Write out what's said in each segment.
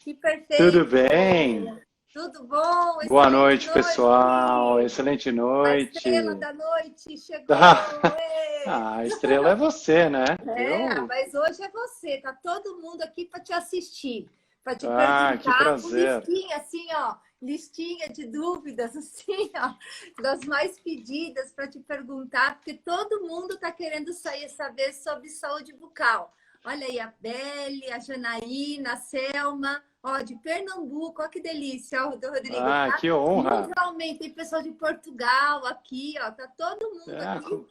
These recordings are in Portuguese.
Que Tudo perfeito! bem? Tudo bom? Boa Excelente noite, pessoal. noite! Excelente A estrela noite. da noite chegou! Ê! A estrela é você, né? Eu. Mas hoje é você, tá todo mundo aqui para te assistir, para te Que perguntar, com prazer. listinha assim, ó, listinha de dúvidas, assim, ó, das mais pedidas para te perguntar, porque todo mundo está querendo saber sobre saúde bucal. Olha aí a Belle, a Janaína, a Selma, ó, de Pernambuco, ó que delícia, ó, do Rodrigo, tá? Que honra. Mundialmente, tem pessoal de Portugal aqui, ó, tá todo mundo Ah, aqui.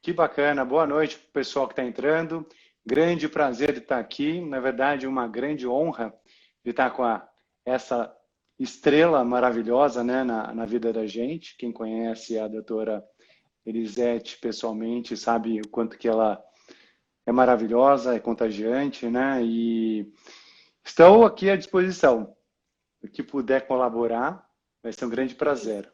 que bacana. Boa noite para o pessoal que está entrando. Grande prazer de estar aqui. Na verdade, uma grande honra de estar com essa estrela maravilhosa, né, na vida da gente. Quem conhece a doutora Elisete pessoalmente sabe o quanto que ela é maravilhosa, é contagiante, né? E estou aqui à disposição. O que puder colaborar, vai ser um grande prazer.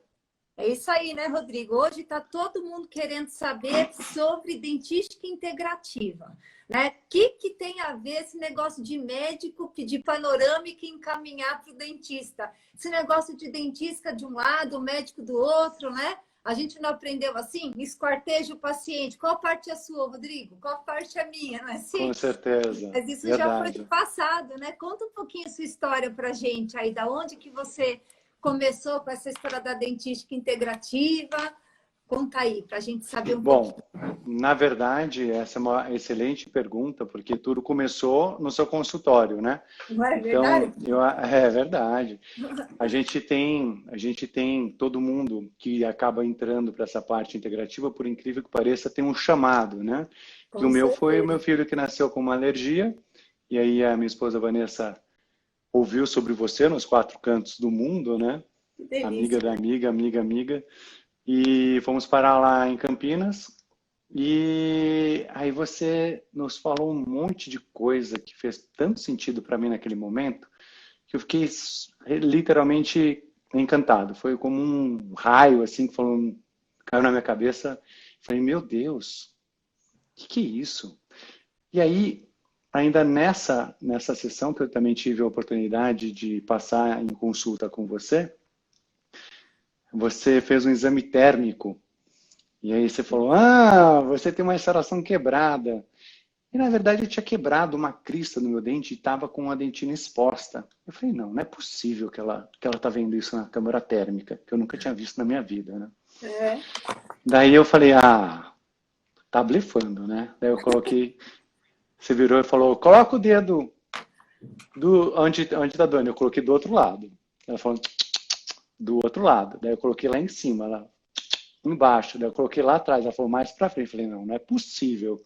É isso aí, né, Rodrigo? Hoje está todo mundo querendo saber sobre dentística integrativa, né? O que tem a ver esse negócio de médico pedir panorâmica e encaminhar para o dentista? Esse negócio de dentista de um lado, médico do outro, né? A gente não aprendeu assim? Esquarteja o paciente. Qual parte é sua, Rodrigo? Qual parte é minha? Não é Com assim? certeza, Mas isso já foi do verdade. passado, né? Conta um pouquinho a sua história para a gente aí, da onde que você começou com essa história da dentística integrativa. Conta aí, para a gente saber um pouquinho. Bom, na verdade, essa é uma excelente pergunta, porque tudo começou no seu consultório, né? Não é Então, verdade? é verdade. A gente tem todo mundo que acaba entrando para essa parte integrativa, por incrível que pareça, tem um chamado, né? Que o Com meu foi o meu certeza. filho que nasceu com uma alergia, e aí a minha esposa Vanessa ouviu sobre você nos quatro cantos do mundo, né? Que Amiga delícia. da amiga, amiga, amiga. E fomos parar lá em Campinas. E aí você nos falou um monte de coisa que fez tanto sentido para mim naquele momento, que eu fiquei literalmente encantado. Foi como um raio assim que falou, caiu na minha cabeça. Falei, meu Deus, o que é isso? E aí, ainda nessa sessão que eu também tive a oportunidade de passar em consulta com você, você fez um exame térmico. E aí você falou, você tem uma instalação quebrada. E na verdade eu tinha quebrado uma crista no meu dente e estava com a dentina exposta. Eu falei, não, não é possível que ela tá vendo isso na câmara térmica, que eu nunca tinha visto na minha vida, né? É. Daí eu falei, tá blefando, né? Daí eu coloquei, você virou e falou, coloca o dedo onde tá doendo. Eu coloquei do outro lado. Ela falou, do outro lado. Daí eu coloquei lá em cima, ela embaixo. Daí eu coloquei lá atrás. Ela falou mais pra frente. Eu falei, não, não é possível.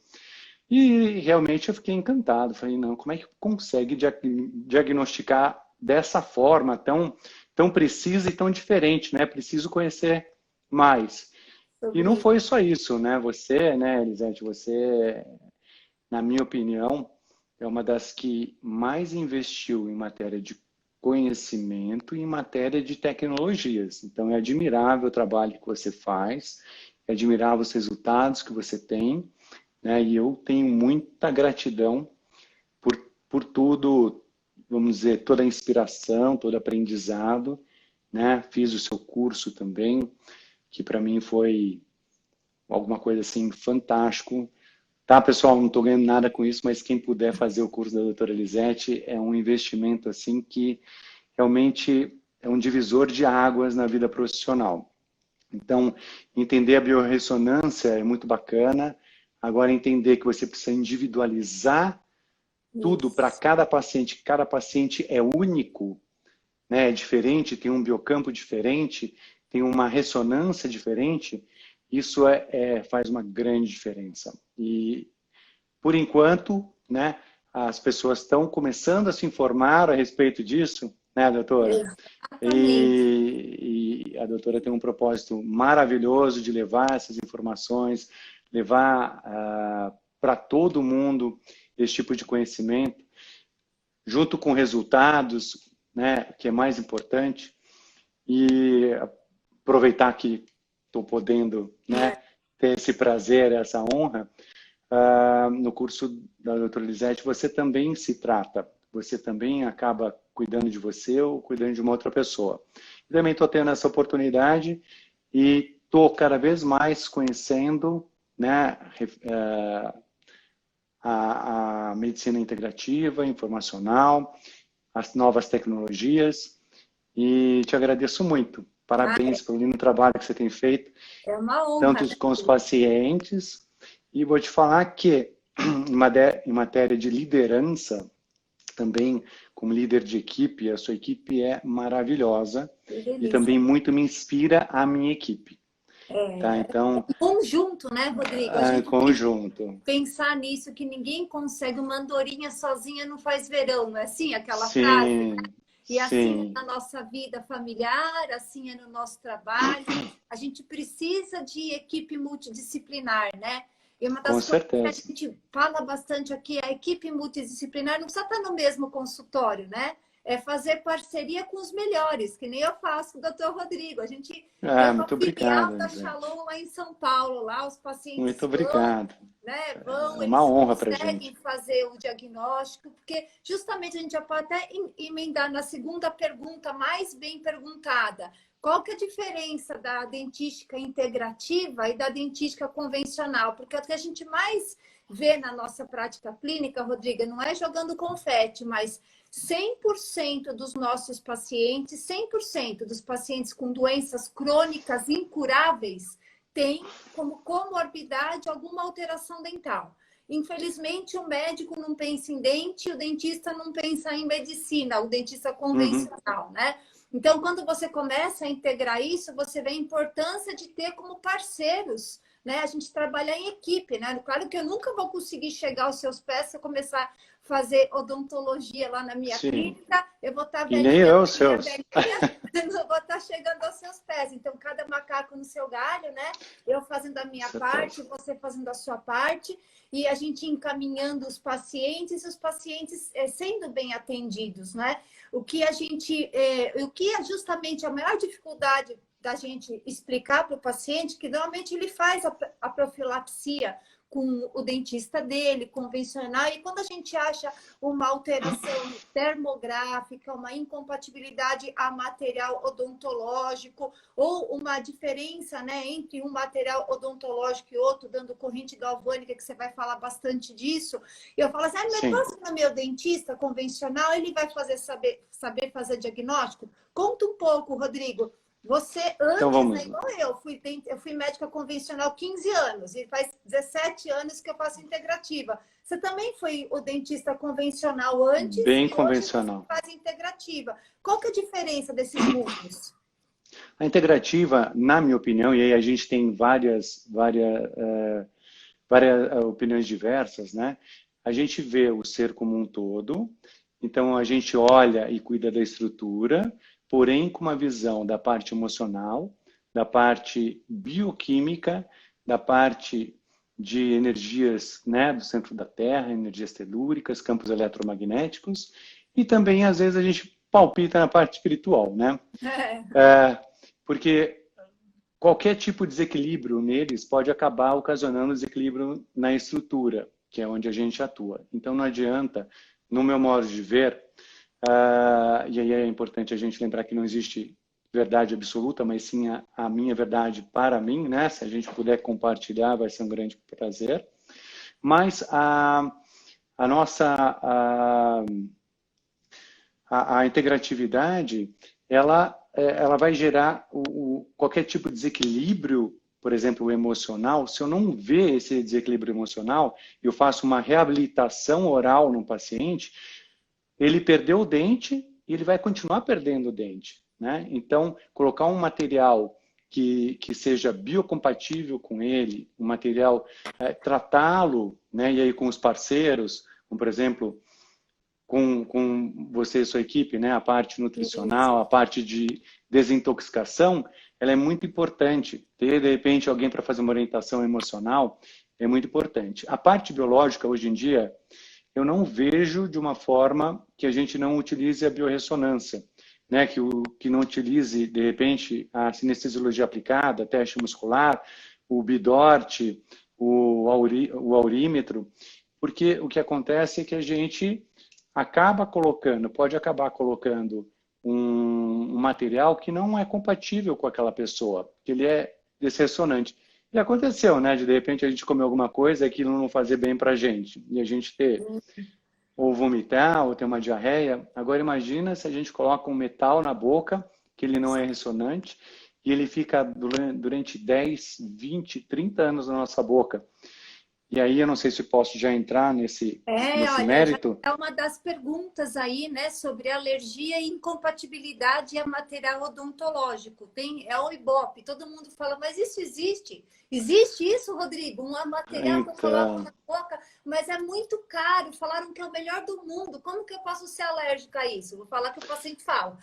E realmente eu fiquei encantado. Falei, não, como é que consegue diagnosticar dessa forma tão precisa e tão diferente, né? Preciso conhecer mais. E Sobre não isso. foi só isso, né? Você, né, Elisete, você, na minha opinião, é uma das que mais investiu em matéria de conhecimento e em matéria de tecnologias. Então, é admirável o trabalho que você faz, é admirável os resultados que você tem, né? E eu tenho muita gratidão por tudo, vamos dizer, toda a inspiração, todo aprendizado, né? Fiz o seu curso também, que para mim foi alguma coisa assim fantástico. Tá, pessoal, não estou ganhando nada com isso, mas quem puder fazer o curso da doutora Elisete é um investimento assim que realmente é um divisor de águas na vida profissional. Então, entender a biorressonância é muito bacana. Agora, entender que você precisa individualizar tudo para Isso. cada paciente é único, né? É diferente, tem um biocampo diferente, tem uma ressonância diferente. Isso faz uma grande diferença. E, por enquanto, né, as pessoas estão começando a se informar a respeito disso, né, doutora? Exatamente. E a doutora tem um propósito maravilhoso de levar essas informações, levar para todo mundo esse tipo de conhecimento, junto com resultados, né, que é mais importante, e aproveitar que estou podendo, né, ter esse prazer, essa honra. No curso da doutora Lisete, você também se trata você também acaba cuidando de você ou cuidando de uma outra pessoa. Eu também estou tendo essa oportunidade e estou cada vez mais conhecendo, né, a medicina integrativa, informacional, as novas tecnologias, e te agradeço muito. Parabéns pelo lindo trabalho que você tem feito, É uma honra, tanto né? com os pacientes, e vou te falar que, em matéria de liderança, também como líder de equipe, a sua equipe é maravilhosa, Que e delícia. também muito me inspira a minha equipe. Tá? Então, Conjunto, né, Rodrigo? A em gente tem que conjunto. pensar nisso, que ninguém consegue, uma andorinha sozinha não faz verão, não é assim aquela frase? Sim, E assim é sim, na nossa vida familiar, assim é no nosso trabalho. A gente precisa de equipe multidisciplinar, né? E uma com das coisas que a certeza. gente fala bastante aqui é a equipe multidisciplinar não precisa estar no mesmo consultório, né? É fazer parceria com os melhores, que nem eu faço com o doutor Rodrigo. A gente tem uma Muito filial obrigado, da Elisete. Shalom lá em São Paulo. Lá os Muito pacientes vão, obrigado. né? É Vão, uma eles honra para a conseguem gente. fazer o diagnóstico, porque justamente a gente já pode até emendar na segunda pergunta, mais bem perguntada. Qual que é a diferença da dentística integrativa e da dentística convencional? Porque o que a gente mais vê na nossa prática clínica, Rodriga, não é jogando confete, mas 100% dos nossos pacientes, 100% dos pacientes com doenças crônicas incuráveis, tem como comorbidade alguma alteração dental. Infelizmente, o médico não pensa em dente, o dentista não pensa em medicina, o dentista Uhum. convencional, né? Então, quando você começa a integrar isso, você vê a importância de ter como parceiros, né? A gente trabalha em equipe, né? Claro que eu nunca vou conseguir chegar aos seus pés se eu começar a fazer odontologia lá na minha Sim. clínica, eu vou estar E nem velhinha, eu, os velhinha, seus. velhinha, não vou estar chegando aos seus pés. Então, cada macaco no seu galho, né? Eu fazendo a Com minha parte, certeza. você fazendo a sua parte, e a gente encaminhando os pacientes sendo bem atendidos, né? O que a gente, o que é justamente a maior dificuldade da gente explicar para o paciente, que normalmente ele faz a profilaxia com o dentista dele, convencional, e quando a gente acha uma alteração termográfica, uma incompatibilidade a material odontológico, ou uma diferença, né, entre um material odontológico e outro, dando corrente galvânica, que você vai falar bastante disso, e eu falo assim, mas Sim. posso ir no meu dentista convencional, ele vai saber fazer diagnóstico? Conta um pouco, Rodrigo. Você, Então antes, né, vamos lá. igual eu fui médica convencional 15 anos e faz 17 anos que eu faço integrativa. Você também foi o dentista convencional antes Bem e hoje você convencional. faz integrativa. Qual que é a diferença desses mundos? A integrativa, na minha opinião, e aí a gente tem várias opiniões diversas, né? A gente vê o ser como um todo, então a gente olha e cuida da estrutura, porém com uma visão da parte emocional, da parte bioquímica, da parte de energias, né, do centro da Terra, energias telúricas, campos eletromagnéticos, e também às vezes a gente palpita na parte espiritual, né? Porque qualquer tipo de desequilíbrio neles pode acabar ocasionando desequilíbrio na estrutura, que é onde a gente atua. Então não adianta, no meu modo de ver, e aí é importante a gente lembrar que não existe verdade absoluta, mas sim a minha verdade para mim, né? Se a gente puder compartilhar, vai ser um grande prazer. Mas a nossa a integratividade, ela vai gerar qualquer tipo de desequilíbrio, por exemplo, emocional. Se eu não ver esse desequilíbrio emocional, eu faço uma reabilitação oral no paciente, ele perdeu o dente e ele vai continuar perdendo o dente, né? Então, colocar um material que seja biocompatível com ele, um material, tratá-lo, né? E aí com os parceiros, como, por exemplo, com você e sua equipe, né? A parte nutricional, a parte de desintoxicação, ela é muito importante. Ter, de repente, alguém para fazer uma orientação emocional é muito importante. A parte biológica, hoje em dia, eu não vejo de uma forma que a gente não utilize a biorressonância, né? Que não utilize, de repente, a sinestesiologia aplicada, teste muscular, o bidort, o aurímetro, porque o que acontece é que a gente pode acabar colocando um material que não é compatível com aquela pessoa, que ele é desressonante. E aconteceu, né? De repente a gente comer alguma coisa e aquilo não fazer bem pra gente. E a gente ter ou vomitar, ou ter uma diarreia. Agora imagina se a gente coloca um metal na boca, que ele não é ressonante, e ele fica durante 10, 20, 30 anos na nossa boca. E aí eu não sei se posso já entrar nesse Olha, já mérito. é uma das perguntas aí, né, sobre alergia e incompatibilidade a material odontológico. É o Ibope, todo mundo fala, mas isso existe? Existe isso, Rodrigo? Um material que eu coloco Então, na boca, mas é muito caro. Falaram que é o melhor do mundo. Como que eu posso ser alérgica a isso? Vou falar que o paciente fala.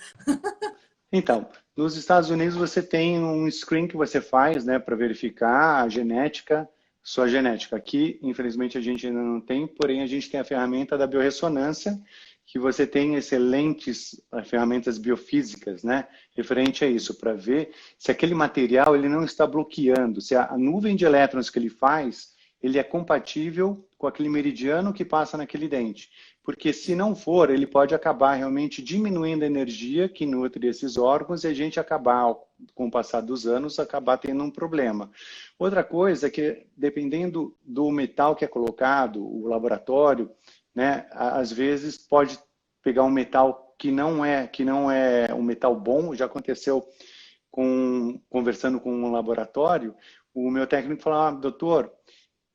então, nos Estados Unidos você tem um screen que você faz, né, para verificar a genética, sua genética. Aqui, infelizmente, a gente ainda não tem, porém a gente tem a ferramenta da biorressonância, que você tem excelentes ferramentas biofísicas, né, referente a isso, para ver se aquele material ele não está bloqueando, se a nuvem de elétrons que ele faz, ele é compatível com aquele meridiano que passa naquele dente. Porque se não for, ele pode acabar realmente diminuindo a energia que nutre esses órgãos e a gente acabar, com o passar dos anos, acabar tendo um problema. Outra coisa é que, dependendo do metal que é colocado, o laboratório, né, às vezes pode pegar um metal que não é um metal bom. Já aconteceu conversando com um laboratório, o meu técnico falou, doutor,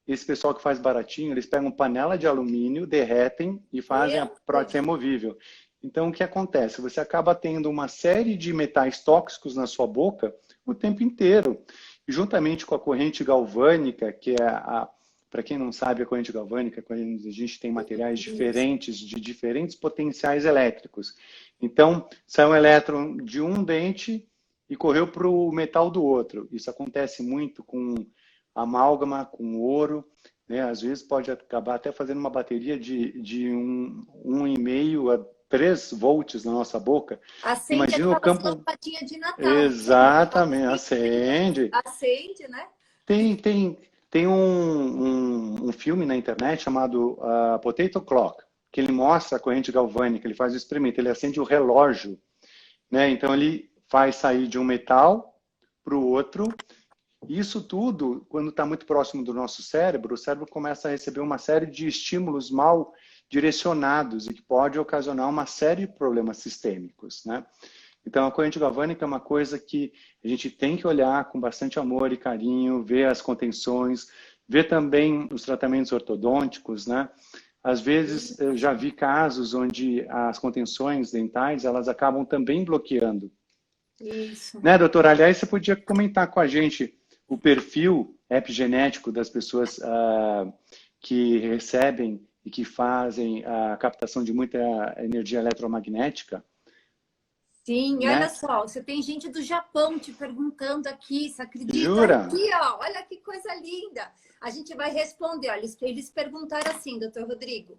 esse pessoal que faz baratinho, eles pegam panela de alumínio, derretem e fazem a Meu prótese Deus. removível. Então, o que acontece? Você acaba tendo uma série de metais tóxicos na sua boca o tempo inteiro. E juntamente com a corrente galvânica, que é para quem não sabe, a corrente galvânica, quando a gente tem materiais diferentes, de diferentes potenciais elétricos. Então, sai um elétron de um dente e correu para o metal do outro. Isso acontece muito com amálgama, com ouro, né? Às vezes pode acabar até fazendo uma bateria de 1,5 a 3 volts na nossa boca. Acende Imagina o aquelas campo. lampadinhas de Natal, né? Exatamente, acende. Acende, né? Tem, tem, tem um filme na internet chamado Potato Clock, que ele mostra a corrente galvânica, ele faz o experimento, ele acende o relógio, né? Então ele faz sair de um metal para o outro. Isso tudo, quando está muito próximo do nosso cérebro, o cérebro começa a receber uma série de estímulos mal direcionados e que pode ocasionar uma série de problemas sistêmicos, né? Então, a corrente galvânica é uma coisa que a gente tem que olhar com bastante amor e carinho, ver as contenções, ver também os tratamentos ortodônticos, né? Às vezes, eu já vi casos onde as contenções dentais, elas acabam também bloqueando. Isso. Né, doutor? Aliás, você podia comentar com a gente o perfil epigenético das pessoas que recebem e que fazem a captação de muita energia eletromagnética, Sim, olha né? só, você tem gente do Japão te perguntando aqui, você acredita? Jura? Aqui, ó, olha que coisa linda. A gente vai responder, olha, eles perguntaram assim, doutor Rodrigo,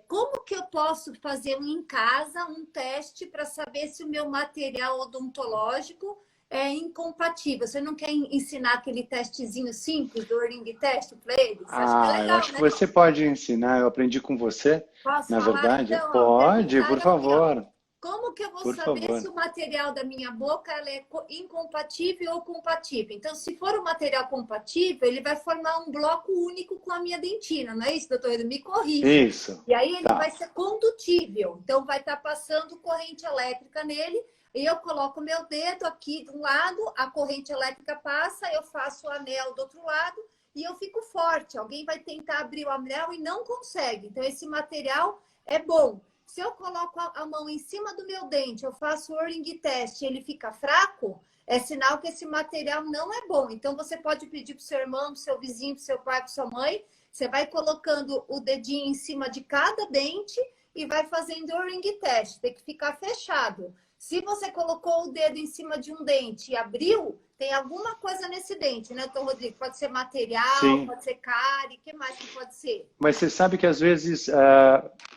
como que eu posso fazer em casa um teste para saber se o meu material odontológico é incompatível? Você não quer ensinar aquele testezinho simples do ring test para eles? Acho que é Eu legal, acho que né? você pode ensinar. Eu aprendi com você, Posso na falar verdade. então? Ó, Pode, por perguntaram aqui, ó. favor. Como que eu vou Por saber se favor. o material da minha boca ela é incompatível ou compatível? Então, se for um material compatível, ele vai formar um bloco único com a minha dentina, não é isso, doutor? Ele me corrija. Isso. E aí ele vai Tá. ser condutível. Então, vai estar passando corrente elétrica nele. E eu coloco meu dedo aqui de um lado, a corrente elétrica passa, eu faço o anel do outro lado e eu fico forte. Alguém vai tentar abrir o anel e não consegue. Então, esse material é bom. Se eu coloco a mão em cima do meu dente, eu faço o ring test e ele fica fraco, é sinal que esse material não é bom. Então, você pode pedir para o seu irmão, para o seu vizinho, para o seu pai, para sua mãe. Você vai colocando o dedinho em cima de cada dente e vai fazendo o ring test. Tem que ficar fechado. Se você colocou o dedo em cima de um dente e abriu, tem alguma coisa nesse dente, né, doutor Rodrigo? Pode ser material, Sim. pode ser cárie, o que mais que pode ser? Mas você sabe que às vezes,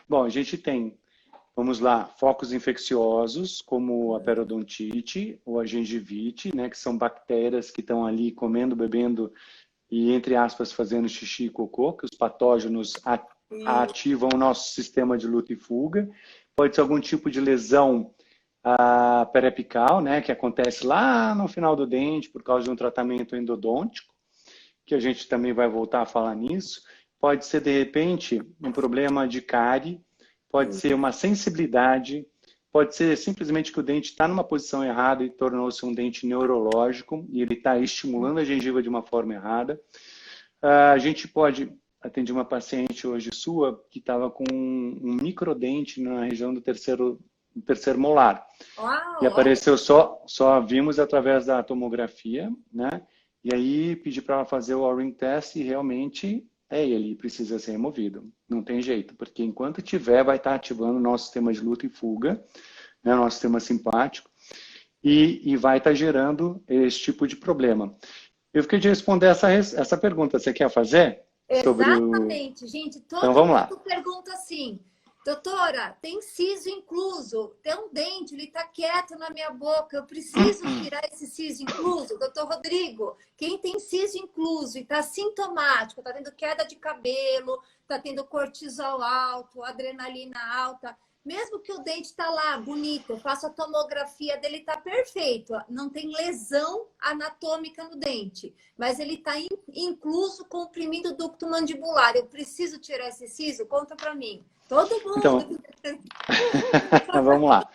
bom, a gente tem, vamos lá, focos infecciosos, como a periodontite ou a gengivite, né, que são bactérias que estão ali comendo, bebendo e, entre aspas, fazendo xixi e cocô, que os patógenos ativam o nosso sistema de luta e fuga. Pode ser algum tipo de lesão periapical, né, que acontece lá no final do dente por causa de um tratamento endodôntico, que a gente também vai voltar a falar nisso. Pode ser, de repente, um problema de cárie, pode ser uma sensibilidade, pode ser simplesmente que o dente está numa posição errada e tornou-se um dente neurológico e ele está estimulando a gengiva de uma forma errada. A gente pode atender uma paciente hoje sua que estava com um microdente na região do terceiro molar. Uau, E apareceu só vimos através da tomografia, né? E aí pedi para ela fazer o O-ring test e realmente ele precisa ser removido. Não tem jeito, porque enquanto tiver, vai estar ativando o nosso sistema de luta e fuga, né? Nosso sistema simpático, e vai estar gerando esse tipo de problema. Eu fiquei de responder essa pergunta. Você quer fazer? Exatamente, gente. Então, Todo vamos lá. mundo pergunta assim, doutora, tem siso incluso? Tem um dente, ele está quieto na minha boca, eu preciso tirar esse siso incluso? Doutor Rodrigo, quem tem siso incluso e está sintomático, está tendo queda de cabelo, está tendo cortisol alto, adrenalina alta, mesmo que o dente está lá, bonito, eu faço a tomografia dele, está perfeito, não tem lesão anatômica no dente, mas ele está incluso comprimindo o ducto mandibular. Eu preciso tirar esse siso? Conta para mim. Todo mundo. Então, vamos lá.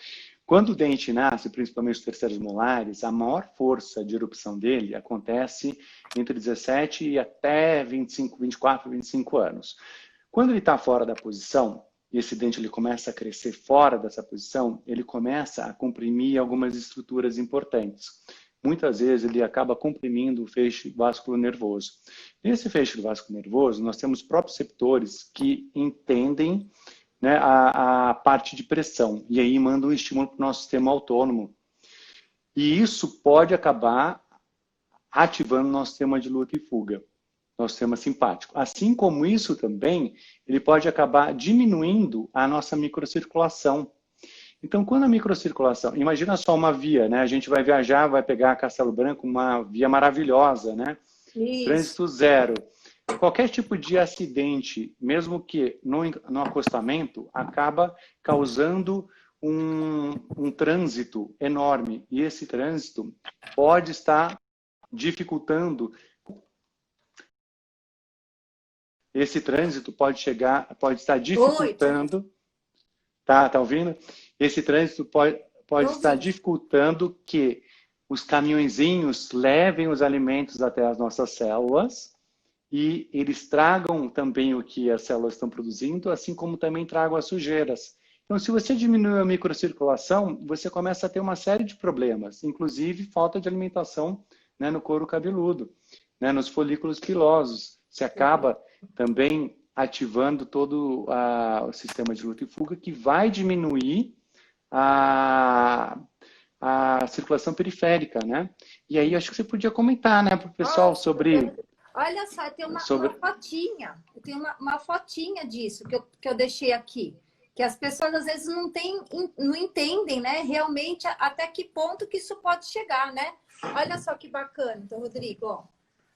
Quando o dente nasce, principalmente os terceiros molares, a maior força de erupção dele acontece entre 17 e até 24, 25 anos. Quando ele está fora da posição, e esse dente ele começa a crescer fora dessa posição, ele começa a comprimir algumas estruturas importantes. Muitas vezes ele acaba comprimindo o feixe vasculonervoso. Nesse feixe vasculonervoso, nós temos proprioceptores que entendem, né, a parte de pressão, e aí mandam um estímulo para o nosso sistema autônomo. E isso pode acabar ativando o nosso sistema de luta e fuga, nosso sistema simpático. Assim como isso também, ele pode acabar diminuindo a nossa microcirculação. Então, quando a microcirculação... Imagina só uma via, né? A gente vai viajar, vai pegar Castelo Branco, uma via maravilhosa, né? Isso. Trânsito zero. Qualquer tipo de acidente, mesmo que no acostamento, acaba causando um trânsito enorme. E esse trânsito pode estar dificultando. Esse trânsito pode estar dificultando. Oi. Tá ouvindo? Esse trânsito pode estar dificultando que os caminhõezinhos levem os alimentos até as nossas células e eles tragam também o que as células estão produzindo, assim como também tragam as sujeiras. Então, se você diminui a microcirculação, você começa a ter uma série de problemas, inclusive falta de alimentação, né, no couro cabeludo, né, nos folículos pilosos. Você acaba também ativando todo o sistema de luta e fuga, que vai diminuir a circulação periférica, né? E aí acho que você podia comentar, né, para o pessoal sobre... Olha só, tem uma fotinha, eu tenho uma fotinha disso que eu deixei aqui, que as pessoas às vezes não entendem, né, realmente até que ponto que isso pode chegar, né? Olha só que bacana, então, Rodrigo, ó.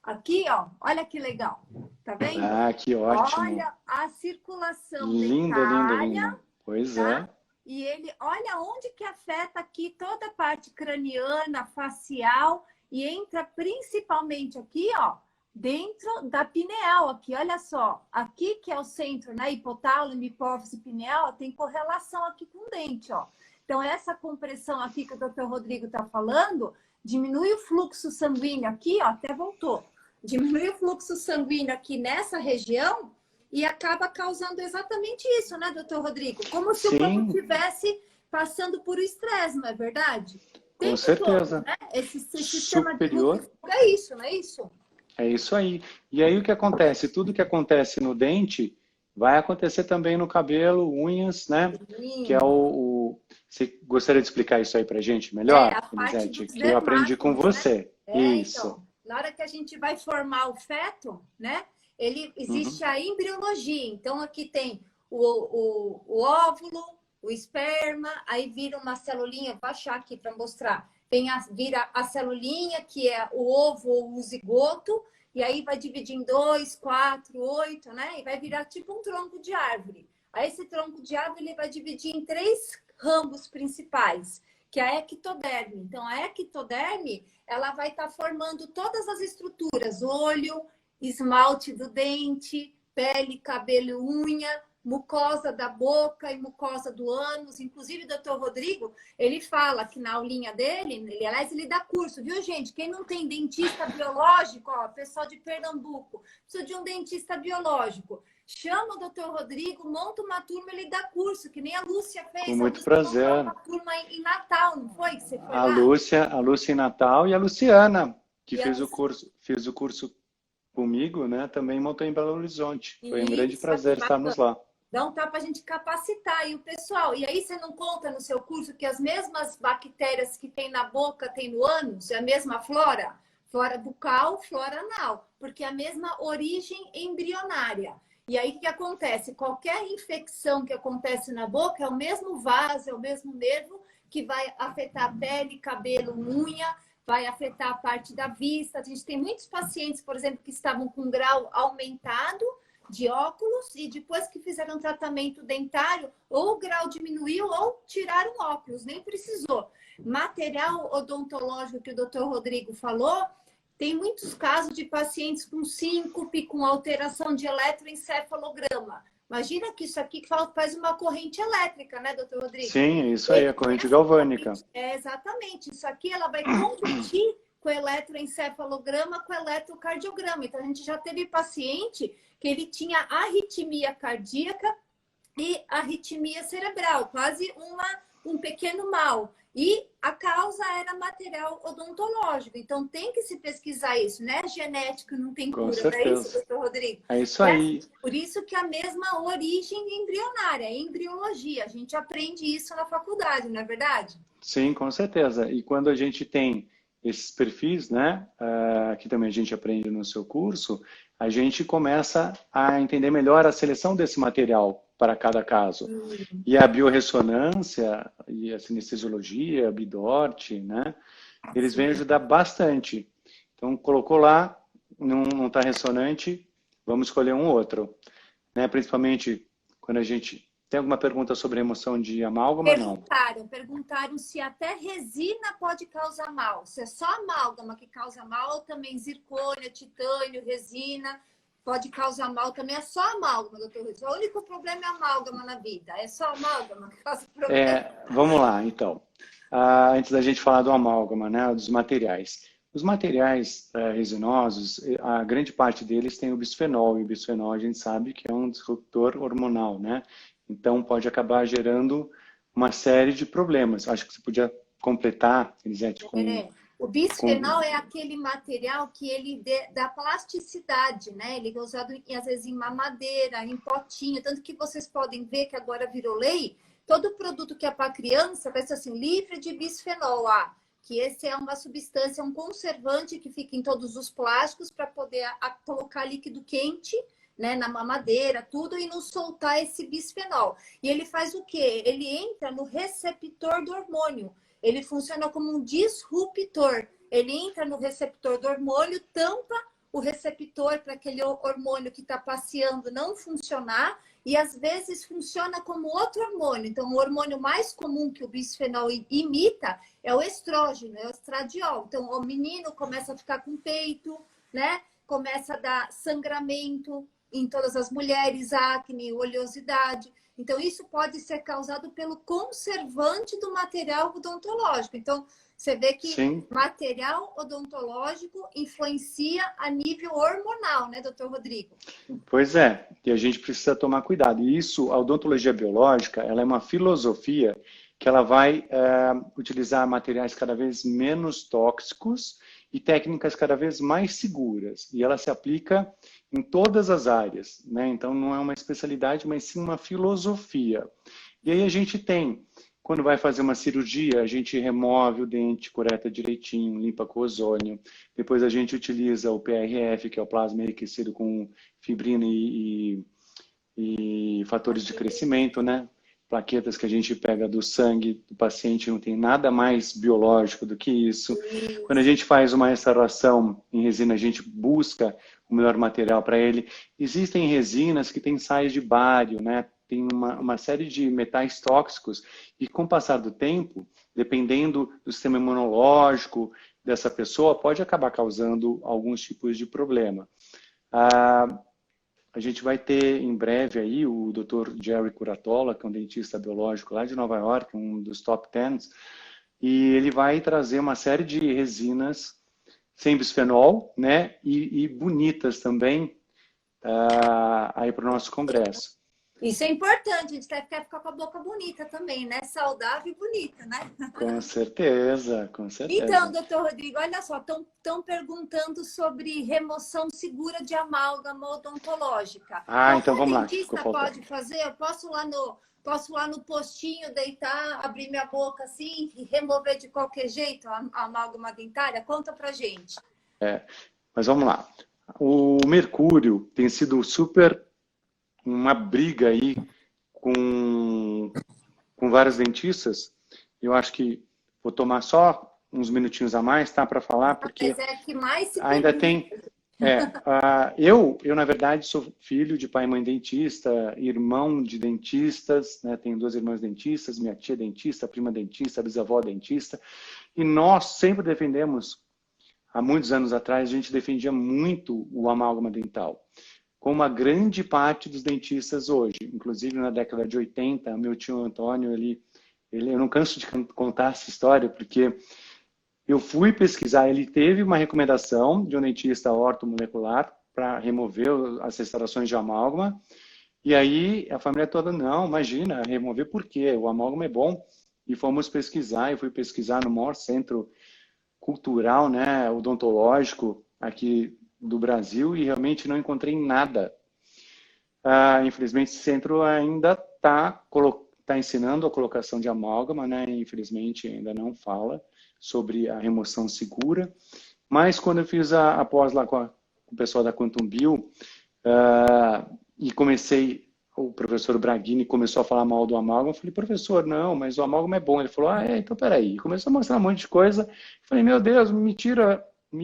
Aqui, ó, olha que legal, tá vendo? Ah, que ótimo. Olha a circulação lindo, dentária. lindo, lindo. Pois tá? é. E ele, olha onde que afeta aqui toda a parte craniana, facial, e entra principalmente aqui, ó, dentro da pineal, aqui, olha só. Aqui que é o centro, né, hipotálamo, hipófise, pineal, tem correlação aqui com o dente, ó. Então, essa compressão aqui que o Dr. Rodrigo está falando, diminui o fluxo sanguíneo aqui, ó, até voltou. Diminui o fluxo sanguíneo aqui nessa região e acaba causando exatamente isso, né, doutor Rodrigo? Como se o corpo estivesse passando por estresse, não é verdade? Com certeza. Todo, né? Esse sistema superior. De é isso, não é isso? É isso aí. E aí o que acontece? Tudo que acontece no dente vai acontecer também no cabelo, unhas, né? Sim. Que é Você gostaria de explicar isso aí pra gente melhor, Elisete? Que eu aprendi com você. Né? Isso. Então, na hora que a gente vai formar o feto, né? Existe a embriologia. Então, aqui tem o óvulo, o esperma, aí vira uma celulinha, vou achar aqui para mostrar. Vira a celulinha, que é o ovo ou o zigoto, e aí vai dividir em 2, 4, 8, né? E vai virar tipo um tronco de árvore. Aí esse tronco de árvore ele vai dividir em 3 ramos principais, que é a ectoderme. Então, a ectoderme, ela vai estar formando todas as estruturas, olho, esmalte do dente, pele, cabelo, unha, mucosa da boca e mucosa do ânus. Inclusive, o doutor Rodrigo, ele fala que na aulinha dele, aliás, ele dá curso, viu, gente? Quem não tem dentista biológico, ó, pessoal de Pernambuco, precisa de um dentista biológico. Chama o doutor Rodrigo, monta uma turma, ele dá curso, que nem a Lúcia fez. Com muito prazer. Uma turma em Natal, não foi que você foi A lá? Lúcia em Natal e a Luciana, que E a fez o curso comigo, né? Também montou em Belo Horizonte. Foi um grande Isso, prazer estarmos lá. então tá para a gente capacitar aí o pessoal. E aí você não conta no seu curso que as mesmas bactérias que tem na boca tem no ânus, é a mesma flora? Flora bucal, flora anal, porque é a mesma origem embrionária. E aí o que acontece? Qualquer infecção que acontece na boca é o mesmo vaso, é o mesmo nervo que vai afetar a pele, cabelo, unha, vai afetar a parte da vista. A gente tem muitos pacientes, por exemplo, que estavam com grau aumentado de óculos e depois que fizeram tratamento dentário, ou o grau diminuiu ou tiraram óculos, nem precisou. Material odontológico que o doutor Rodrigo falou, tem muitos casos de pacientes com síncope, com alteração de eletroencefalograma. Imagina que isso aqui faz uma corrente elétrica, né, doutor Rodrigo? Sim, isso aí, a corrente galvânica. Exatamente. Isso aqui ela vai competir com o eletroencefalograma, com o eletrocardiograma. Então, a gente já teve paciente que ele tinha arritmia cardíaca e arritmia cerebral, quase um pequeno mal. E a causa era material odontológico. Então, tem que se pesquisar isso, né? Genético não tem Com cura, não é isso, certeza. doutor Rodrigo? É isso aí. Por isso que a mesma origem embrionária, embriologia. A gente aprende isso na faculdade, não é verdade? Sim, com certeza. E quando a gente tem esses perfis, né, que também a gente aprende no seu curso, a gente começa a entender melhor a seleção desse material para cada caso. E a biorressonância, e a sinestesiologia, a BIDORT, né, eles vêm ajudar bastante. Então, colocou lá, não está ressonante, vamos escolher um outro. Né? Principalmente quando a gente... Tem alguma pergunta sobre a emoção de amálgama? Não. Perguntaram se até resina pode causar mal. Se é só amálgama que causa mal, ou também zircônia, titânio, resina, pode causar mal também. É só amálgama, doutor Ruiz. O único problema é amálgama na vida. É só amálgama que causa problema. Vamos lá, então. Antes da gente falar do amálgama, né, dos materiais. Os materiais resinosos, a grande parte deles tem o bisfenol. E o bisfenol a gente sabe que é um disruptor hormonal, né? Então, pode acabar gerando uma série de problemas. Acho que você podia completar, Elisete, com... O bisfenol é aquele material que ele dá plasticidade, né? Ele é usado, às vezes, em mamadeira, em potinho. Tanto que vocês podem ver que agora virou lei. Todo produto que é para criança vai ser assim, livre de bisfenol A. Que esse é uma substância, um conservante que fica em todos os plásticos para poder colocar líquido quente, né, na mamadeira, tudo, e não soltar esse bisfenol. E ele faz o quê? Ele entra no receptor do hormônio. Ele funciona como um disruptor. Ele entra no receptor do hormônio, tampa o receptor para aquele hormônio que está passeando não funcionar, e às vezes funciona como outro hormônio. Então, o hormônio mais comum que o bisfenol imita é o estrógeno, é o estradiol. Então, o menino começa a ficar com peito, né? Começa a dar sangramento em todas as mulheres, acne, oleosidade. Então, isso pode ser causado pelo conservante do material odontológico. Então, você vê que Sim. material odontológico influencia a nível hormonal, né, doutor Rodrigo? Pois é, e a gente precisa tomar cuidado. E isso, a odontologia biológica, ela é uma filosofia que ela vai utilizar materiais cada vez menos tóxicos e técnicas cada vez mais seguras. E ela se aplica em todas as áreas, né? Então, não é uma especialidade, mas sim uma filosofia. E aí a gente tem, quando vai fazer uma cirurgia, a gente remove o dente, coreta direitinho, limpa com ozônio. Depois a gente utiliza o PRF, que é o plasma enriquecido com fibrina e fatores de crescimento, né? plaquetas que a gente pega do sangue do paciente, não tem nada mais biológico do que isso. Quando a gente faz uma restauração em resina, a gente busca o melhor material para ele. Existem resinas que têm sais de bário, né? Tem uma série de metais tóxicos e com o passar do tempo, dependendo do sistema imunológico dessa pessoa, pode acabar causando alguns tipos de problema. A gente vai ter em breve aí o Dr. Jerry Curatola, que é um dentista biológico lá de Nova York, um dos top 10, e ele vai trazer uma série de resinas sem bisfenol, né, e bonitas também aí para o nosso congresso. Isso é importante, a gente quer ficar com a boca bonita também, né? Saudável e bonita, né? Com certeza, com certeza. Então, doutor Rodrigo, olha só, estão perguntando sobre remoção segura de amálgama odontológica. Então vamos lá. O dentista pode fazer? Eu posso lá no postinho deitar, abrir minha boca assim e remover de qualquer jeito a amálgama dentária? Conta pra gente. Mas vamos lá. O mercúrio tem sido super uma briga aí com vários dentistas. Eu acho que vou tomar só uns minutinhos a mais, tá, para falar, porque mas é que mais se ainda tem. Eu, na verdade, sou filho de pai e mãe dentista, irmão de dentistas, né? Tenho 2 irmãs dentistas, minha tia dentista, prima dentista, bisavó dentista, e nós sempre defendemos, há muitos anos atrás, a gente defendia muito o amálgama dental, como uma grande parte dos dentistas hoje. Inclusive, na década de 80, meu tio Antônio, eu não canso de contar essa história, porque eu fui pesquisar, ele teve uma recomendação de um dentista ortomolecular para remover as restaurações de amálgama, e aí a família toda, não, imagina, remover por quê? O amálgama é bom. E fomos pesquisar, eu fui pesquisar no maior centro cultural, né, odontológico aqui do Brasil, e realmente não encontrei nada. Infelizmente, esse centro ainda está ensinando a colocação de amálgama, né? Infelizmente, ainda não fala sobre a remoção segura. Mas quando eu fiz a pós lá com o pessoal da Quantum Bio, e o professor Braghini começou a falar mal do amálgama, eu falei, professor, não, mas o amálgama é bom. Ele falou, então peraí. Começou a mostrar um monte de coisa. Eu falei, meu Deus, me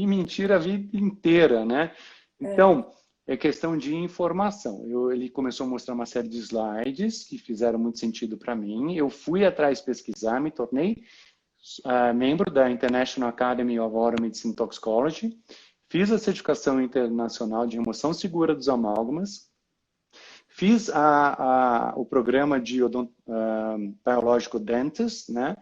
mentira a vida inteira, né? Então, é questão de informação. Ele começou a mostrar uma série de slides que fizeram muito sentido para mim. Eu fui atrás pesquisar, me tornei membro da International Academy of Oral Medicine Toxicology, fiz a certificação internacional de remoção segura dos amálgamas, fiz o programa de Biological Dentist, né,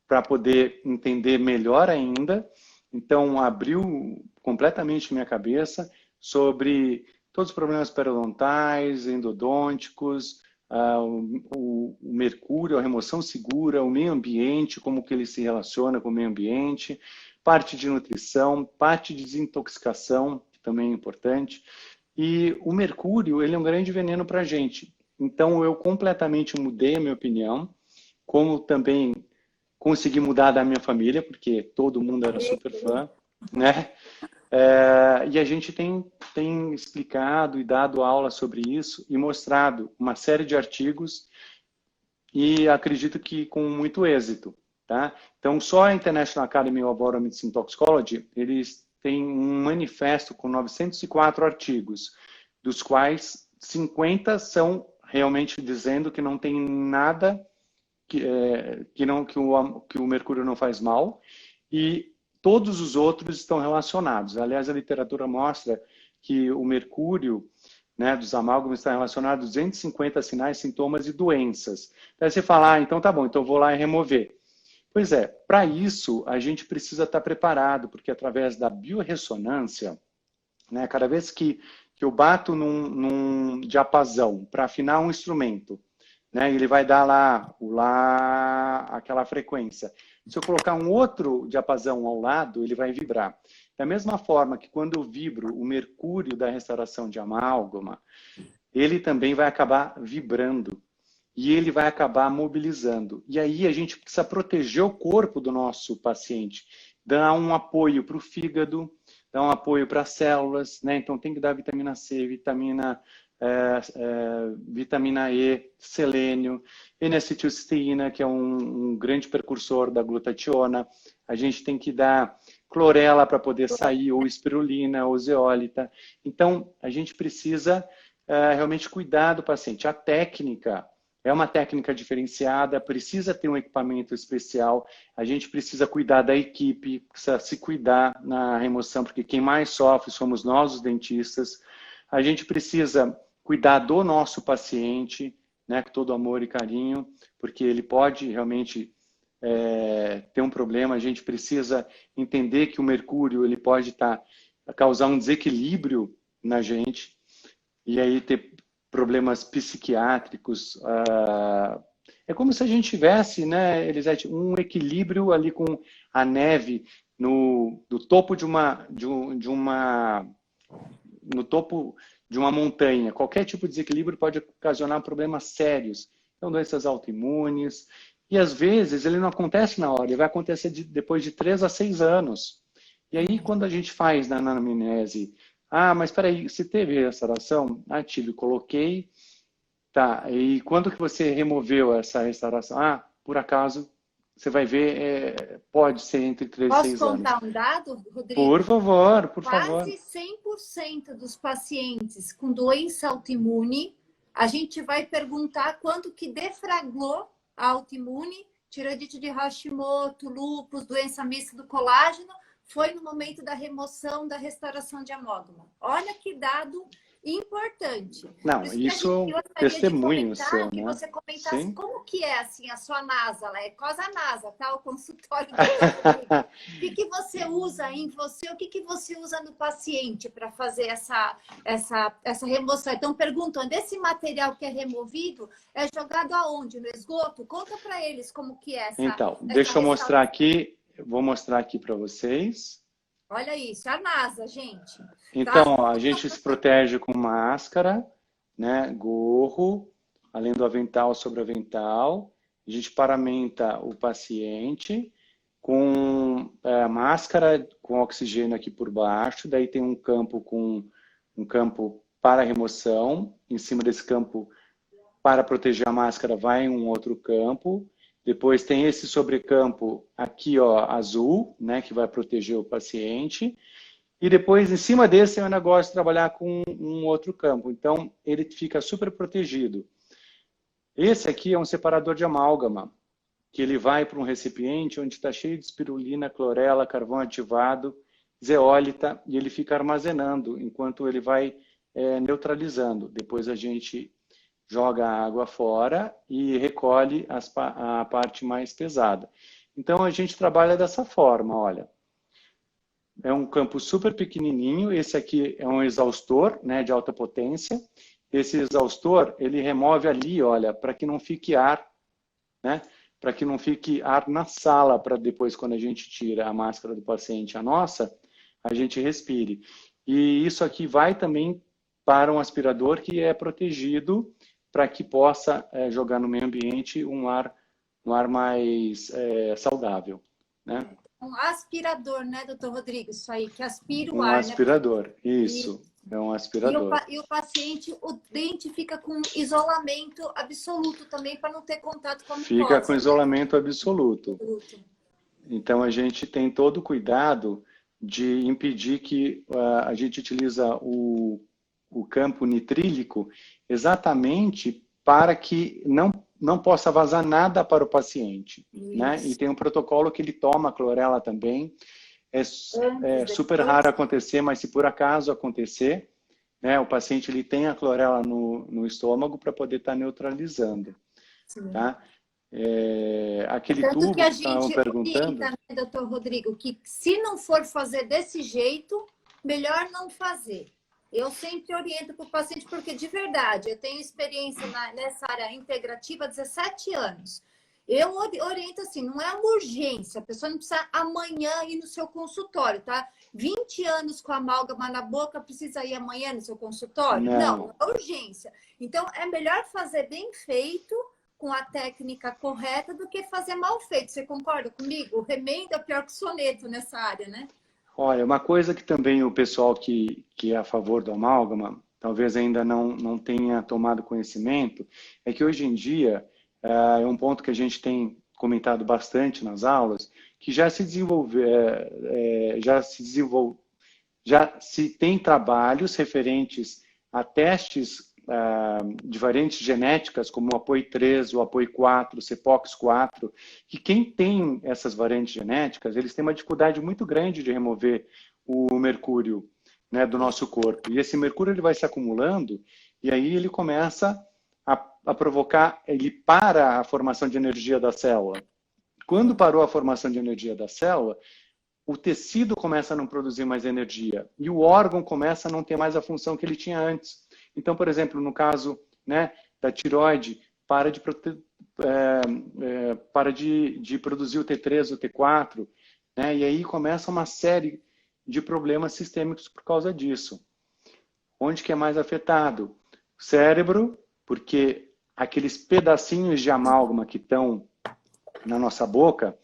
para poder entender melhor ainda. Então, abriu completamente minha cabeça sobre todos os problemas periodontais, endodônticos, o mercúrio, a remoção segura, o meio ambiente, como que ele se relaciona com o meio ambiente, parte de nutrição, parte de desintoxicação, que também é importante. E o mercúrio, ele é um grande veneno para a gente. Então, eu completamente mudei a minha opinião, como também consegui mudar da minha família, porque todo mundo era super fã, né? E a gente tem explicado e dado aula sobre isso e mostrado uma série de artigos e acredito que com muito êxito, tá? Então, só a International Academy of Oral Medicine Toxicology, eles têm um manifesto com 904 artigos, dos quais 50 são realmente dizendo que não tem nada, que o mercúrio não faz mal, e todos os outros estão relacionados. Aliás, a literatura mostra que o mercúrio, né, dos amálgamas está relacionado a 250 sinais, sintomas e doenças. Daí você fala, então tá bom, então eu vou lá e remover. Pois é, para isso a gente precisa estar preparado, porque através da biorressonância, né, cada vez que eu bato num diapasão para afinar um instrumento, né, ele vai dar lá aquela frequência. Se eu colocar um outro diapasão ao lado, ele vai vibrar. Da mesma forma que quando eu vibro o mercúrio da restauração de amálgama, ele também vai acabar vibrando e ele vai acabar mobilizando. E aí a gente precisa proteger o corpo do nosso paciente, dar um apoio para o fígado, dar um apoio para as células, né? Então tem que dar vitamina C, vitamina vitamina E, selênio, N-acetilcisteína, que é um grande precursor da glutationa. A gente tem que dar clorela para poder sair, ou espirulina, ou zeólita. Então, a gente precisa realmente cuidar do paciente. A técnica é uma técnica diferenciada, precisa ter um equipamento especial, a gente precisa cuidar da equipe, precisa se cuidar na remoção, porque quem mais sofre somos nós, os dentistas. A gente precisa cuidar do nosso paciente, né, com todo amor e carinho, porque ele pode realmente ter um problema. A gente precisa entender que o mercúrio ele pode causar um desequilíbrio na gente, e aí ter problemas psiquiátricos. É como se a gente tivesse, né, Elisete, um equilíbrio ali com a neve no topo no topo de uma montanha. Qualquer tipo de desequilíbrio pode ocasionar problemas sérios. Então, doenças autoimunes. E, às vezes, ele não acontece na hora, ele vai acontecer depois de 3 a 6 anos. E aí, quando a gente faz na anamnese, mas espera aí, você teve restauração? Tive, coloquei. Tá, e quando que você removeu essa restauração? Por acaso, você vai ver, pode ser entre 3 e 6 anos. Posso contar um dado, Rodrigo? Por favor, por favor. Quase 100% dos pacientes com doença autoimune, a gente vai perguntar quando que deflagrou a autoimune, tireoidite de Hashimoto, lúpus, doença mista do colágeno, foi no momento da remoção, da restauração de amálgama. Olha que dado importante. Não, isso testemunho seu, que né? você comentasse Sim. como que é assim a sua NASA, é Cosa NASA, tá? O consultório do Rodrigo. O que você usa em você, o que você usa no paciente para fazer essa remoção? Então, perguntando, esse material que é removido é jogado aonde? No esgoto? Conta para eles como que é essa. Então, deixa eu mostrar aqui, vou mostrar aqui para vocês. Olha isso, a NASA, gente. Então, ó, a gente se protege com máscara, né, gorro, além do avental sobre avental. A gente paramenta o paciente com máscara com oxigênio aqui por baixo. Daí tem um campo para remoção. Em cima desse campo, para proteger a máscara, vai um outro campo. Depois tem esse sobrecampo aqui, ó, azul, né, que vai proteger o paciente. E depois, em cima desse, eu ainda gosto de trabalhar com um outro campo. Então, ele fica super protegido. Esse aqui é um separador de amálgama, que ele vai para um recipiente onde está cheio de espirulina, clorela, carvão ativado, zeólita, e ele fica armazenando enquanto ele vai neutralizando. Depois a gente joga a água fora e recolhe a parte mais pesada. Então, a gente trabalha dessa forma, olha. É um campo super pequenininho. Esse aqui é um exaustor, né, de alta potência. Esse exaustor, ele remove ali, olha, para que não fique ar, né? Para que não fique ar na sala, para depois, quando a gente tira a máscara do paciente, a nossa, a gente respire. E isso aqui vai também para um aspirador que é protegido para que possa jogar no meio ambiente um ar mais saudável, né? Um aspirador, né, doutor Rodrigo? Isso aí, que aspira o ar, né? Um aspirador, né? Isso. É um aspirador. E o paciente, o dente fica com isolamento absoluto também, para não ter contato com a mucosa. Fica com isolamento absoluto. Então, a gente tem todo o cuidado de impedir que a gente utiliza o campo nitrílico exatamente para que não possa vazar nada para o paciente, né? E tem um protocolo que ele toma clorela também. É super raro acontecer, mas se por acaso acontecer, né, o paciente ele tem a clorela no estômago para poder estar neutralizando. Tá? Aquele tanto tubo que a que estavam gente perguntando... orienta, né, doutor Rodrigo, que se não for fazer desse jeito, melhor não fazer. Eu sempre oriento para o paciente, porque de verdade, eu tenho experiência nessa área integrativa há 17 anos. Eu oriento assim, não é uma urgência, a pessoa não precisa amanhã ir no seu consultório, tá? 20 anos com amálgama na boca, precisa ir amanhã no seu consultório? Não é urgência. Então, é melhor fazer bem feito, com a técnica correta, do que fazer mal feito. Você concorda comigo? O remendo é pior que o soneto nessa área, né? Olha, uma coisa que também o pessoal que é a favor do amálgama talvez ainda não tenha tomado conhecimento, é que hoje em dia, é um ponto que a gente tem comentado bastante nas aulas, que já se tem trabalhos referentes a testes de variantes genéticas, como o APOE3, o APOE4, o CEPOX4, que quem tem essas variantes genéticas, eles têm uma dificuldade muito grande de remover o mercúrio, né, do nosso corpo. E esse mercúrio ele vai se acumulando e aí ele começa a provocar, ele para a formação de energia da célula. Quando parou a formação de energia da célula, o tecido começa a não produzir mais energia e o órgão começa a não ter mais a função que ele tinha antes. Então, por exemplo, no caso, né, da tireoide, para de produzir o T3, o T4, né, e aí começa uma série de problemas sistêmicos por causa disso. Onde que é mais afetado? O cérebro, porque aqueles pedacinhos de amálgama que estão na nossa boca,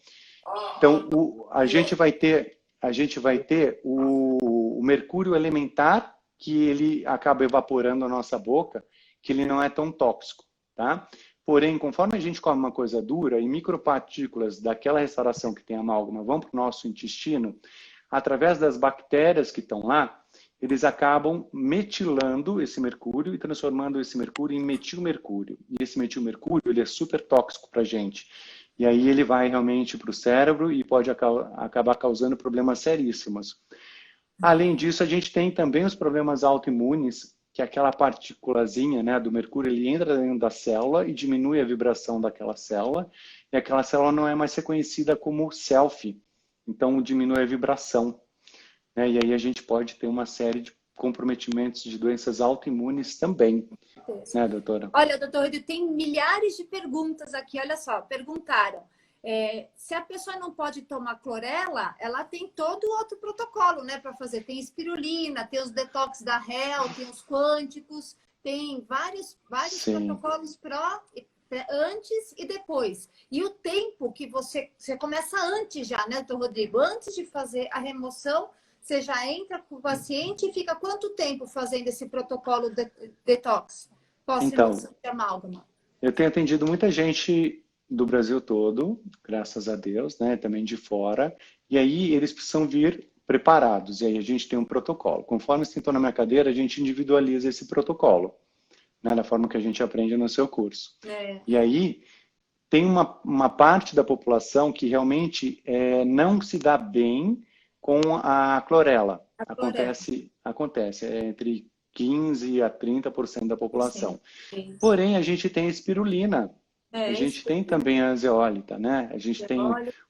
então a gente vai ter o mercúrio elementar, que ele acaba evaporando a nossa boca, que ele não é tão tóxico, tá? Porém, conforme a gente come uma coisa dura e micropartículas daquela restauração que tem amálgama vão para o nosso intestino, através das bactérias que estão lá, eles acabam metilando esse mercúrio e transformando esse mercúrio em metilmercúrio. E esse metilmercúrio ele é super tóxico para a gente. E aí ele vai realmente para o cérebro e pode acabar causando problemas seríssimos. Além disso, a gente tem também os problemas autoimunes, que é aquela partículazinha, né, do mercúrio, ele entra dentro da célula e diminui a vibração daquela célula, e aquela célula não é mais reconhecida como self, então diminui a vibração, né, e aí a gente pode ter uma série de comprometimentos de doenças autoimunes também, né, doutora? Olha, doutor Rodrigo, tem milhares de perguntas aqui, olha só, perguntaram. Se a pessoa não pode tomar clorela, ela tem todo outro protocolo, né, para fazer. Tem espirulina, tem os detox da Hell, tem os quânticos, tem vários protocolos antes e depois. E o tempo que você começa antes já, né, doutor Rodrigo? Antes de fazer a remoção, você já entra com o paciente e fica quanto tempo fazendo esse protocolo detox? Pós-remoção de amálgama. Eu tenho atendido muita gente do Brasil todo, graças a Deus, né, também de fora, e aí eles precisam vir preparados, e aí a gente tem um protocolo. Conforme você sentou na minha cadeira, a gente individualiza esse protocolo, né, da forma que a gente aprende no seu curso. E aí tem uma parte da população que realmente não se dá bem com a clorela. Acontece entre 15% a 30% da população. Sim. Porém, a gente tem a espirulina, a gente tem também a zeólita, né? A gente tem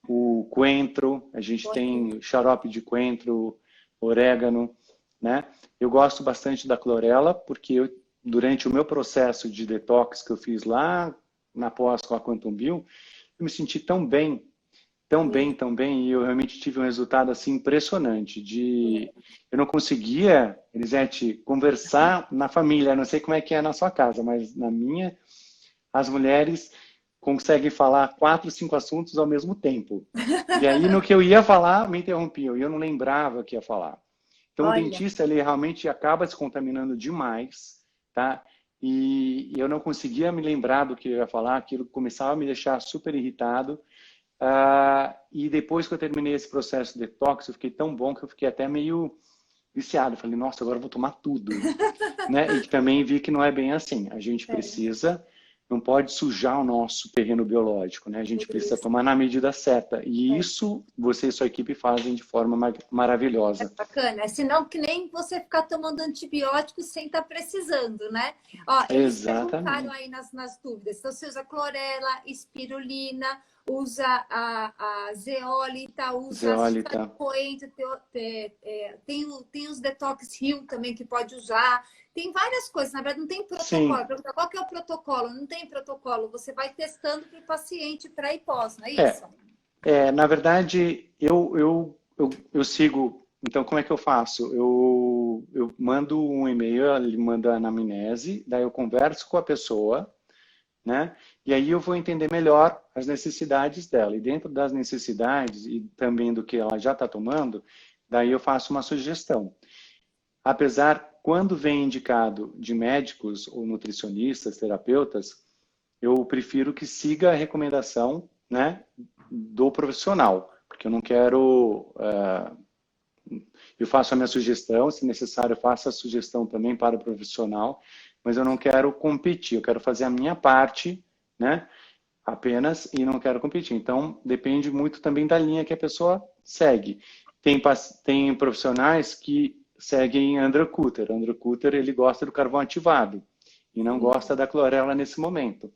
o coentro, a gente tem o xarope de coentro, orégano, né? Eu gosto bastante da clorela, porque durante o meu processo de detox que eu fiz lá na pós com a Quantum Bio, eu me senti tão bem, e eu realmente tive um resultado assim impressionante. Eu não conseguia, Elisete, conversar na família, não sei como é que é na sua casa, mas na minha, as mulheres conseguem falar 4, 5 assuntos ao mesmo tempo. E aí, no que eu ia falar, me interrompiam, e eu não lembrava o que ia falar. Então, o dentista, ele realmente acaba se contaminando demais, tá? E eu não conseguia me lembrar do que eu ia falar, aquilo começava a me deixar super irritado. E depois que eu terminei esse processo de detox, eu fiquei tão bom que eu fiquei até meio viciado. Falei, nossa, agora eu vou tomar tudo. Né? E também vi que não é bem assim. A gente precisa, não pode sujar o nosso terreno biológico, né? A gente precisa tomar na medida certa. E isso você e sua equipe fazem de forma maravilhosa. É bacana. Senão que nem você ficar tomando antibióticos sem estar precisando, né? Ó, eles perguntaram aí nas dúvidas. Então, você usa clorela, espirulina, usa a zeólita, usa a coentro, tem os detox Hill também que pode usar. Tem várias coisas, na verdade não tem protocolo. Pergunta, qual que é o protocolo? Não tem protocolo, você vai testando para o paciente pré e pós, não é isso? Na verdade, eu sigo. Então, como é que eu faço? Eu mando um e-mail, ele manda a anamnese, daí eu converso com a pessoa, né? E aí eu vou entender melhor as necessidades dela. E dentro das necessidades e também do que ela já está tomando, daí eu faço uma sugestão. Apesar quando vem indicado de médicos ou nutricionistas, terapeutas, eu prefiro que siga a recomendação, né, do profissional, porque eu não quero... eu faço a minha sugestão, se necessário, eu faço a sugestão também para o profissional, mas eu não quero competir, eu quero fazer a minha parte, né, apenas, e não quero competir. Então, depende muito também da linha que a pessoa segue. Tem profissionais que seguem Andrew Kutter. Andrew Kutter, ele gosta do carvão ativado e não gosta da clorela nesse momento.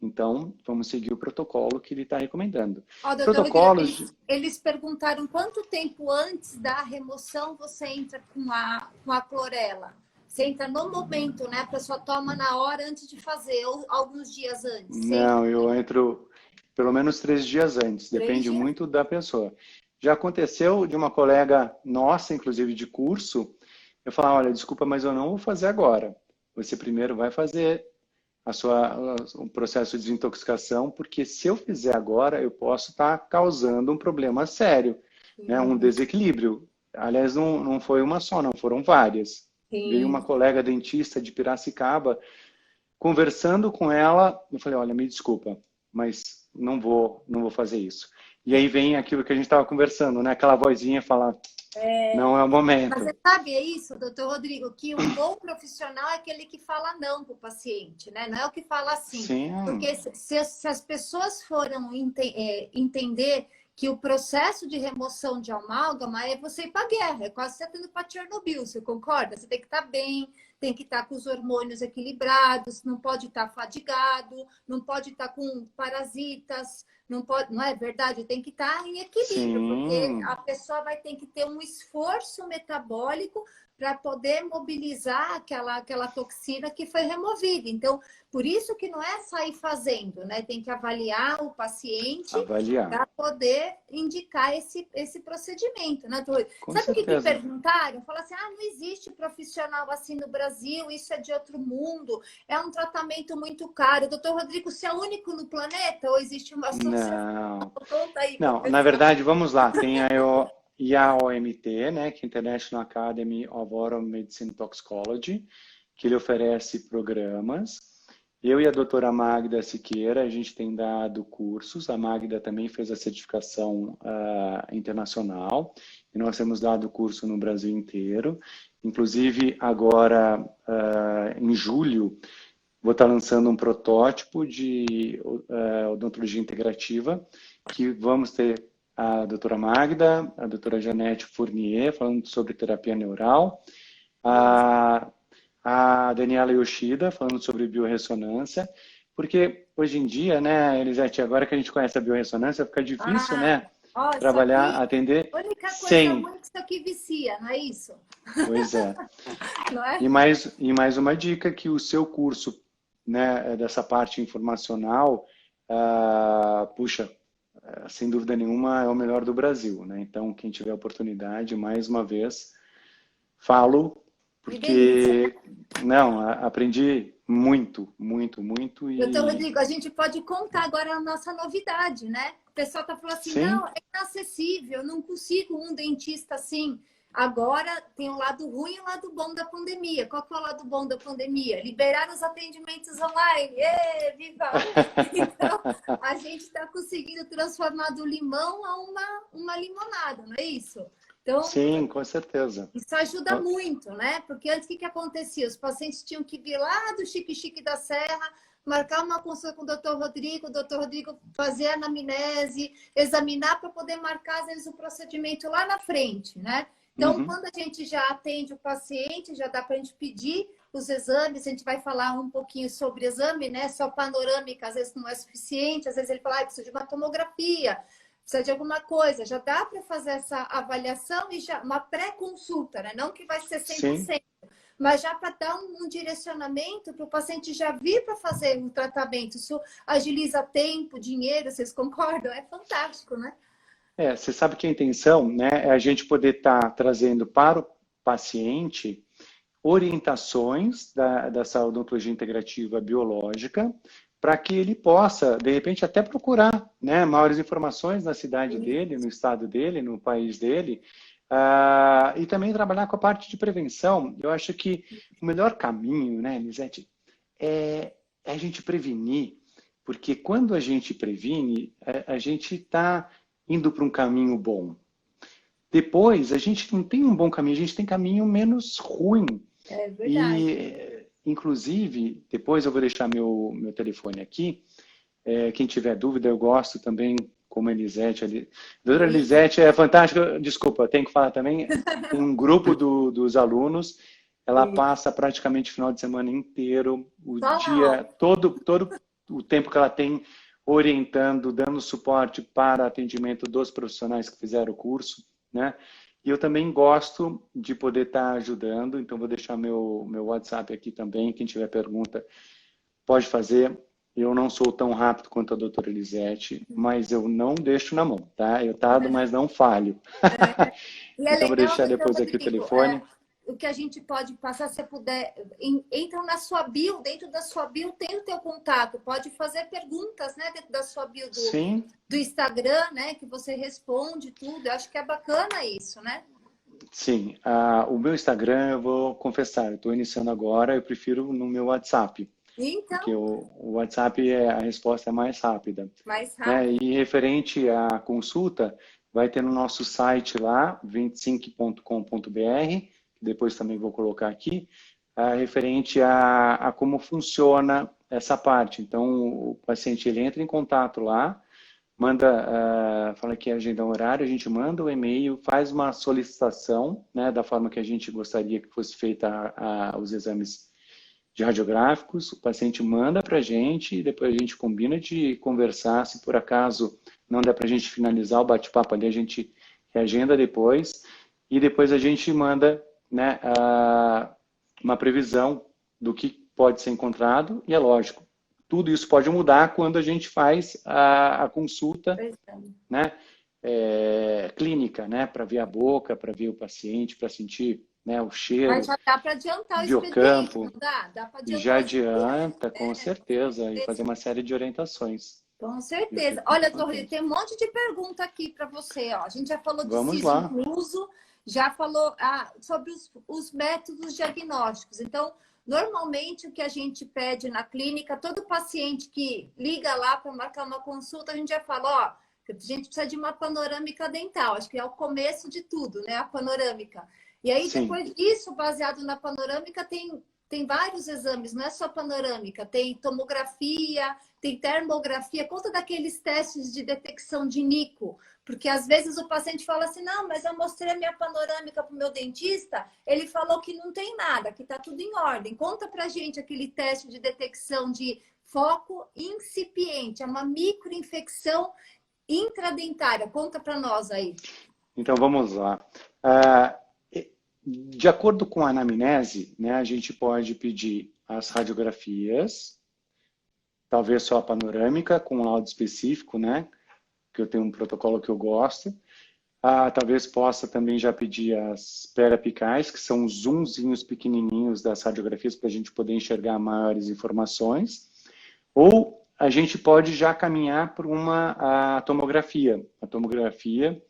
Então, vamos seguir o protocolo que ele está recomendando. Ó, doutor Protocolos... Rodrigo, eles perguntaram quanto tempo antes da remoção você entra com a clorela? Você entra no momento, né? A pessoa toma na hora antes de fazer, ou alguns dias antes? Não, eu entro pelo menos 3 dias antes, depende muito da pessoa. Já aconteceu de uma colega nossa, inclusive de curso, eu falar, olha, desculpa, mas eu não vou fazer agora. Você primeiro vai fazer o processo de desintoxicação, porque se eu fizer agora, eu posso estar causando um problema sério, né? Um desequilíbrio. Aliás, não foi uma só, não, foram várias. Sim. Veio uma colega dentista de Piracicaba, conversando com ela, eu falei, olha, me desculpa, mas não vou fazer isso. E aí vem aquilo que a gente estava conversando, né? Aquela vozinha falar, não é o momento. Mas você sabe, é isso, doutor Rodrigo, que um bom profissional é aquele que fala não para o paciente, né? Não é o que fala assim. Sim. Porque se as pessoas foram entender que o processo de remoção de amálgama é você ir para a guerra, é quase você indo para Chernobyl, você concorda? Você tem que estar bem, tem que estar com os hormônios equilibrados, não pode estar fadigado, não pode estar com parasitas, não é verdade? Tem que estar em equilíbrio, Sim. porque a pessoa vai ter que ter um esforço metabólico para poder mobilizar aquela toxina que foi removida. Então, por isso que não é sair fazendo, né? Tem que avaliar o paciente para poder indicar esse procedimento, né? Sabe o que perguntaram? Falaram assim, não existe profissional assim no Brasil, isso é de outro mundo, é um tratamento muito caro. Doutor Rodrigo, você é o único no planeta ou existe uma associação? Não, Conta aí, não, na verdade, vamos lá, tem a IAOMT, né, que é International Academy of Oral Medicine Toxicology, que ele oferece programas. Eu e a doutora Magda Siqueira, a gente tem dado cursos, a Magda também fez a certificação internacional, e nós temos dado curso no Brasil inteiro. Inclusive, agora, em julho, vou estar lançando um protótipo de odontologia integrativa, que vamos ter a doutora Magda, a doutora Janete Fournier, falando sobre terapia neural, a Daniela Yoshida, falando sobre biorressonância, porque hoje em dia, né, Elisete, agora que a gente conhece a biorressonância, fica difícil, né, trabalhar, atender a única coisa sem... ruim é que isso aqui vicia, não é isso? Pois é. Não é? E mais uma dica, que o seu curso, né, dessa parte informacional, puxa, sem dúvida nenhuma, é o melhor do Brasil, né? Então, quem tiver oportunidade, mais uma vez, falo, porque, não, aprendi muito, muito, muito. Doutor Rodrigo, a gente pode contar agora a nossa novidade, né? O pessoal está falando assim, não, é inacessível, não consigo um dentista assim. Agora tem o lado ruim e o lado bom da pandemia. Qual que é o lado bom da pandemia? Liberar os atendimentos online. Viva! Então, a gente está conseguindo transformar do limão a uma limonada, não é isso? Então, sim, com certeza. Isso ajuda muito, né? Porque antes o que acontecia? Os pacientes tinham que vir lá do Chique-Chique da Serra, marcar uma consulta com o doutor Rodrigo fazer a anamnese, examinar para poder marcar, às vezes, o procedimento lá na frente, né? Então, quando a gente já atende o paciente, já dá para a gente pedir os exames, a gente vai falar um pouquinho sobre exame, né? Só panorâmica, às vezes não é suficiente, às vezes ele fala, precisa de uma tomografia, precisa de alguma coisa. Já dá para fazer essa avaliação e já uma pré-consulta, né? Não que vai ser 100%, sim, mas já para dar um direcionamento para o paciente já vir para fazer um tratamento. Isso agiliza tempo, dinheiro, vocês concordam? É fantástico, né? Você sabe que a intenção, né, é a gente poder estar trazendo para o paciente orientações dessa odontologia integrativa biológica, para que ele possa, de repente, até procurar, né, maiores informações na cidade dele, no estado dele, no país dele, E também trabalhar com a parte de prevenção. Eu acho que o melhor caminho, né, Elisete, é a gente prevenir, porque quando a gente previne, a gente está indo para um caminho bom. Depois, a gente não tem um bom caminho, a gente tem caminho menos ruim. É verdade. E, inclusive, depois eu vou deixar meu telefone aqui. Quem tiver dúvida, eu gosto também, como a Elisete ali. Doutora Elisete é fantástica. Desculpa, eu tenho que falar também. Tem um grupo dos alunos. Ela passa praticamente o final de semana inteiro, o dia, todo o tempo que ela tem orientando, dando suporte para atendimento dos profissionais que fizeram o curso, né? E eu também gosto de poder estar ajudando, então vou deixar meu WhatsApp aqui também. Quem tiver pergunta, pode fazer. Eu não sou tão rápido quanto a doutora Elisete, mas eu não deixo na mão, tá? Eu tardo, mas não falho. E é Então, vou legal, deixar doutor depois aqui o Rodrigo, telefone. o que a gente pode passar, se puder, entra na sua bio, dentro da sua bio tem o teu contato, pode fazer perguntas, né, dentro da sua bio Sim, do Instagram, né, que você responde tudo. Eu acho que é bacana isso, né? sim. O meu Instagram, eu vou confessar, eu estou iniciando agora, eu prefiro no meu WhatsApp, porque Então, o WhatsApp, a resposta é mais rápida, mais né? rápido. E referente à consulta, vai ter no nosso site lá, 25.com.br, que depois também vou colocar aqui, referente a como funciona essa parte. Então, o paciente ele entra em contato lá, manda, fala que agenda um horário, a gente manda o e-mail, faz uma solicitação, né, da forma que a gente gostaria que fosse feita os exames de radiográficos, o paciente manda para a gente e depois a gente combina de conversar. Se por acaso não der para a gente finalizar o bate-papo ali, a gente reagenda depois e depois a gente manda, né, uma previsão do que pode ser encontrado e é lógico, tudo isso pode mudar quando a gente faz a consulta, né, clínica, né, para ver a boca, para ver o paciente, para sentir, né, o Mas cheiro, já dá para adiantar o expediente, não biocampo, dá? Dá para e adiantar já o expediente, adianta, com né? certeza, e fazer uma série de orientações. Com Eu certeza. fico muito Olha, Torre, contente. tem um monte de pergunta aqui para você. Ó. A gente já falou de Vamos siso lá. incluso, já falou sobre os métodos diagnósticos. Então, normalmente o que a gente pede na clínica, todo paciente que liga lá para marcar uma consulta, a gente já fala, ó, a gente precisa de uma panorâmica dental. Acho que é o começo de tudo, né? A panorâmica. E aí, Sim, depois disso, baseado na panorâmica, tem vários exames, não é só panorâmica, tem tomografia, tem termografia, conta daqueles testes de detecção de Nico, porque às vezes o paciente fala assim, não, mas eu mostrei a minha panorâmica para o meu dentista, ele falou que não tem nada, que está tudo em ordem. Conta para gente aquele teste de detecção de foco incipiente, é uma microinfecção intradentária. Conta para nós aí. então vamos lá. Ah, de acordo com a anamnese, né, a gente pode pedir as radiografias, talvez só a panorâmica, com um laudo específico, né, que eu tenho um protocolo que eu gosto. Talvez possa também já pedir as perapicais, que são os zoomzinhos pequenininhos das radiografias para a gente poder enxergar maiores informações. Ou a gente pode já caminhar por a tomografia. A tomografia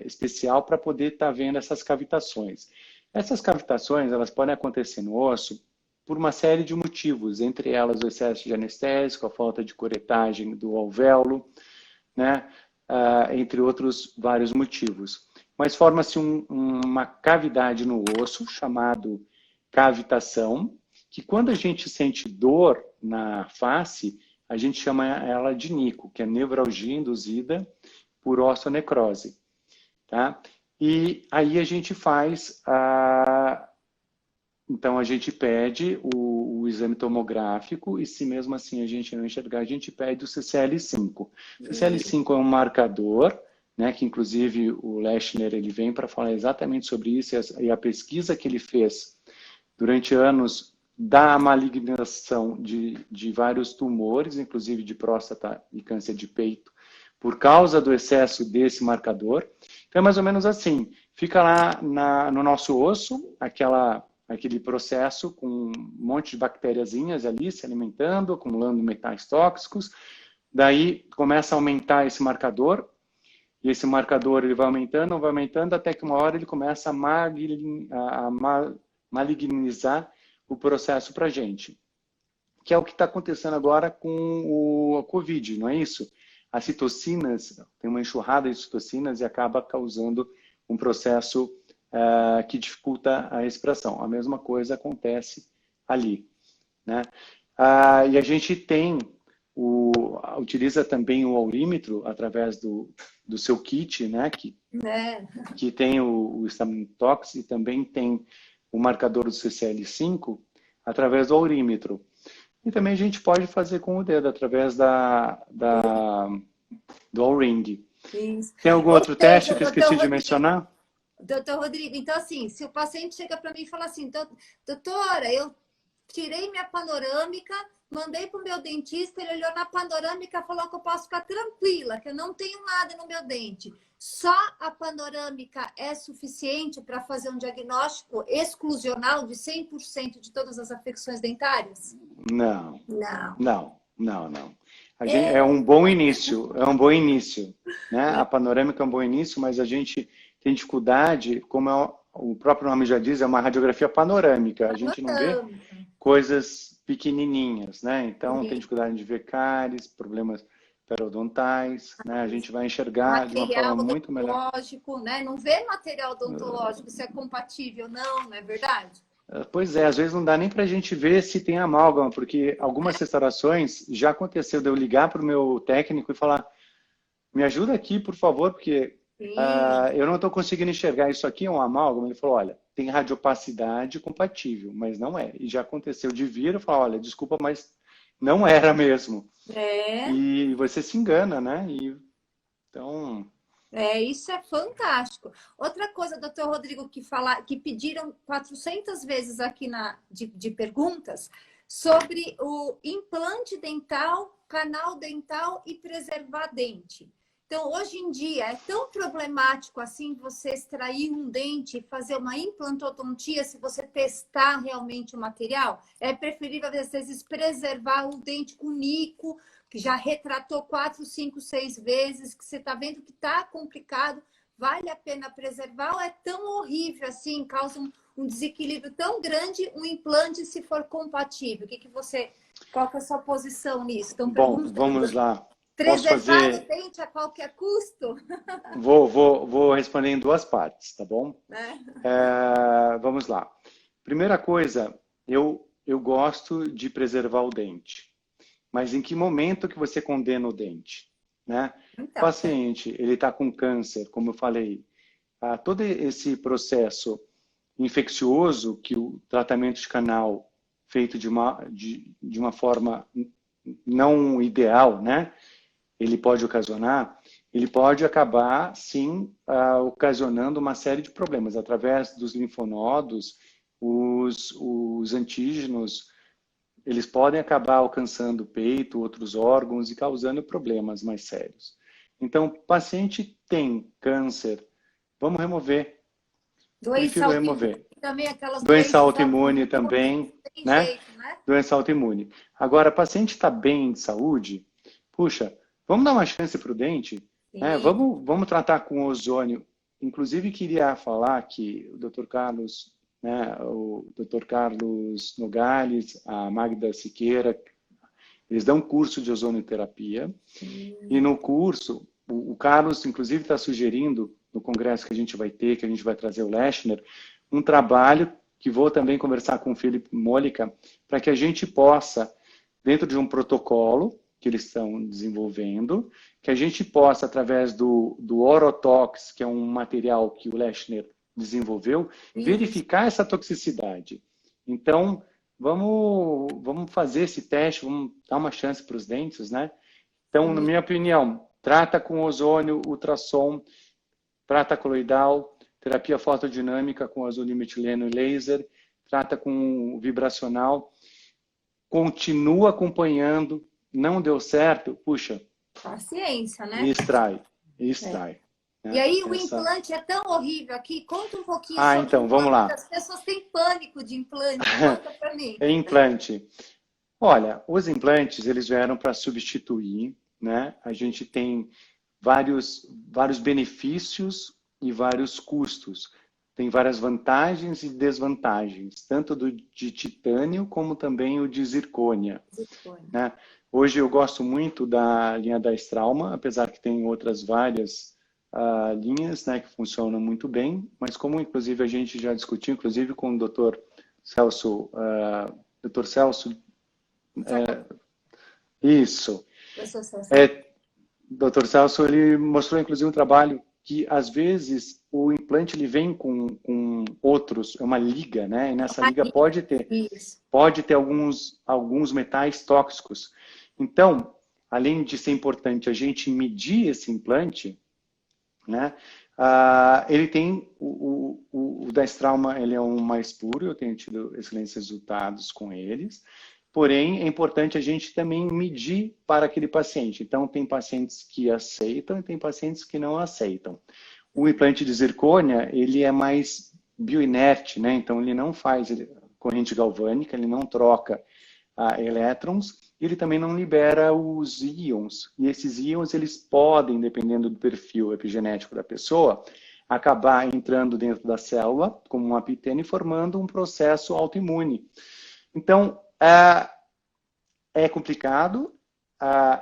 especial para poder estar vendo essas cavitações. Essas cavitações, elas podem acontecer no osso por uma série de motivos, entre elas o excesso de anestésico, a falta de curetagem do alvéolo, né? Entre outros vários motivos. Mas forma-se uma cavidade no osso, chamado cavitação, que quando a gente sente dor na face, a gente chama ela de nico, que é nevralgia induzida por osteonecrose. Tá? E aí a gente faz então, a gente pede o exame tomográfico e se mesmo assim a gente não enxergar, a gente pede o CCL5. O CCL5 é um marcador, né, que inclusive o Lechner ele vem para falar exatamente sobre isso e a pesquisa que ele fez durante anos da malignação de vários tumores, inclusive de próstata e câncer de peito, por causa do excesso desse marcador. Então, é mais ou menos assim, fica lá no nosso osso, aquele processo com um monte de bactériazinhas ali se alimentando, acumulando metais tóxicos. Daí começa a aumentar esse marcador. E esse marcador ele vai aumentando, até que uma hora ele começa malignizar o processo para a gente. Que é o que está acontecendo agora com a Covid, não é isso? As citocinas, tem uma enxurrada de citocinas e acaba causando um processo que dificulta a respiração. A mesma coisa acontece ali, né? E a gente utiliza também o aurímetro através do seu kit, né? Que tem o Stamatox e também tem o marcador do CCL5 através do aurímetro. E também a gente pode fazer com o dedo, através do O-Ring. Tem algum outro teste que eu esqueci de mencionar? Doutor Rodrigo, então assim, se o paciente chega para mim e fala assim, doutora, eu tirei minha panorâmica, mandei para o meu dentista, ele olhou na panorâmica e falou que eu posso ficar tranquila, que eu não tenho nada no meu dente. Só a panorâmica é suficiente para fazer um diagnóstico exclusional de 100% de todas as afecções dentárias? Não. Não. É um bom início, né? A panorâmica é um bom início, mas a gente tem dificuldade, como o próprio nome já diz, é uma radiografia panorâmica. A gente não vê coisas pequenininhas, né? Então tem dificuldade de ver cáries, problemas periodontais, né? A gente vai enxergar de uma forma muito melhor. Né? Não vê material odontológico se é compatível, não é verdade? Pois é, às vezes não dá nem para a gente ver se tem amálgama, porque algumas restaurações já aconteceu de eu ligar para o meu técnico e falar, me ajuda aqui, por favor, porque eu não estou conseguindo enxergar, isso aqui é um amálgama. Ele falou, olha, tem radiopacidade compatível, mas não é. E já aconteceu de vir e falar, olha, desculpa, mas não era mesmo. E você se engana, né? Então... isso é fantástico. Outra coisa, doutor Rodrigo, que pediram 400 vezes aqui de perguntas sobre o implante dental, canal dental e preservar dente. Então, hoje em dia, é tão problemático assim você extrair um dente e fazer uma implantodontia se você testar realmente o material? É preferível, às vezes, preservar o dente com nico, que já retratou 4, 5, 6 vezes, que você está vendo que está complicado, vale a pena preservar ou é tão horrível assim, causa um desequilíbrio tão grande um implante se for compatível? Qual que é a sua posição nisso? Então, bom, vamos lá. Preservar o dente a qualquer custo? Vou responder em duas partes, tá bom? Vamos lá. Primeira coisa, eu gosto de preservar o dente. Mas em que momento que você condena o dente? Né? Então, o paciente, ele está com câncer, como eu falei. Todo esse processo infeccioso que o tratamento de canal feito de uma forma não ideal, né? Ele pode ocasionar, ele pode acabar, sim, ocasionando uma série de problemas através dos linfonodos, os antígenos, eles podem acabar alcançando o peito, outros órgãos e causando problemas mais sérios. Então, o paciente tem câncer, vamos remover. Prefiro remover. Também aquelas doença autoimune também, né? Jeito, né? Doença autoimune. Agora, o paciente está bem de saúde, puxa, vamos dar uma chance para o dente? Né? Vamos tratar com ozônio. Inclusive, queria falar que o Dr. Carlos, né, o Dr. Carlos Nogales, a Magda Siqueira, eles dão curso de ozonioterapia. E no curso, o Carlos, inclusive, está sugerindo, no congresso que a gente vai ter, que a gente vai trazer o Lechner, um trabalho que vou também conversar com o Felipe Mólica, para que a gente possa, dentro de um protocolo que eles estão desenvolvendo, que a gente possa, através do Orotox, que é um material que o Lechner desenvolveu, verificar essa toxicidade. Então, vamos fazer esse teste, vamos dar uma chance para os dentes, né? Então, na minha opinião, trata com ozônio, ultrassom, prata coloidal, terapia fotodinâmica com azulmetileno e laser, trata com vibracional, continua acompanhando, não deu certo, puxa. Paciência, né? Extrai. Né? E aí o implante é tão horrível aqui, conta um pouquinho sobre então, vamos lá. As pessoas têm pânico de implante, conta para mim. Implante. Olha, os implantes, eles vieram para substituir, né? A gente tem vários benefícios e vários custos. Tem várias vantagens e desvantagens, tanto de titânio como também o de zircônia, né? Hoje eu gosto muito da linha da Strauma, apesar que tem outras várias linhas, né, que funcionam muito bem, mas como inclusive a gente já discutiu, inclusive com o Dr. Celso, isso, Dr. Celso, ele mostrou inclusive um trabalho que às vezes o implante ele vem com outros, é uma liga, né? E nessa liga pode ter alguns metais tóxicos. Então, além de ser importante a gente medir esse implante, né? Ele tem o da Strauma, ele é um mais puro, eu tenho tido excelentes resultados com eles. Porém, é importante a gente também medir para aquele paciente. Então, tem pacientes que aceitam e tem pacientes que não aceitam. O implante de zircônia, ele é mais bioinerte, né? Então, ele não faz corrente galvânica, ele não troca elétrons, e ele também não libera os íons. E esses íons, eles podem, dependendo do perfil epigenético da pessoa, acabar entrando dentro da célula, como uma apitene, e formando um processo autoimune. Então, é complicado,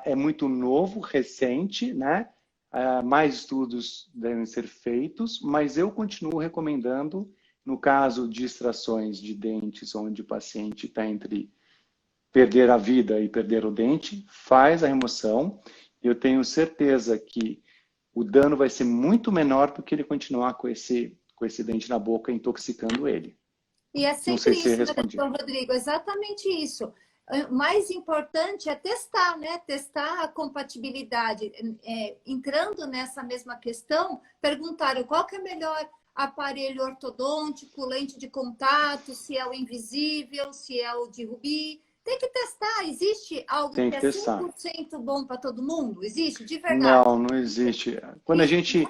é muito novo, recente, né? Mais estudos devem ser feitos, mas eu continuo recomendando, no caso de extrações de dentes, onde o paciente está entre perder a vida e perder o dente, faz a remoção. Eu tenho certeza que o dano vai ser muito menor do que ele continuar com esse dente na boca, intoxicando ele. E é sempre isso, né, doutor Rodrigo? Exatamente isso. O mais importante é testar, né? Testar a compatibilidade. Entrando nessa mesma questão, perguntaram qual que é melhor aparelho ortodôntico, lente de contato, se é o invisível, se é o de rubi. Tem que testar. Existe algo que é 100% bom para todo mundo? Existe, de verdade? Não existe. Quando a gente...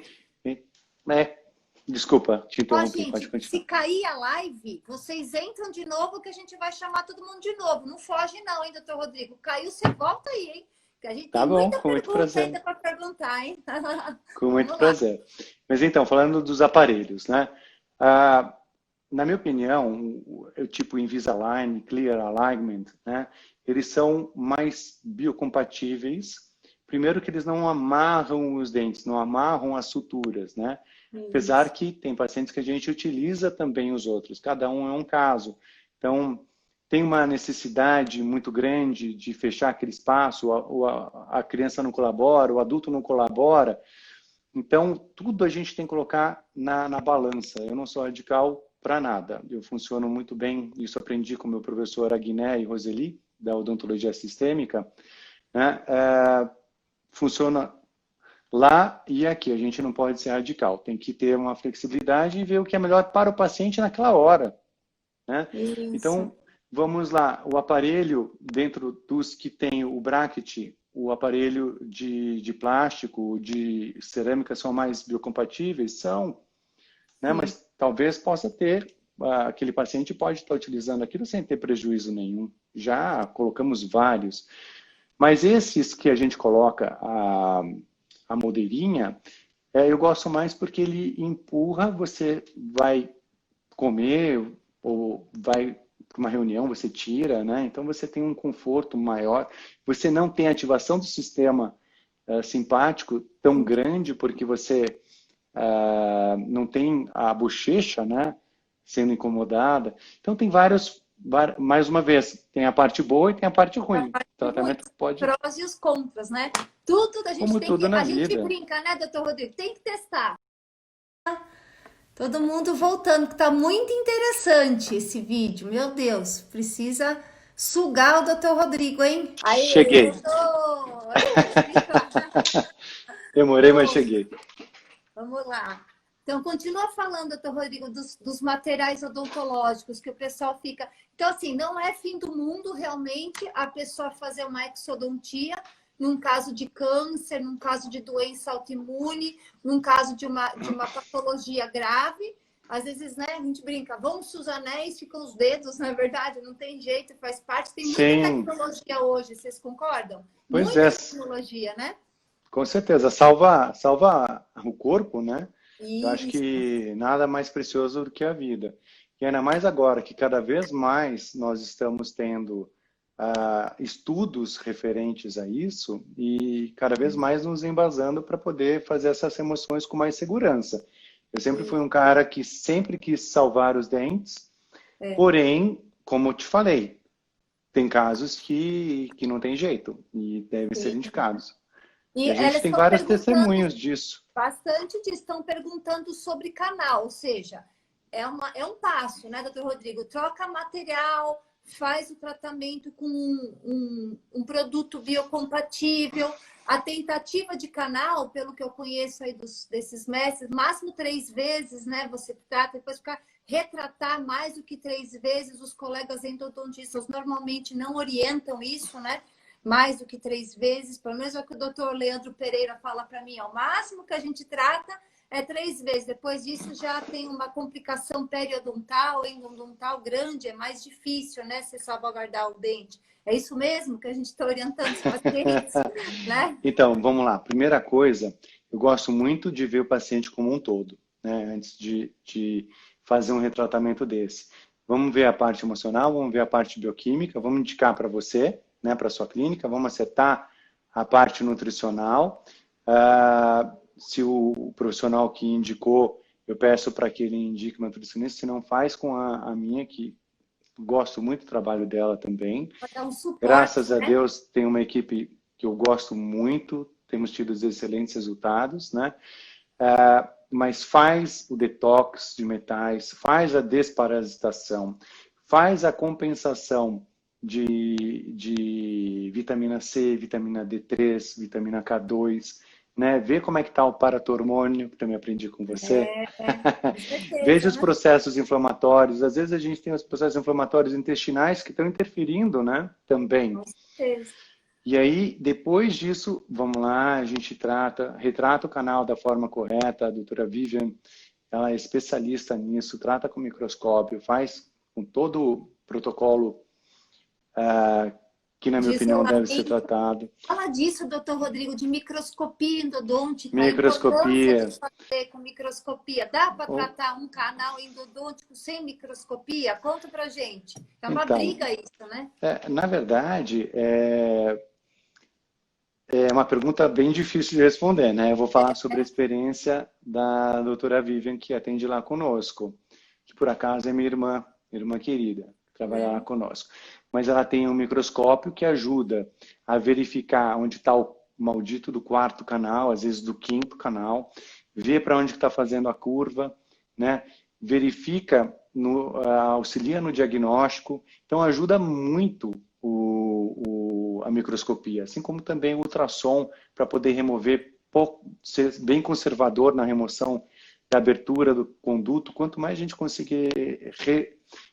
Desculpa, te interrompi, pode continuar. Se cair a live, vocês entram de novo que a gente vai chamar todo mundo de novo. Não foge não, hein, doutor Rodrigo? Caiu, você volta aí, hein? Que a gente tem muita pergunta ainda para perguntar, hein? Com muito prazer. Mas então, falando dos aparelhos, né? Na minha opinião, o tipo Invisalign, Clear Alignment, né? Eles são mais biocompatíveis. Primeiro que eles não amarram os dentes, não amarram as suturas, né? Apesar que tem pacientes que a gente utiliza também os outros, cada um é um caso. Então, tem uma necessidade muito grande de fechar aquele espaço, a criança não colabora, o adulto não colabora. Então, tudo a gente tem que colocar na balança. Eu não sou radical para nada. Eu funciono muito bem, isso aprendi com meu professor Aguiné e Roseli, da odontologia sistêmica, né? Funciona lá e aqui. A gente não pode ser radical. Tem que ter uma flexibilidade e ver o que é melhor para o paciente naquela hora, né? Então, vamos lá. O aparelho, dentro dos que tem o bracket, o aparelho de plástico, de cerâmica são mais biocompatíveis? São, né? Mas talvez possa ter, aquele paciente pode estar utilizando aquilo sem ter prejuízo nenhum. Já colocamos vários. Mas esses que a gente coloca a moldeirinha, eu gosto mais porque ele empurra, você vai comer ou vai para uma reunião, você tira, né? Então você tem um conforto maior. Você não tem ativação do sistema simpático tão grande porque você não tem a bochecha, né, sendo incomodada. Então tem mais uma vez, tem a parte boa e tem a parte ruim. O tratamento pode... prós e os contras, né? Tudo a gente como tem tudo que... na A vida. gente brinca, né, doutor Rodrigo? Tem que testar. Todo mundo voltando, que tá muito interessante esse vídeo. Meu Deus, precisa sugar o doutor Rodrigo, hein? Aí, cheguei. Demorei, mas cheguei. Vamos lá. Então, continua falando, doutor Rodrigo, dos materiais odontológicos, que o pessoal fica... Então, assim, não é fim do mundo, realmente, a pessoa fazer uma exodontia num caso de câncer, num caso de doença autoimune, num caso de uma patologia grave. Às vezes, né, a gente brinca, vão-se os anéis, ficam os dedos, não é verdade? Não tem jeito, faz parte. Tem muita tecnologia hoje, vocês concordam? Pois muita tecnologia, né? Com certeza, salva o corpo, né? Eu acho Isso. que nada mais precioso do que a vida. E ainda mais agora que cada vez mais nós estamos tendo estudos referentes a isso e cada vez mais nos embasando para poder fazer essas remoções com mais segurança. Eu sempre fui um cara que sempre quis salvar os dentes, É. porém, como eu te falei, tem casos que não tem jeito e devem ser Sim. indicados. E E a gente elas tem estão vários perguntando testemunhos disso. bastante disso, estão perguntando sobre canal, ou seja, é um passo, né, doutor Rodrigo? Troca material, faz o tratamento com um produto biocompatível. A tentativa de canal, pelo que eu conheço aí desses mestres, máximo 3 vezes, né? Você trata, depois ficar retratar mais do que 3 vezes. Os colegas endodontistas normalmente não orientam isso, né? Mais do que 3 vezes, pelo menos é o que o doutor Leandro Pereira fala para mim, ó, o máximo que a gente trata é 3 vezes. Depois disso já tem uma complicação periodontal, endodontal grande, é mais difícil, né, se salvaguardar o dente. É isso mesmo que a gente está orientando os pacientes, né? Então, vamos lá. Primeira coisa, eu gosto muito de ver o paciente como um todo, né? Antes de fazer um retratamento desse. Vamos ver a parte emocional, vamos ver a parte bioquímica, vamos indicar para você, né, para sua clínica, vamos acertar a parte nutricional. Se o profissional que indicou, eu peço para que ele indique uma nutricionista, se não faz com a minha, que gosto muito do trabalho dela também. Para dar um suporte, Graças a né? Deus, tem uma equipe que eu gosto muito, temos tido excelentes resultados, né? Mas faz o detox de metais, faz a desparasitação, faz a compensação de vitamina C, vitamina D3, vitamina K2, né? Vê como é que está o paratormônio, que também aprendi com você. Com Veja certeza, os né? processos inflamatórios. Às vezes a gente tem os processos inflamatórios intestinais que estão interferindo, né? Também. Com certeza. E aí, depois disso, vamos lá, a gente retrata o canal da forma correta. A doutora Vivian, ela é especialista nisso, trata com microscópio, faz com todo o protocolo que, na minha De opinião, deve ser isolamento. tratado. Fala disso, doutor Rodrigo, de microscopia endodôntica, a importância Microscopia. de fazer com microscopia. Dá para tratar um canal endodôntico sem microscopia? Conta pra gente. É uma Então, briga isso, né? na verdade, é uma pergunta bem difícil de responder, né? Eu vou falar sobre a experiência da doutora Vivian, que atende lá conosco, que por acaso é minha irmã querida, que trabalha lá conosco. Mas ela tem um microscópio que ajuda a verificar onde está o maldito do quarto canal, às vezes do quinto canal, vê para onde está fazendo a curva, né? Verifica, auxilia no diagnóstico, então ajuda muito a microscopia, assim como também o ultrassom para poder remover, ser bem conservador na remoção da abertura do conduto. Quanto mais a gente conseguir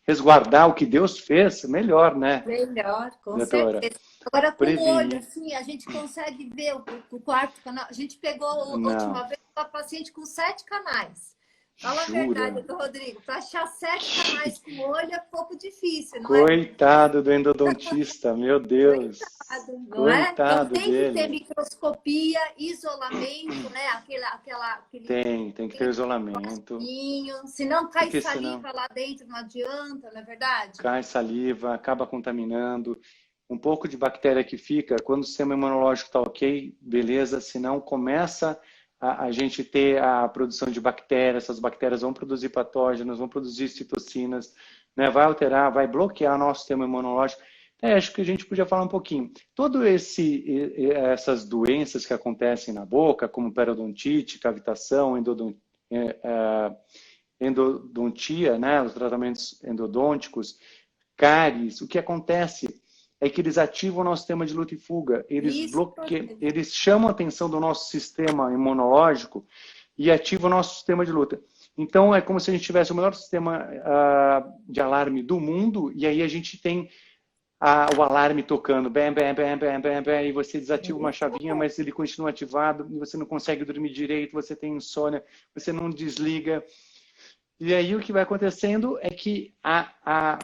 resguardar o que Deus fez, melhor, né, Melhor, com doutora? certeza. Agora, com o olho, Prevenir. assim, a gente consegue ver o quarto canal. A gente pegou a Não, última vez uma paciente com 7 canais. Fala a verdade, jura? doutor Rodrigo. Para achar 7 canais com olho é pouco difícil, não é? Coitado do endodontista, meu Deus. Não é? Então Coitado tem que ter dele. microscopia, isolamento, né? Aquele Tem que ter isolamento, plastiquinho, senão cai porque senão saliva lá dentro, não adianta, não é verdade? cai saliva, acaba contaminando. Um pouco de bactéria que fica, quando o sistema imunológico está ok, beleza, senão começa a gente ter a produção de bactérias, essas bactérias vão produzir patógenos, vão produzir citocinas, né? Vai alterar, vai bloquear nosso sistema imunológico. Acho que a gente podia falar um pouquinho. Todas essas doenças que acontecem na boca, como periodontite, cavitação, endodontia, né? Os tratamentos endodônticos, cáries, o que acontece é que eles ativam o nosso sistema de luta e fuga. Isso, Eles chamam a atenção do nosso sistema imunológico e ativam o nosso sistema de luta. Então, é como se a gente tivesse o melhor sistema de alarme do mundo, e aí a gente tem o alarme tocando, bam, bam, bam, bam, bam, bam, e você desativa uma chavinha, mas ele continua ativado, e você não consegue dormir direito, você tem insônia, você não desliga. E aí o que vai acontecendo é que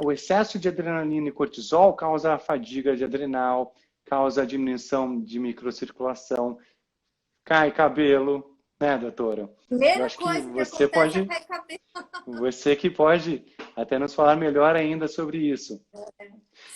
o excesso de adrenalina e cortisol causa a fadiga de adrenal, causa a diminuição de microcirculação, cai cabelo, né, doutora? Eu Primeira acho que coisa que acontece é cair cabelo. você que pode até nos falar melhor ainda sobre isso.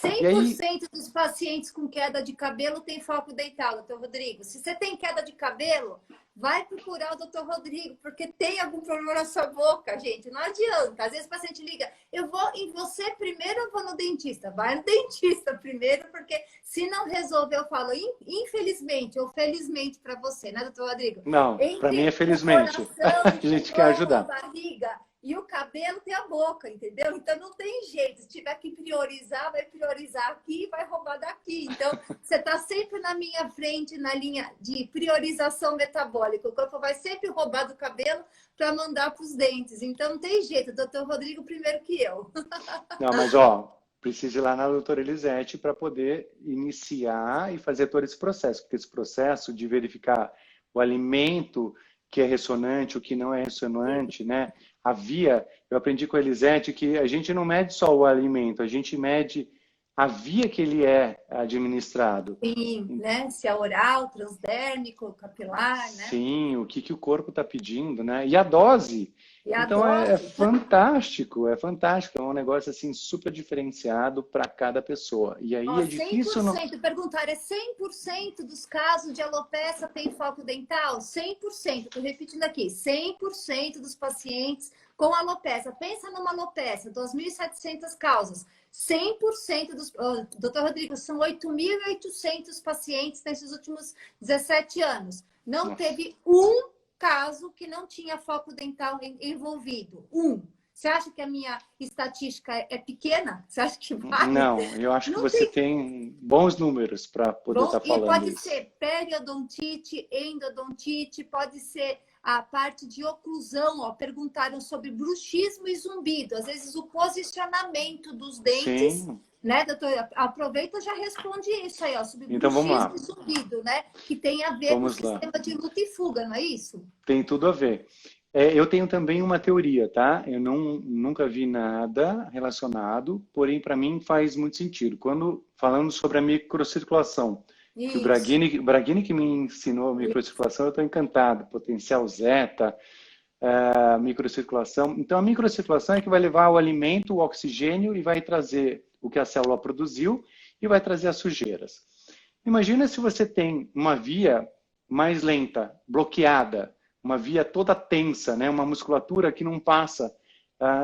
E aí, 100% dos pacientes com queda de cabelo tem foco dental, doutor Rodrigo. Se você tem queda de cabelo, vai procurar o doutor Rodrigo, porque tem algum problema na sua boca, gente. Não adianta. Às vezes o paciente liga, eu vou em você primeiro, eu vou no dentista. Vai no dentista primeiro, porque se não resolver, eu falo, infelizmente ou felizmente para você, né, doutor Rodrigo? não, para mim é Entre o felizmente. coração, A o gente quer pulmão, a ajudar. barriga e o cabelo tem a boca, entendeu? Então não tem jeito. Se tiver que priorizar, vai priorizar aqui e vai roubar daqui. Então você está sempre na minha frente, na linha de priorização metabólica. O corpo vai sempre roubar do cabelo para mandar para os dentes. Então não tem jeito. Doutor Rodrigo primeiro que eu. Não, mas ó, precisa ir lá na doutora Elisete para poder iniciar e fazer todo esse processo, porque esse processo de verificar o alimento que é ressonante, o que não é ressonante, né? A via, eu aprendi com a Elisete que a gente não mede só o alimento, a gente mede a via que ele é administrado. Sim, né? Se é oral, transdérmico, capilar, né? Sim, o que que o corpo está pedindo, né? E a dose. E a Então é dose. fantástico, é fantástico. É um negócio assim super diferenciado para cada pessoa. E aí Ó, é difícil não. 100%, perguntar, é 100% dos casos de alopecia tem foco dental? 100%, estou repetindo aqui, 100% dos pacientes com alopecia. Pensa numa alopecia, 2.700 causas. 100% dos... Oh, doutor Rodrigo, são 8.800 pacientes nesses últimos 17 anos. Não Nossa. teve um caso que não tinha foco dental envolvido. Um. Você acha que a minha estatística é pequena? Você acha que vale? Não, eu acho que Não você tem. tem bons números para poder Bom, estar e falando pode isso. ser periodontite, endodontite, pode ser a parte de oclusão. Ó, perguntaram sobre bruxismo e zumbido. Às vezes o posicionamento dos dentes, Sim, né, doutora? Aproveita e já responde isso aí, ó, sobre então vamos bruxismo lá. e zumbido, né? Que tem a ver com o Vamos lá. sistema de luta e fuga, não é isso? Tem tudo a ver. Eu tenho também uma teoria, tá? Eu nunca vi nada relacionado, porém para mim faz muito sentido. Quando falando sobre a microcirculação, que Isso. O Braghini que me ensinou a microcirculação, eu estou encantado. Potencial zeta, a microcirculação. Então a microcirculação é que vai levar o alimento, o oxigênio e vai trazer o que a célula produziu e vai trazer as sujeiras. Imagina se você tem uma via mais lenta, bloqueada, uma via toda tensa, né? Uma musculatura que não passa,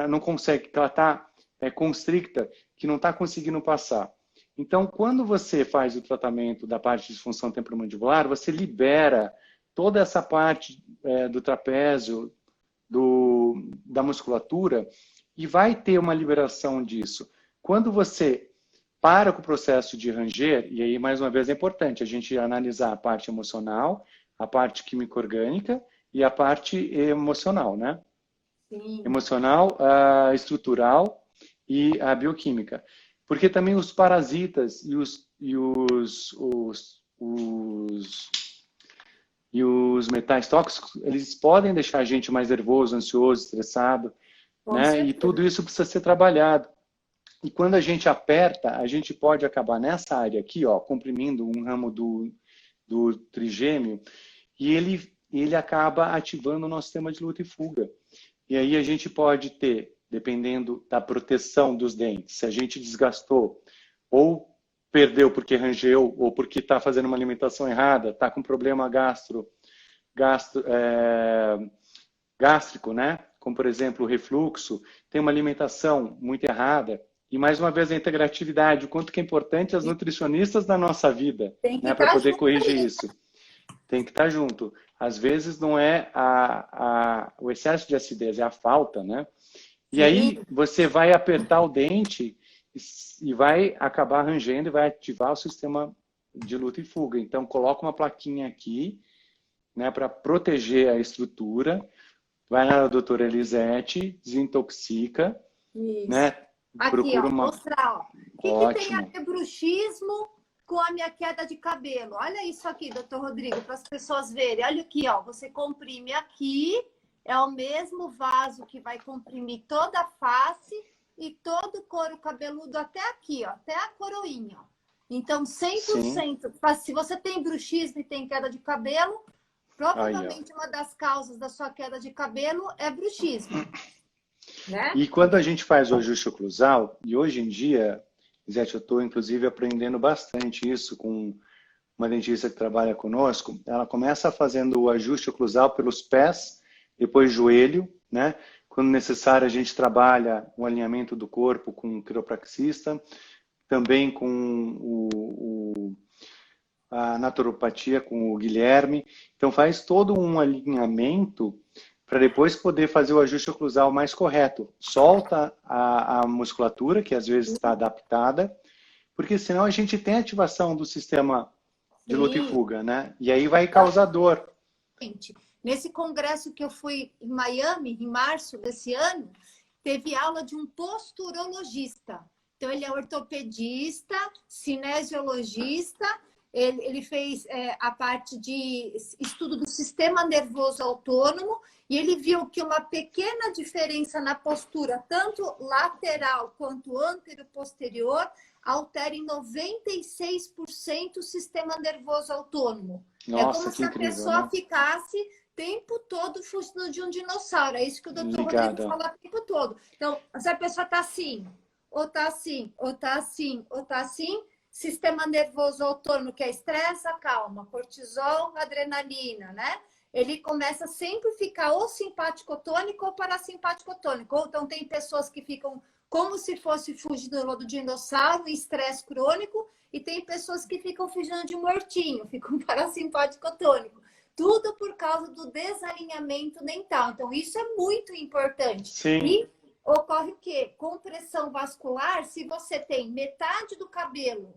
não consegue, que ela está constricta, que não está conseguindo passar. Então, quando você faz o tratamento da parte de disfunção temporomandibular, você libera toda essa parte do trapézio, da musculatura, e vai ter uma liberação disso. Quando você para com o processo de ranger, e aí, mais uma vez, é importante a gente analisar a parte emocional, a parte químico-orgânica e a parte emocional, né? Sim. Emocional, estrutural e a bioquímica. Porque também os parasitas e os metais tóxicos, eles podem deixar a gente mais nervoso, ansioso, estressado, Com né? E certeza. tudo isso precisa ser trabalhado. E quando a gente aperta, a gente pode acabar nessa área aqui, ó, comprimindo um ramo do trigêmeo, e ele acaba ativando o nosso sistema de luta e fuga. E aí a gente pode ter, dependendo da proteção dos dentes, se a gente desgastou ou perdeu porque rangeu ou porque está fazendo uma alimentação errada, está com problema gástrico, né? Como, por exemplo, o refluxo, tem uma alimentação muito errada. E, mais uma vez, a integratividade, o quanto que é importante as nutricionistas na nossa vida, Tem que né, para estar poder junto corrigir aí. isso. Tem que estar junto. Às vezes não é o excesso de acidez, é a falta, né? E Sim. aí você vai apertar o dente e vai acabar arranjando e vai ativar o sistema de luta e fuga. Então, coloca uma plaquinha aqui, né, para proteger a estrutura. Vai na doutora Elisete, desintoxica, Isso. né? Aqui, Procura ó, uma. mostrar, ó. O que que tem a Ótimo. ver bruxismo com a minha queda de cabelo? Olha isso aqui, doutor Rodrigo, para as pessoas verem. Olha aqui, ó. Você comprime aqui, é o mesmo vaso que vai comprimir toda a face e todo o couro cabeludo até aqui, ó, até a coroinha, ó. Então, Sim. 100%. Se você tem bruxismo e tem queda de cabelo, Provavelmente uma das causas da sua queda de cabelo é bruxismo, né? E quando a gente faz o ajuste oclusal, e hoje em dia, Zete, eu estou inclusive aprendendo bastante isso com uma dentista que trabalha conosco, ela começa fazendo o ajuste oclusal pelos pés, depois joelho, né? Quando necessário, a gente trabalha o alinhamento do corpo com o quiropraxista, também com a naturopatia, com o Guilherme. Então, faz todo um alinhamento para depois poder fazer o ajuste oclusal mais correto. Solta a musculatura, que às vezes está adaptada, porque senão a gente tem ativação do sistema de luta e fuga, né? E aí vai causar dor. Nesse congresso que eu fui em Miami, em março desse ano, teve aula de um posturologista. Então, ele é ortopedista, cinesiologista, ele fez a parte de estudo do sistema nervoso autônomo e ele viu que uma pequena diferença na postura, tanto lateral quanto antero-posterior, altera em 96% o sistema nervoso autônomo. Nossa, é como se a incrível, pessoa né? ficasse o tempo todo fugindo de um dinossauro. É isso que o doutor Ligada. Rodrigo fala o tempo todo. Então, se a pessoa está assim, ou está assim, ou está assim, ou está assim, sistema nervoso autônomo, que é estresse, calma, cortisol, adrenalina, né? Ele começa sempre a ficar ou simpático-tônico ou parasimpático-tônico. Ou então tem pessoas que ficam como se fosse fugindo do dinossauro, estresse crônico, e tem pessoas que ficam fugindo de mortinho, ficam parasimpático-tônico. Tudo por causa do desalinhamento dental. Então, isso é muito importante. Sim. E ocorre o quê? Compressão vascular, se você tem metade do cabelo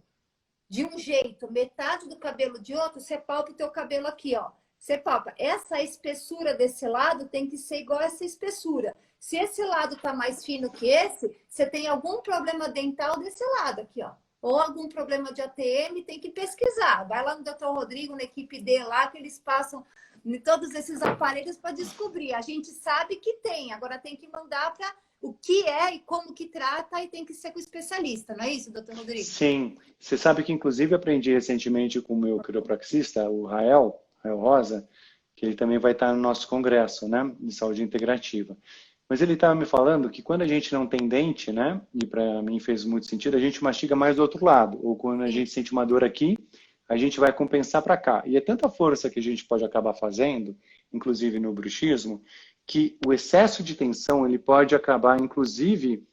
de um jeito, metade do cabelo de outro, você palpa o teu cabelo aqui, ó. Você palpa. Essa espessura desse lado tem que ser igual a essa espessura. Se esse lado tá mais fino que esse, você tem algum problema dental desse lado aqui, ó. Ou algum problema de ATM, tem que pesquisar. Vai lá no Dr. Rodrigo, na equipe dele lá, que eles passam em todos esses aparelhos para descobrir. A gente sabe que tem, agora tem que mandar para o que é e como que trata e tem que ser com o especialista, não é isso, doutor Rodrigo? Sim. Você sabe que, inclusive, aprendi recentemente com o meu quiropraxista, o Rael Rosa, que ele também vai estar no nosso congresso, né, de saúde integrativa. Mas ele estava me falando que quando a gente não tem dente, né, e para mim fez muito sentido, a gente mastiga mais do outro lado. Ou quando a gente sente uma dor aqui, a gente vai compensar para cá. E é tanta força que a gente pode acabar fazendo, inclusive no bruxismo, que o excesso de tensão ele pode acabar, inclusive,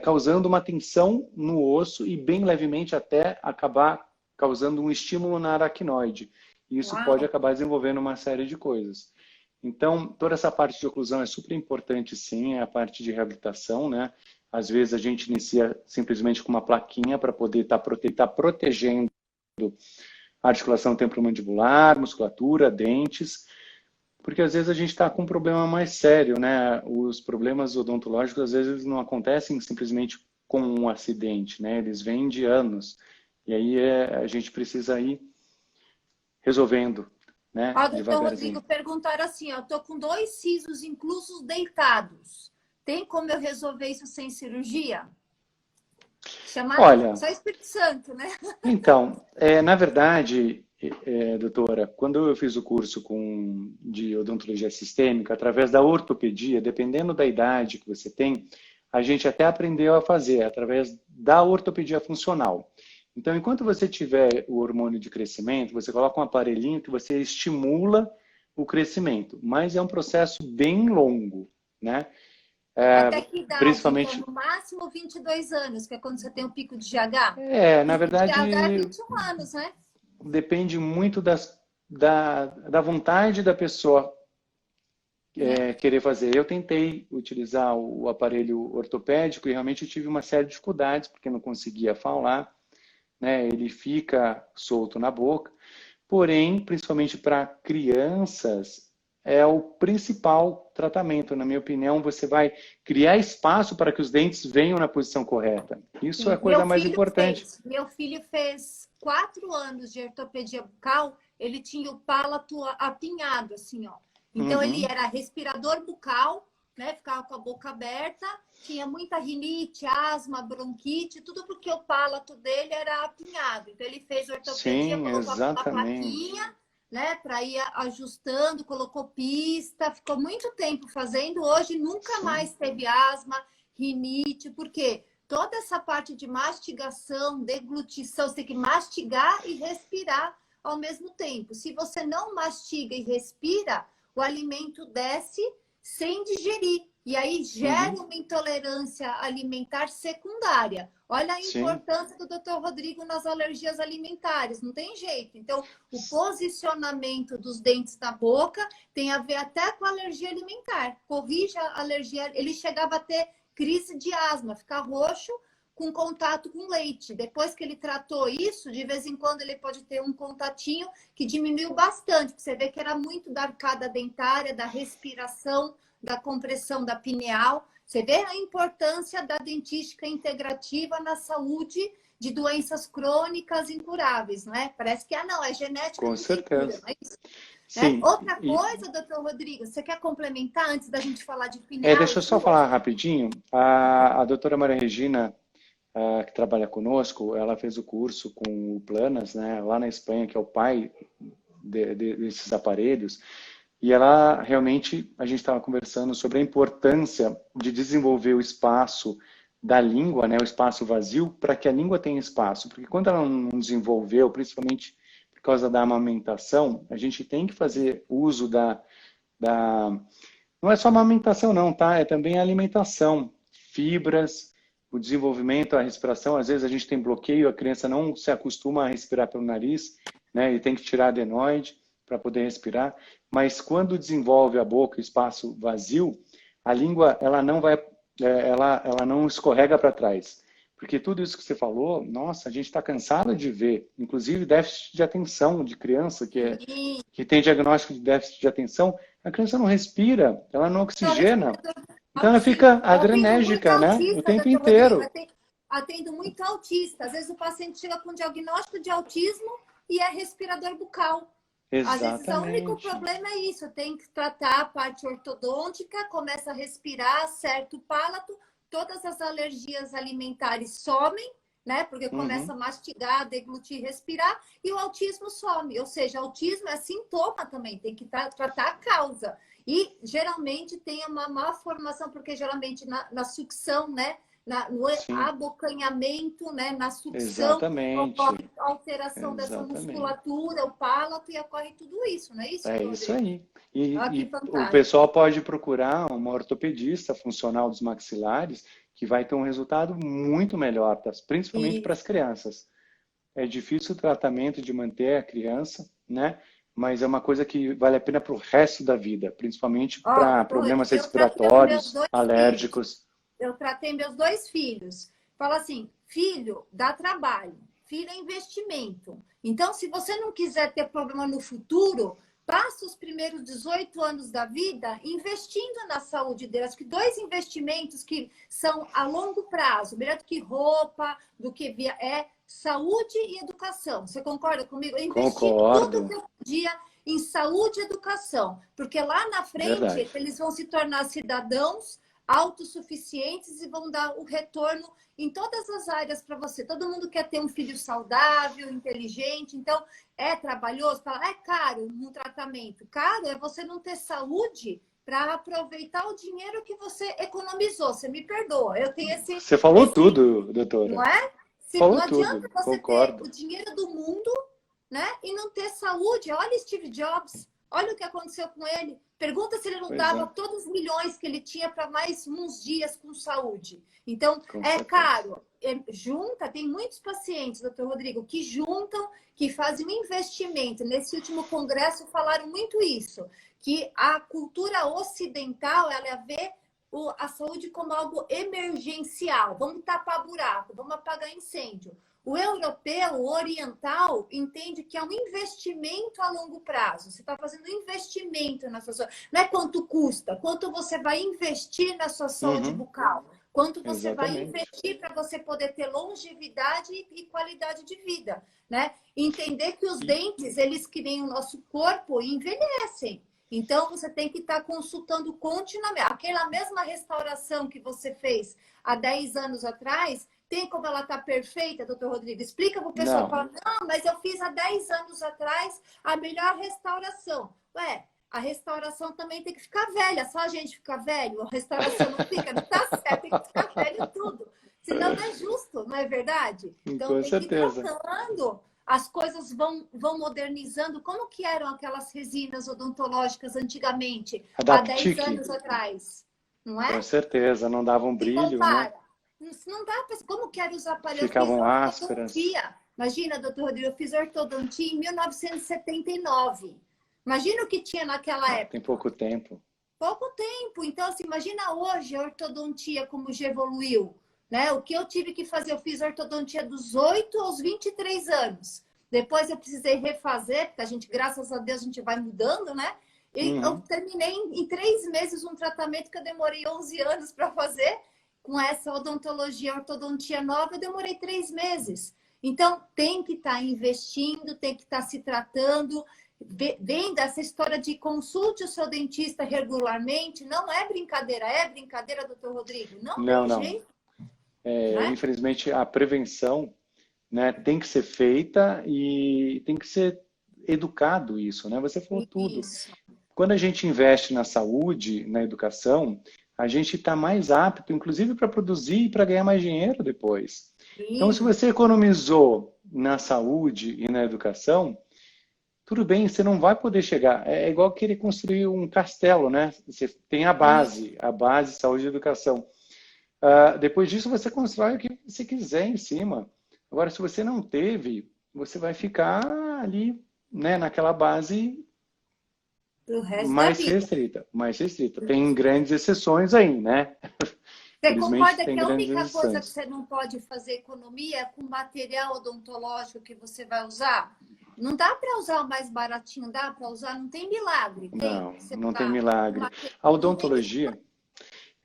causando uma tensão no osso e bem levemente até acabar causando um estímulo na aracnoide. E isso pode acabar desenvolvendo uma série de coisas. Então, toda essa parte de oclusão é super importante, sim, é a parte de reabilitação, né? Às vezes a gente inicia simplesmente com uma plaquinha para poder estar protegendo a articulação temporomandibular, musculatura, dentes, porque às vezes a gente está com um problema mais sério, né? Os problemas odontológicos às vezes não acontecem simplesmente com um acidente, né? Eles vêm de anos. E aí a gente precisa ir resolvendo, né? Ó, doutor Devagarzinho. Rodrigo, perguntaram assim, ó, tô com 2 sisos inclusos deitados. Tem como eu resolver isso sem cirurgia? Olha, Só Espírito Santo, né? então, na verdade, doutora, quando eu fiz o curso de odontologia sistêmica, através da ortopedia, dependendo da idade que você tem, a gente até aprendeu a fazer através da ortopedia funcional. Então, enquanto você tiver o hormônio de crescimento, você coloca um aparelhinho que você estimula o crescimento, mas é um processo bem longo, né? Até que idade? Principalmente... Então, no máximo 22 anos, que é quando você tem o pico de GH? Na verdade... GH é 21 anos, né? Depende muito da vontade da pessoa querer fazer. Eu tentei utilizar o aparelho ortopédico e realmente tive uma série de dificuldades, porque não conseguia falar, né? Ele fica solto na boca. Porém, principalmente para crianças, é o principal tratamento. Na minha opinião, você vai criar espaço para que os dentes venham na posição correta. Isso Sim. é a coisa mais importante. Meu filho fez 4 anos de ortopedia bucal, ele tinha o palato apinhado, assim, ó. Então, ele era respirador bucal, né? Ficava com a boca aberta, tinha muita rinite, asma, bronquite, tudo porque o palato dele era apinhado. Então ele fez ortopedia, Sim, colocou uma exatamente. plaquinha, né, para ir ajustando, colocou pista, ficou muito tempo fazendo. Hoje nunca Sim, mais teve asma, rinite, porque toda essa parte de mastigação, deglutição, você tem que mastigar e respirar ao mesmo tempo. Se você não mastiga e respira, o alimento desce sem digerir. E aí gera uhum, uma intolerância alimentar secundária. Olha a sim. importância do Dr. Rodrigo nas alergias alimentares, não tem jeito. Então, o posicionamento dos dentes na boca tem a ver até com a alergia alimentar. Corrige a alergia. Ele chegava a ter crise de asma, ficar roxo com contato com leite. Depois que ele tratou isso, de vez em quando ele pode ter um contatinho que diminuiu bastante. Você vê que era muito da arcada dentária, da respiração, da compressão da pineal. Você vê a importância da dentística integrativa na saúde de doenças crônicas incuráveis, não é? Parece que, não, é genética, Com não tem cura, certeza. não é isso? Né? Sim. Outra coisa, doutor Rodrigo, você quer complementar antes da gente falar de É, pineal deixa e eu só duas? falar rapidinho. A doutora Maria Regina, que trabalha conosco, ela fez o curso com o Planas, né, lá na Espanha, que é o pai desses aparelhos. E ela realmente, a gente estava conversando sobre a importância de desenvolver o espaço da língua, né, o espaço vazio, para que a língua tenha espaço. Porque quando ela não desenvolveu, principalmente por causa da amamentação, a gente tem que fazer uso da... Não é só amamentação não, tá? É também a alimentação, fibras, o desenvolvimento, a respiração. Às vezes a gente tem bloqueio, a criança não se acostuma a respirar pelo nariz, né? E tem que tirar adenoide para poder respirar. Mas quando desenvolve a boca, o espaço vazio, a língua ela não vai, ela não escorrega para trás. Porque tudo isso que você falou, nossa, a gente está cansado de ver, inclusive déficit de atenção de criança Sim. que tem diagnóstico de déficit de atenção, a criança não respira, ela não Sou oxigena, respirador então ela autista. fica Eu atendo muito adrenérgica, né? O autista, tempo doutor Rodrigo. inteiro. Atendo muito autista. Às vezes o paciente chega com diagnóstico de autismo e é respirador bucal. Às vezes o único Exatamente. problema é isso. Tem que tratar a parte ortodôntica, começa a respirar, acerta o palato, todas as alergias alimentares somem, né? Porque começa Uhum. a mastigar, deglutir, respirar, e o autismo some. Ou seja, autismo é sintoma também, tem que tratar a causa. E geralmente tem uma má formação, porque geralmente na sucção, né? No Sim, abocanhamento, né? Na sucção, exatamente. ocorre alteração dessa Exatamente. musculatura, o palato, e ocorre tudo isso, não é isso, É doutor isso Rodrigo? aí. Olha que E o fantástico. pessoal pode procurar uma ortopedista funcional dos maxilares que vai ter um resultado muito melhor, principalmente para E, as crianças. É difícil o tratamento de manter a criança, né? Mas é uma coisa que vale a pena para o resto da vida, principalmente ó, para doutor Rodrigo, problemas eu tratei os meus respiratórios, dois filhos. alérgicos. Eu tratei meus dois filhos. Fala assim, filho, dá trabalho. Filho é investimento. Então, se você não quiser ter problema no futuro, passa os primeiros 18 anos da vida investindo na saúde dele. Acho que dois investimentos que são a longo prazo, melhor do que roupa, do que é saúde e educação. Você concorda comigo? Eu investi tudo que Concordo, eu podia em saúde e educação, porque lá na frente verdade. eles vão se tornar cidadãos autossuficientes e vão dar o retorno em todas as áreas para você. Todo mundo quer ter um filho saudável, inteligente, então é trabalhoso, é caro um tratamento. Caro é você não ter saúde para aproveitar o dinheiro que você economizou. Você me perdoa, eu tenho Você falou tudo, não doutora. é? Não Falou adianta tudo, você ter o concordo. dinheiro do mundo, né, e não ter saúde. Olha Steve Jobs, olha o que aconteceu com ele. Pergunta se ele não Pois dava é, todos os milhões que ele tinha para mais uns dias com saúde. Então, com é certeza. caro. Junta, tem muitos pacientes, doutor Rodrigo, que juntam, que fazem um investimento. Nesse último congresso falaram muito isso, que a cultura ocidental, ela vê a saúde como algo emergencial. Vamos tapar buraco, vamos apagar incêndio. O europeu, o oriental, entende que é um investimento a longo prazo. Você está fazendo um investimento na sua saúde. Não é quanto custa, quanto você vai investir na sua saúde Uhum, bucal. Quanto você vai exatamente. investir para você poder ter longevidade e qualidade de vida, né? Entender que os E, dentes, eles que nem o nosso corpo, envelhecem. Então, você tem que estar consultando continuamente. Aquela mesma restauração que você fez há 10 anos atrás, tem como ela estar perfeita, doutor Rodrigo? Explica para o pessoal que Não, fala, não, mas eu fiz há 10 anos atrás a melhor restauração. Ué, a restauração também tem que ficar velha, só a gente fica velho, a restauração não fica, não está certo, tem que ficar velho tudo. Senão não é justo, não é verdade? Então com tem que ir certeza. trocando, as coisas vão modernizando. Como que eram aquelas resinas odontológicas antigamente, há 10 Adaptique, anos atrás? Não com é? certeza, não davam Se brilho, né? compara. Isso não dá para. Como que eram os aparelhos? Eu fiz Ficavam ásperas. ortodontia. Imagina, doutor Rodrigo, eu fiz ortodontia em 1979. Imagina o que tinha naquela Ah, tem época. pouco tempo. Pouco tempo. Então, assim, imagina hoje a ortodontia como já evoluiu. Né? O que eu tive que fazer, eu fiz ortodontia dos 8 aos 23 anos. Depois eu precisei refazer, porque a gente, graças a Deus, a gente vai mudando, né? E eu Uhum. terminei em 3 meses um tratamento que eu demorei 11 anos para fazer. Com essa odontologia, ortodontia nova, eu demorei 3 meses. Então, tem que estar investindo, tem que estar se tratando. Vendo essa história de consulte o seu dentista regularmente, não é brincadeira, doutor Rodrigo? Não Não, tem não. jeito, né? Infelizmente, a prevenção, né, tem que ser feita e tem que ser educado isso, né? Você falou tudo. Isso. Quando a gente investe na saúde, na educação, a gente está mais apto, inclusive, para produzir e para ganhar mais dinheiro depois. Então, se Sim, você economizou na saúde e na educação, tudo bem, você não vai poder chegar. É igual querer construir um castelo, né? Você tem a base, saúde e educação. Depois disso, você constrói o que você quiser em cima. Agora, se você não teve, você vai ficar ali, né, naquela base pro resto da vida. mais restrita. Tem grandes exceções aí, né? Você Felizmente concorda tem que a grandes única coisa que exceções. você não pode fazer economia é com o material odontológico que você vai usar? Não dá para usar o mais baratinho, dá para usar? Não tem milagre, tem? Não, Você não tem usar o milagre. material, A não tem odontologia,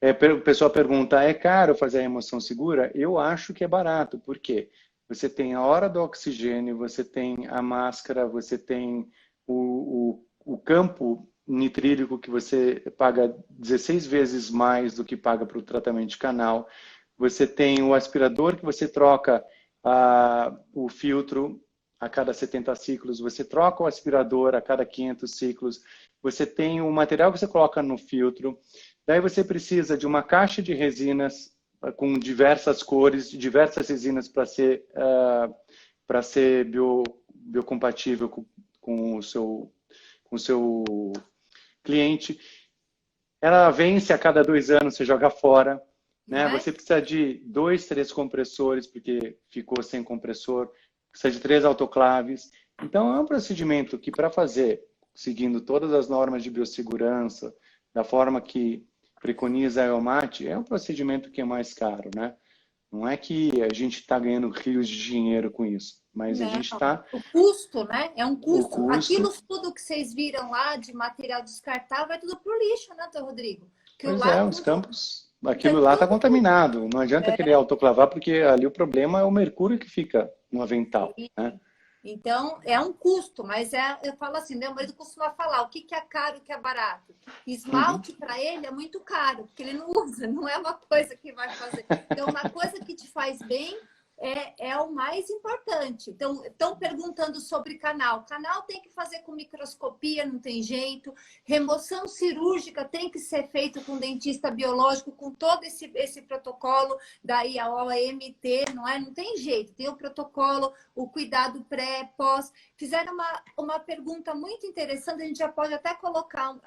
o pessoal pergunta, é caro fazer a remoção segura? Eu acho que é barato, por quê? Você tem a hora do oxigênio, você tem a máscara, você tem o campo nitrílico que você paga 16 vezes mais do que paga para o tratamento de canal. Você tem o aspirador que você troca o filtro a cada 70 ciclos, você troca o aspirador a cada 500 ciclos, você tem o material que você coloca no filtro, daí você precisa de uma caixa de resinas com diversas cores, diversas resinas para ser biocompatível com o seu cliente. Ela vence a cada 2 anos, você joga fora. não Né? é? Você precisa de 2, 3 compressores, porque ficou sem compressor. Precisa de 3 autoclaves. Então, é um procedimento que, para fazer, seguindo todas as normas de biossegurança, da forma que preconiza a EUMAT, é um procedimento que é mais caro, né? Não é que a gente está ganhando rios de dinheiro com isso, mas a Não. gente está, O custo, né? É um o custo. custo, Aquilo tudo que vocês viram lá de material descartável vai tudo pro lixo, né, doutor Rodrigo? Que pois lá é, os tudo, campos, é aquilo lá está tudo. contaminado. Não adianta querer autoclavar, porque ali o problema é o mercúrio que fica no avental, né? Então, é um custo, mas eu falo assim, meu marido costuma falar, o que é caro e o que é barato? Uhum. Esmalte, para ele, é muito caro, porque ele não usa, não é uma coisa que vai fazer. Então, uma coisa que te faz bem é o mais importante. Então, estão perguntando sobre canal. Canal tem que fazer com microscopia, não tem jeito. Remoção cirúrgica tem que ser feito com dentista biológico, com todo esse protocolo, daí a OMT, não é? Não tem jeito. Tem o protocolo, o cuidado pré, pós. Fizeram uma pergunta muito interessante, a gente já pode até colocar,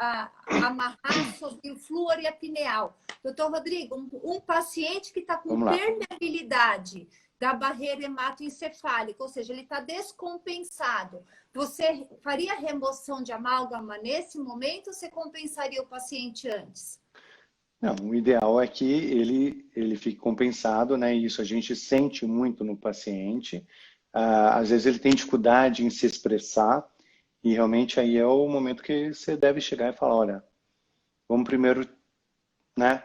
amarrar sobre o flúor e a pineal. Doutor Rodrigo, um paciente que está com Vamos lá. permeabilidade da barreira hematoencefálica, ou seja, ele está descompensado. Você faria remoção de amálgama nesse momento ou você compensaria o paciente antes? Não, o ideal é que ele fique compensado, né? Isso a gente sente muito no paciente. Às vezes ele tem dificuldade em se expressar e realmente aí é o momento que você deve chegar e falar, olha, vamos primeiro, né,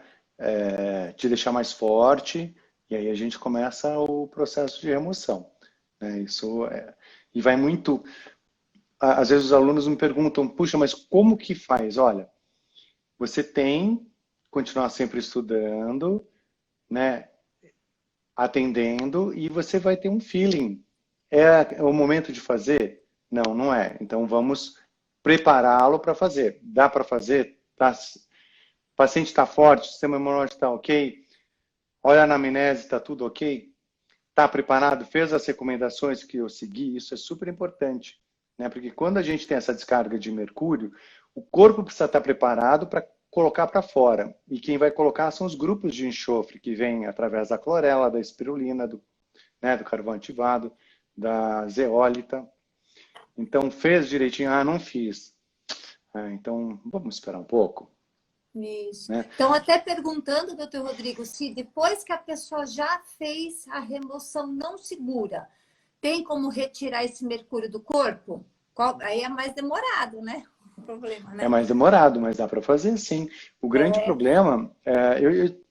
te deixar mais forte e aí a gente começa o processo de remoção. Né? E vai muito às vezes os alunos me perguntam, puxa, mas como que faz? Olha, você tem que continuar sempre estudando, né? Atendendo e você vai ter um feeling. É o momento de fazer? Não, não é. Então vamos prepará-lo para fazer. Dá para fazer? Tá, o paciente está forte, o sistema imunológico está ok? Olha a anamnese, está tudo ok? Está preparado? Fez as recomendações que eu segui? Isso é super importante, né? Porque quando a gente tem essa descarga de mercúrio, o corpo precisa estar preparado para colocar para fora. E quem vai colocar são os grupos de enxofre que vêm através da clorela, da espirulina, né, do carvão ativado, da zeólita. Então, fez direitinho? Ah, não fiz. Ah, então, vamos esperar um pouco. Isso. Né? Então, até perguntando, doutor Rodrigo, se depois que a pessoa já fez a remoção não segura, tem como retirar esse mercúrio do corpo? Aí é mais demorado, né? O problema, né? É mais demorado, mas dá para fazer sim. O grande problema,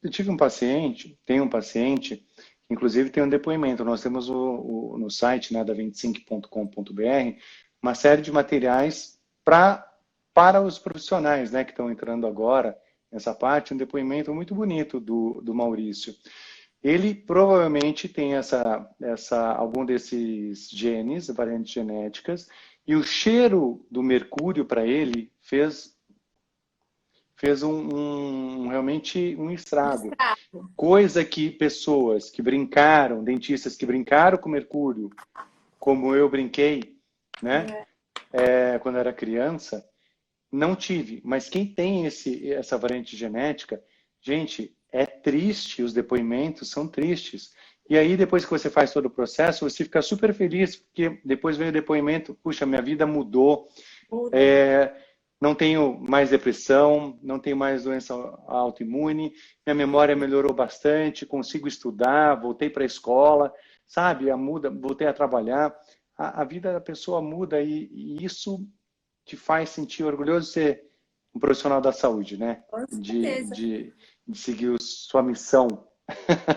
eu tive um paciente, tenho um paciente, inclusive tem um depoimento. Nós temos no site, né, da 25.com.br uma série de materiais para os profissionais, né, que estão entrando agora nessa parte, um depoimento muito bonito do Maurício. Ele provavelmente tem algum desses genes, variantes genéticas, e o cheiro do mercúrio para ele fez realmente um estrago. Coisa que pessoas que brincaram, dentistas que brincaram com mercúrio, como eu brinquei, né, quando era criança, não tive. Mas quem tem essa variante genética, gente, é triste, os depoimentos são tristes. E aí, depois que você faz todo o processo, você fica super feliz, porque depois vem o depoimento, puxa, minha vida mudou, não tenho mais depressão, não tenho mais doença autoimune, minha memória melhorou bastante, consigo estudar, voltei para a escola, sabe? Voltei a trabalhar. A vida da pessoa muda e isso te faz sentir orgulhoso de ser um profissional da saúde, né? Com certeza. De seguir sua missão,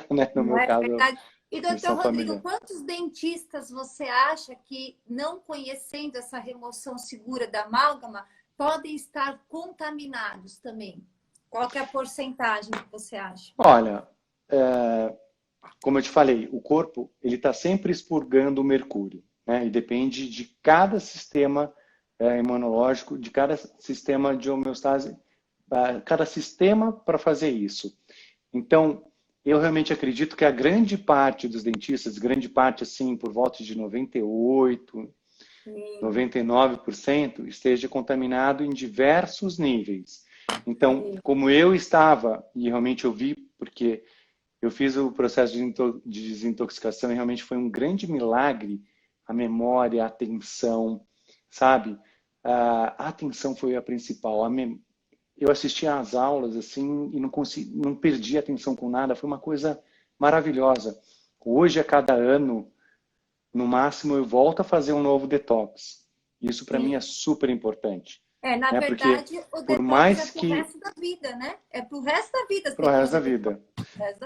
né? No Não meu é caso, verdade? E, doutor missão Rodrigo, familiar. quantos dentistas você acha que, não conhecendo essa remoção segura da amálgama, podem estar contaminados também? Qual que é a porcentagem que você acha? Olha, como eu te falei, o corpo ele está sempre expurgando o mercúrio, né? E depende de cada sistema imunológico, de cada sistema de homeostase, cada sistema para fazer isso. Então, eu realmente acredito que a grande parte dos dentistas, grande parte assim, por volta de 98, 99%, esteja contaminado em diversos níveis. Então, como eu estava, e realmente eu vi, porque eu fiz o processo de desintoxicação e realmente foi um grande milagre, a memória, a atenção, sabe? A atenção foi a principal. Eu assisti às aulas assim e não perdi a atenção com nada. Foi uma coisa maravilhosa. Hoje, a cada ano, no máximo, eu volto a fazer um novo detox. Isso para mim é super importante. Na verdade, o por detox mais é pro resto da vida, né? É pro resto da vida. Pro resto da vida.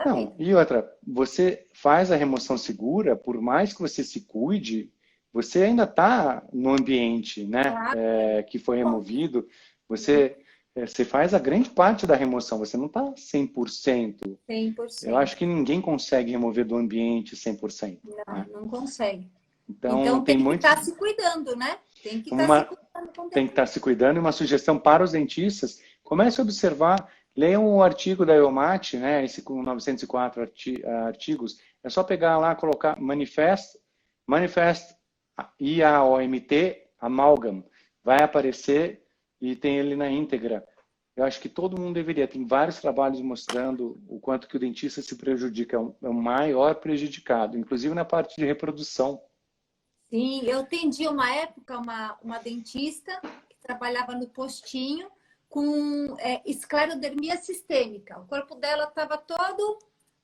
Não, e outra, você faz a remoção segura, por mais que você se cuide, você ainda está no ambiente, né? Claro. Que foi removido. Você faz a grande parte da remoção, você não está 100%. 100%. Eu acho que ninguém consegue remover do ambiente 100%. Não, né? Não consegue. Então tem que estar se cuidando, né? Tem que estar se cuidando. Tem que estar se cuidando. E uma sugestão para os dentistas, comece a observar, leiam o artigo da EUMAT, né, esse com 904 artigos, é só pegar lá, colocar Manifest IAOMT Amalgam, vai aparecer e tem ele na íntegra. Eu acho que todo mundo deveria. Tem vários trabalhos mostrando o quanto que o dentista se prejudica, é o maior prejudicado, inclusive na parte de reprodução. Sim, eu atendi uma época uma dentista que trabalhava no postinho com esclerodermia sistêmica. O corpo dela estava todo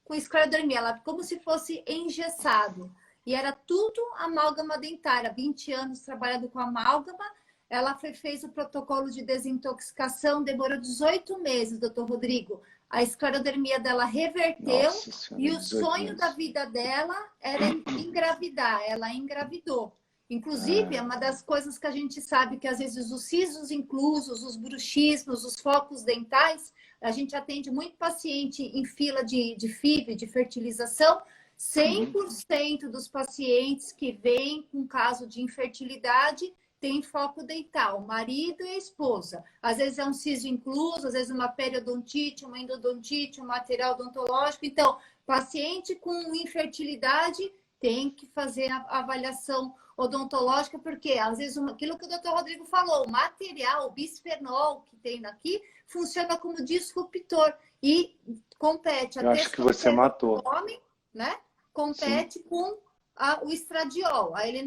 com esclerodermia, ela como se fosse engessado. E era tudo amálgama dentária. 20 anos trabalhando com amálgama. Ela fez o protocolo de desintoxicação, demorou 18 meses, doutor Rodrigo. A esclerodermia dela reverteu. Nossa, e o sonho da vida dela era engravidar. Ela engravidou. Inclusive, é uma das coisas que a gente sabe que às vezes os sisos inclusos, os bruxismos, os focos dentais, a gente atende muito paciente em fila de FIV, de fertilização. 100% dos pacientes que vêm com caso de infertilidade tem foco dental, o marido e a esposa. Às vezes é um siso incluso, às vezes uma periodontite, uma endodontite, um material odontológico. Então, paciente com infertilidade tem que fazer a avaliação odontológica, porque às vezes aquilo que o doutor Rodrigo falou, o material, o bisfenol que tem aqui, funciona como disruptor e compete a Eu acho que você matou. do homem, né? Compete com o estradiol. Aí ele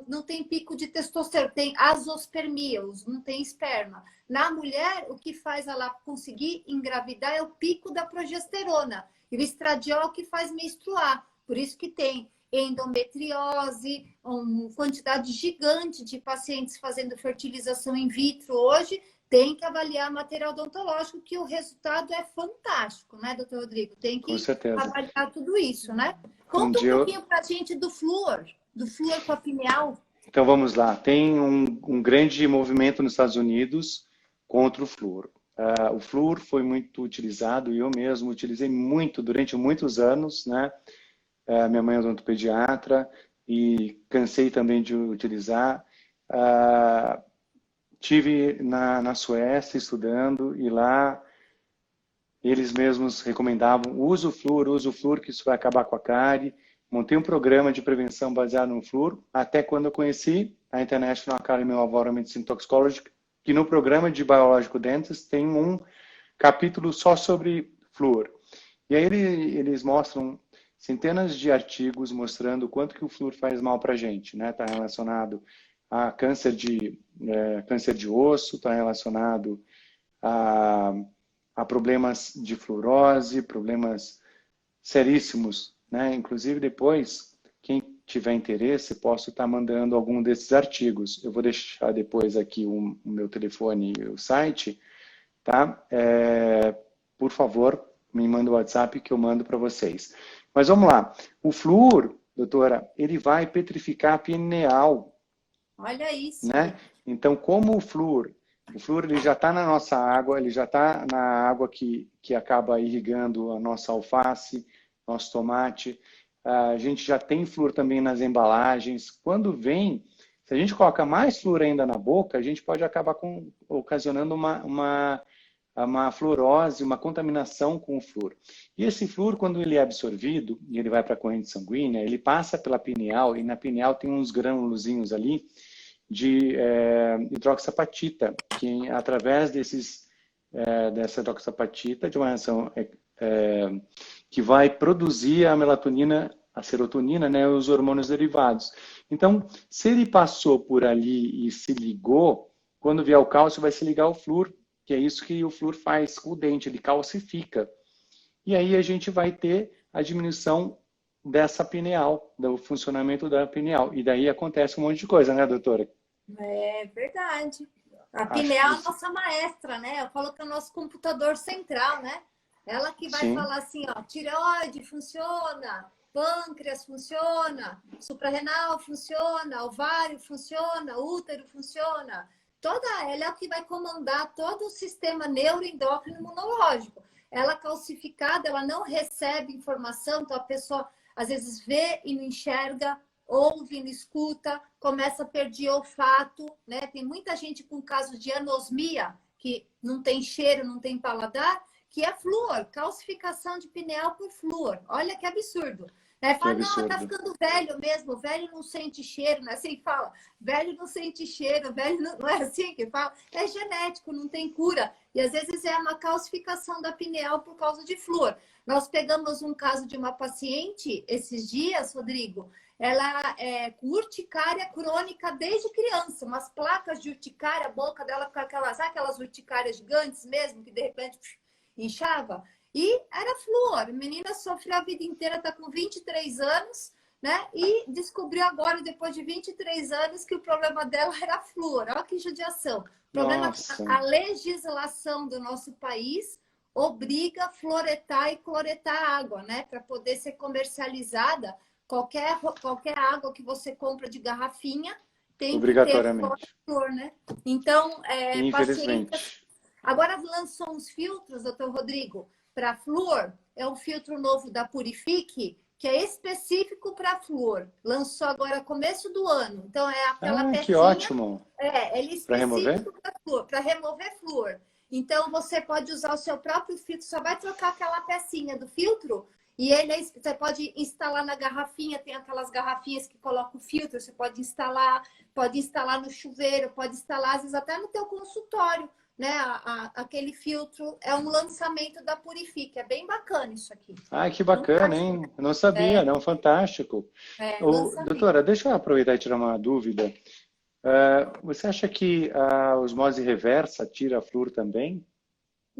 não tem pico de testosterona, tem azospermia, não tem esperma. Na mulher, o que faz ela conseguir engravidar é o pico da progesterona. E o estradiol que faz menstruar. Por isso que tem endometriose, uma quantidade gigante de pacientes fazendo fertilização in vitro hoje, tem que avaliar material odontológico, que o resultado é fantástico, né, doutor Rodrigo? Tem que avaliar tudo isso, né? Conta um pouquinho para a gente do flúor com a pineal. Então vamos lá. Tem um grande movimento nos Estados Unidos contra o flúor. O flúor foi muito utilizado e eu mesmo utilizei muito durante muitos anos, né? Minha mãe é odontopediatra e cansei também de utilizar. Tive na Suécia estudando e lá eles mesmos recomendavam usa o flúor que isso vai acabar com a cárie. Montei um programa de prevenção baseado no flúor, até quando eu conheci a International Academy of Oral Medicine and Toxicology, que no programa de Biological Dentist tem um capítulo só sobre flúor. E aí eles mostram centenas de artigos mostrando o quanto que o flúor faz mal para a gente, né? Está relacionado a câncer de osso, está relacionado a problemas de fluorose, problemas seríssimos, né? Inclusive depois, quem tiver interesse, posso estar mandando algum desses artigos. Eu vou deixar depois aqui o meu telefone e o site, tá? Por favor, me manda o WhatsApp que eu mando para vocês. Mas vamos lá. O flúor, doutora, ele vai petrificar a pineal. Olha isso. Né? Então, como o flúor ele já está na nossa água, ele já está na água que acaba irrigando a nossa alface, nosso tomate. A gente já tem flúor também nas embalagens. Quando vem, se a gente coloca mais flúor ainda na boca, a gente pode acabar ocasionando uma fluorose, uma contaminação com o flúor. E esse flúor, quando ele é absorvido e ele vai para a corrente sanguínea, ele passa pela pineal e na pineal tem uns grânulozinhos ali de hidroxapatita, que através dessa hidroxapatita, de uma reação que vai produzir a melatonina, a serotonina, né, os hormônios derivados. Então, se ele passou por ali e se ligou, quando vier o cálcio vai se ligar ao flúor, que é isso que o flúor faz com o dente, ele calcifica. E aí a gente vai ter a diminuição dessa pineal, do funcionamento da pineal. E daí acontece um monte de coisa, né, doutora? É verdade. A pineal é a nossa maestra, né? Eu falo que é o nosso computador central, né? Ela que vai falar assim, ó, tireoide funciona, pâncreas funciona, suprarrenal funciona, ovário funciona, útero funciona. Ela é a que vai comandar todo o sistema neuroendócrino imunológico. Ela calcificada, ela não recebe informação, então a pessoa às vezes vê e não enxerga, ouve, não escuta, começa a perder olfato, né? Tem muita gente com casos de anosmia, que não tem cheiro, não tem paladar, que é flúor, calcificação de pineal por flúor. Olha que absurdo. Fala, não, tá ficando velho mesmo, velho não sente cheiro, não é assim que fala? Velho não sente cheiro, velho não é assim que fala? É genético, não tem cura. E às vezes é uma calcificação da pineal por causa de flúor. Nós pegamos um caso de uma paciente esses dias, Rodrigo, ela é com urticária crônica desde criança, umas placas de urticária, a boca dela com aquelas urticárias gigantes mesmo, que de repente inchava. E era flúor. A menina sofreu a vida inteira, está com 23 anos, né? E descobriu agora, depois de 23 anos, que o problema dela era flúor. Olha que judiação. O problema é a legislação do nosso país obriga a fluoretar e cloretar a água, né? Para poder ser comercializada qualquer água que você compra de garrafinha tem que ter flúor, né? Então, infelizmente. paciência. Agora lançou uns filtros, doutor Rodrigo, para flúor. É um filtro novo da Purifique, que é específico para flúor. Lançou agora começo do ano. Então, é aquela pecinha... que ótimo! Ele é específico para flúor, para remover flúor. Então, você pode usar o seu próprio filtro, só vai trocar aquela pecinha do filtro e você pode instalar na garrafinha, tem aquelas garrafinhas que colocam o filtro, você pode instalar no chuveiro, pode instalar, às vezes, até no teu consultório, né? Aquele filtro é um lançamento da Purifique, é bem bacana isso aqui. Que bacana, hein? Eu não sabia, não, fantástico. Doutora, deixa eu aproveitar e tirar uma dúvida. Você acha que a osmose reversa tira flúor também?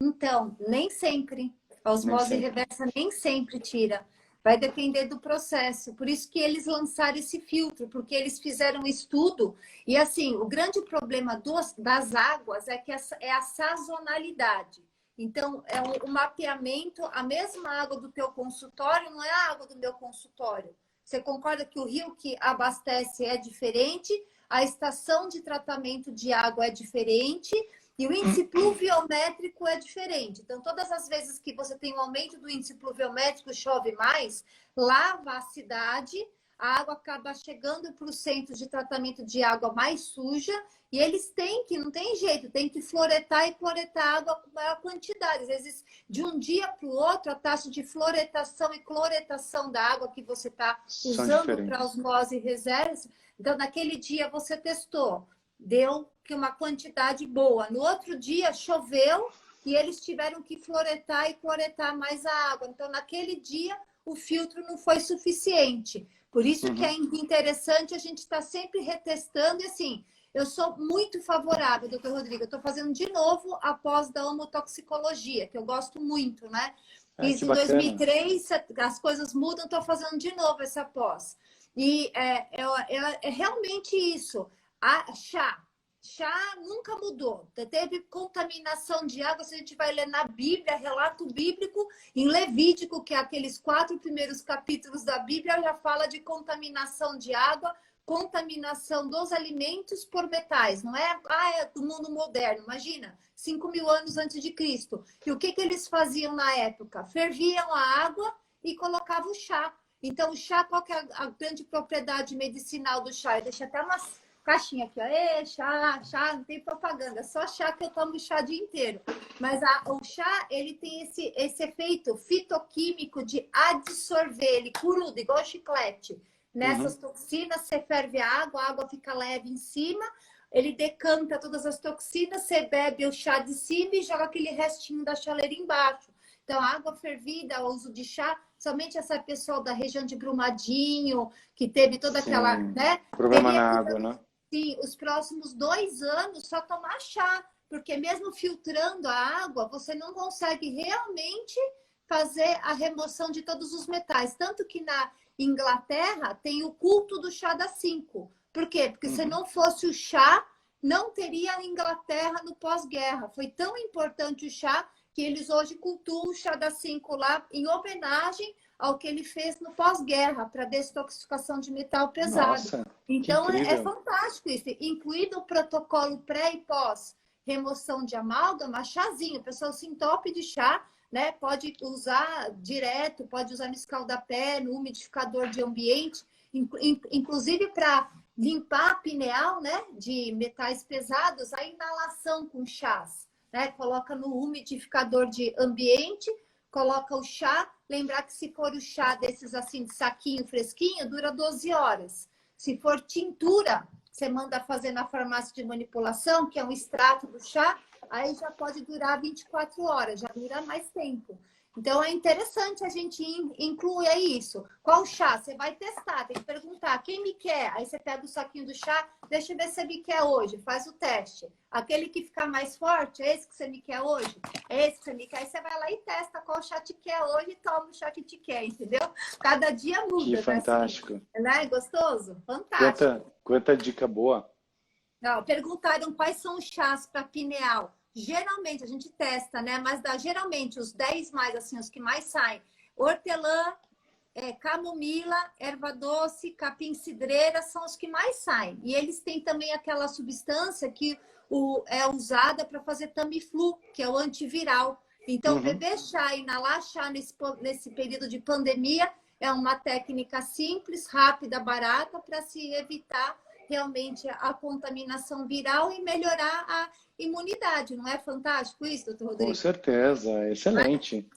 Então, nem sempre. A osmose reversa nem sempre tira. Vai depender do processo. Por isso que eles lançaram esse filtro, porque eles fizeram um estudo. E assim, o grande problema das águas é que é a sazonalidade. Então, é um mapeamento, a mesma água do teu consultório não é a água do meu consultório. Você concorda que o rio que abastece é diferente, a estação de tratamento de água é diferente e o índice pluviométrico é diferente. Então, todas as vezes que você tem um aumento do índice pluviométrico, chove mais, lava a cidade, a água acaba chegando para o centro de tratamento de água mais suja e eles não tem jeito, tem que floretar e cloretar água com maior quantidade. Às vezes, de um dia para o outro, a taxa de floretação e cloretação da água que você está usando para osmose reversa. Então, naquele dia você testou, deu uma quantidade boa. No outro dia choveu e eles tiveram que floretar e cloretar mais a água. Então, naquele dia, o filtro não foi suficiente. Por isso que é interessante a gente estar sempre retestando. E assim, eu sou muito favorável, doutor Rodrigo. Eu estou fazendo de novo a pós da homotoxicologia, que eu gosto muito, né? Fiz em 2003, as coisas mudam, estou fazendo de novo essa pós. E é realmente isso. Chá nunca mudou. Teve contaminação de água. Se a gente vai ler na Bíblia, relato bíblico, em Levítico, que é aqueles 4 primeiros capítulos da Bíblia, já fala de contaminação de água, contaminação dos alimentos por metais. Não é do mundo moderno. Imagina, 5.000 anos antes de Cristo. E o que eles faziam na época? Ferviam a água e colocavam o chá. Então, o chá, qual que é a grande propriedade medicinal do chá? Eu deixo até umas caixinhas aqui, ó. Chá, não tem propaganda, só chá que eu tomo chá o dia inteiro. Mas o chá, ele tem esse efeito fitoquímico de adsorver, ele gruda, igual chiclete. Nessas toxinas, você ferve a água fica leve em cima, ele decanta todas as toxinas, você bebe o chá de cima e joga aquele restinho da chaleira embaixo. Então, a água fervida, o uso de chá, somente essa pessoa da região de Brumadinho, que teve toda aquela, né? Problema na água, né? Sim, os próximos 2 anos só tomar chá, porque mesmo filtrando a água, você não consegue realmente fazer a remoção de todos os metais. Tanto que na Inglaterra tem o culto do chá das 5. Por quê? Porque se não fosse o chá, não teria a Inglaterra no pós-guerra. Foi tão importante o chá que eles hoje cultuam o chá das 5 lá em homenagem ao que ele fez no pós-guerra para desintoxicação de metal pesado. Nossa, então é fantástico isso, incluído o protocolo pré e pós remoção de amálgama, chazinho, o pessoal se entope de chá, né? Pode usar direto, pode usar no escaldapé, no umidificador de ambiente, inclusive para limpar a pineal, né, de metais pesados, a inalação com chás, né? Coloca no umidificador de ambiente, coloca o chá, lembrar que se for o chá desses assim de saquinho fresquinho, dura 12 horas. Se for tintura, você manda fazer na farmácia de manipulação, que é um extrato do chá, aí já pode durar 24 horas, já dura mais tempo. Então, é interessante a gente incluir isso. Qual chá? Você vai testar, tem que perguntar, quem me quer? Aí você pega o saquinho do chá, deixa eu ver se você me quer hoje, faz o teste. Aquele que ficar mais forte, é esse que você me quer hoje? É esse que você me quer? Aí você vai lá e testa qual chá te quer hoje e toma o chá que te quer, entendeu? Cada dia muda. Que fantástico. Né? Não é gostoso? Fantástico. Quanta dica boa. Não, perguntaram quais são os chás para pineal. Geralmente, a gente testa, né? Mas geralmente, os 10 mais, assim, os que mais saem. Hortelã, camomila, erva doce, capim-cidreira são os que mais saem. E eles têm também aquela substância que é usada para fazer Tamiflu, que é o antiviral. Então, beber chá, inalar chá nesse período de pandemia é uma técnica simples, rápida, barata, para se evitar realmente a contaminação viral e melhorar a imunidade. Não é fantástico isso, doutor Rodrigo? Com certeza, excelente.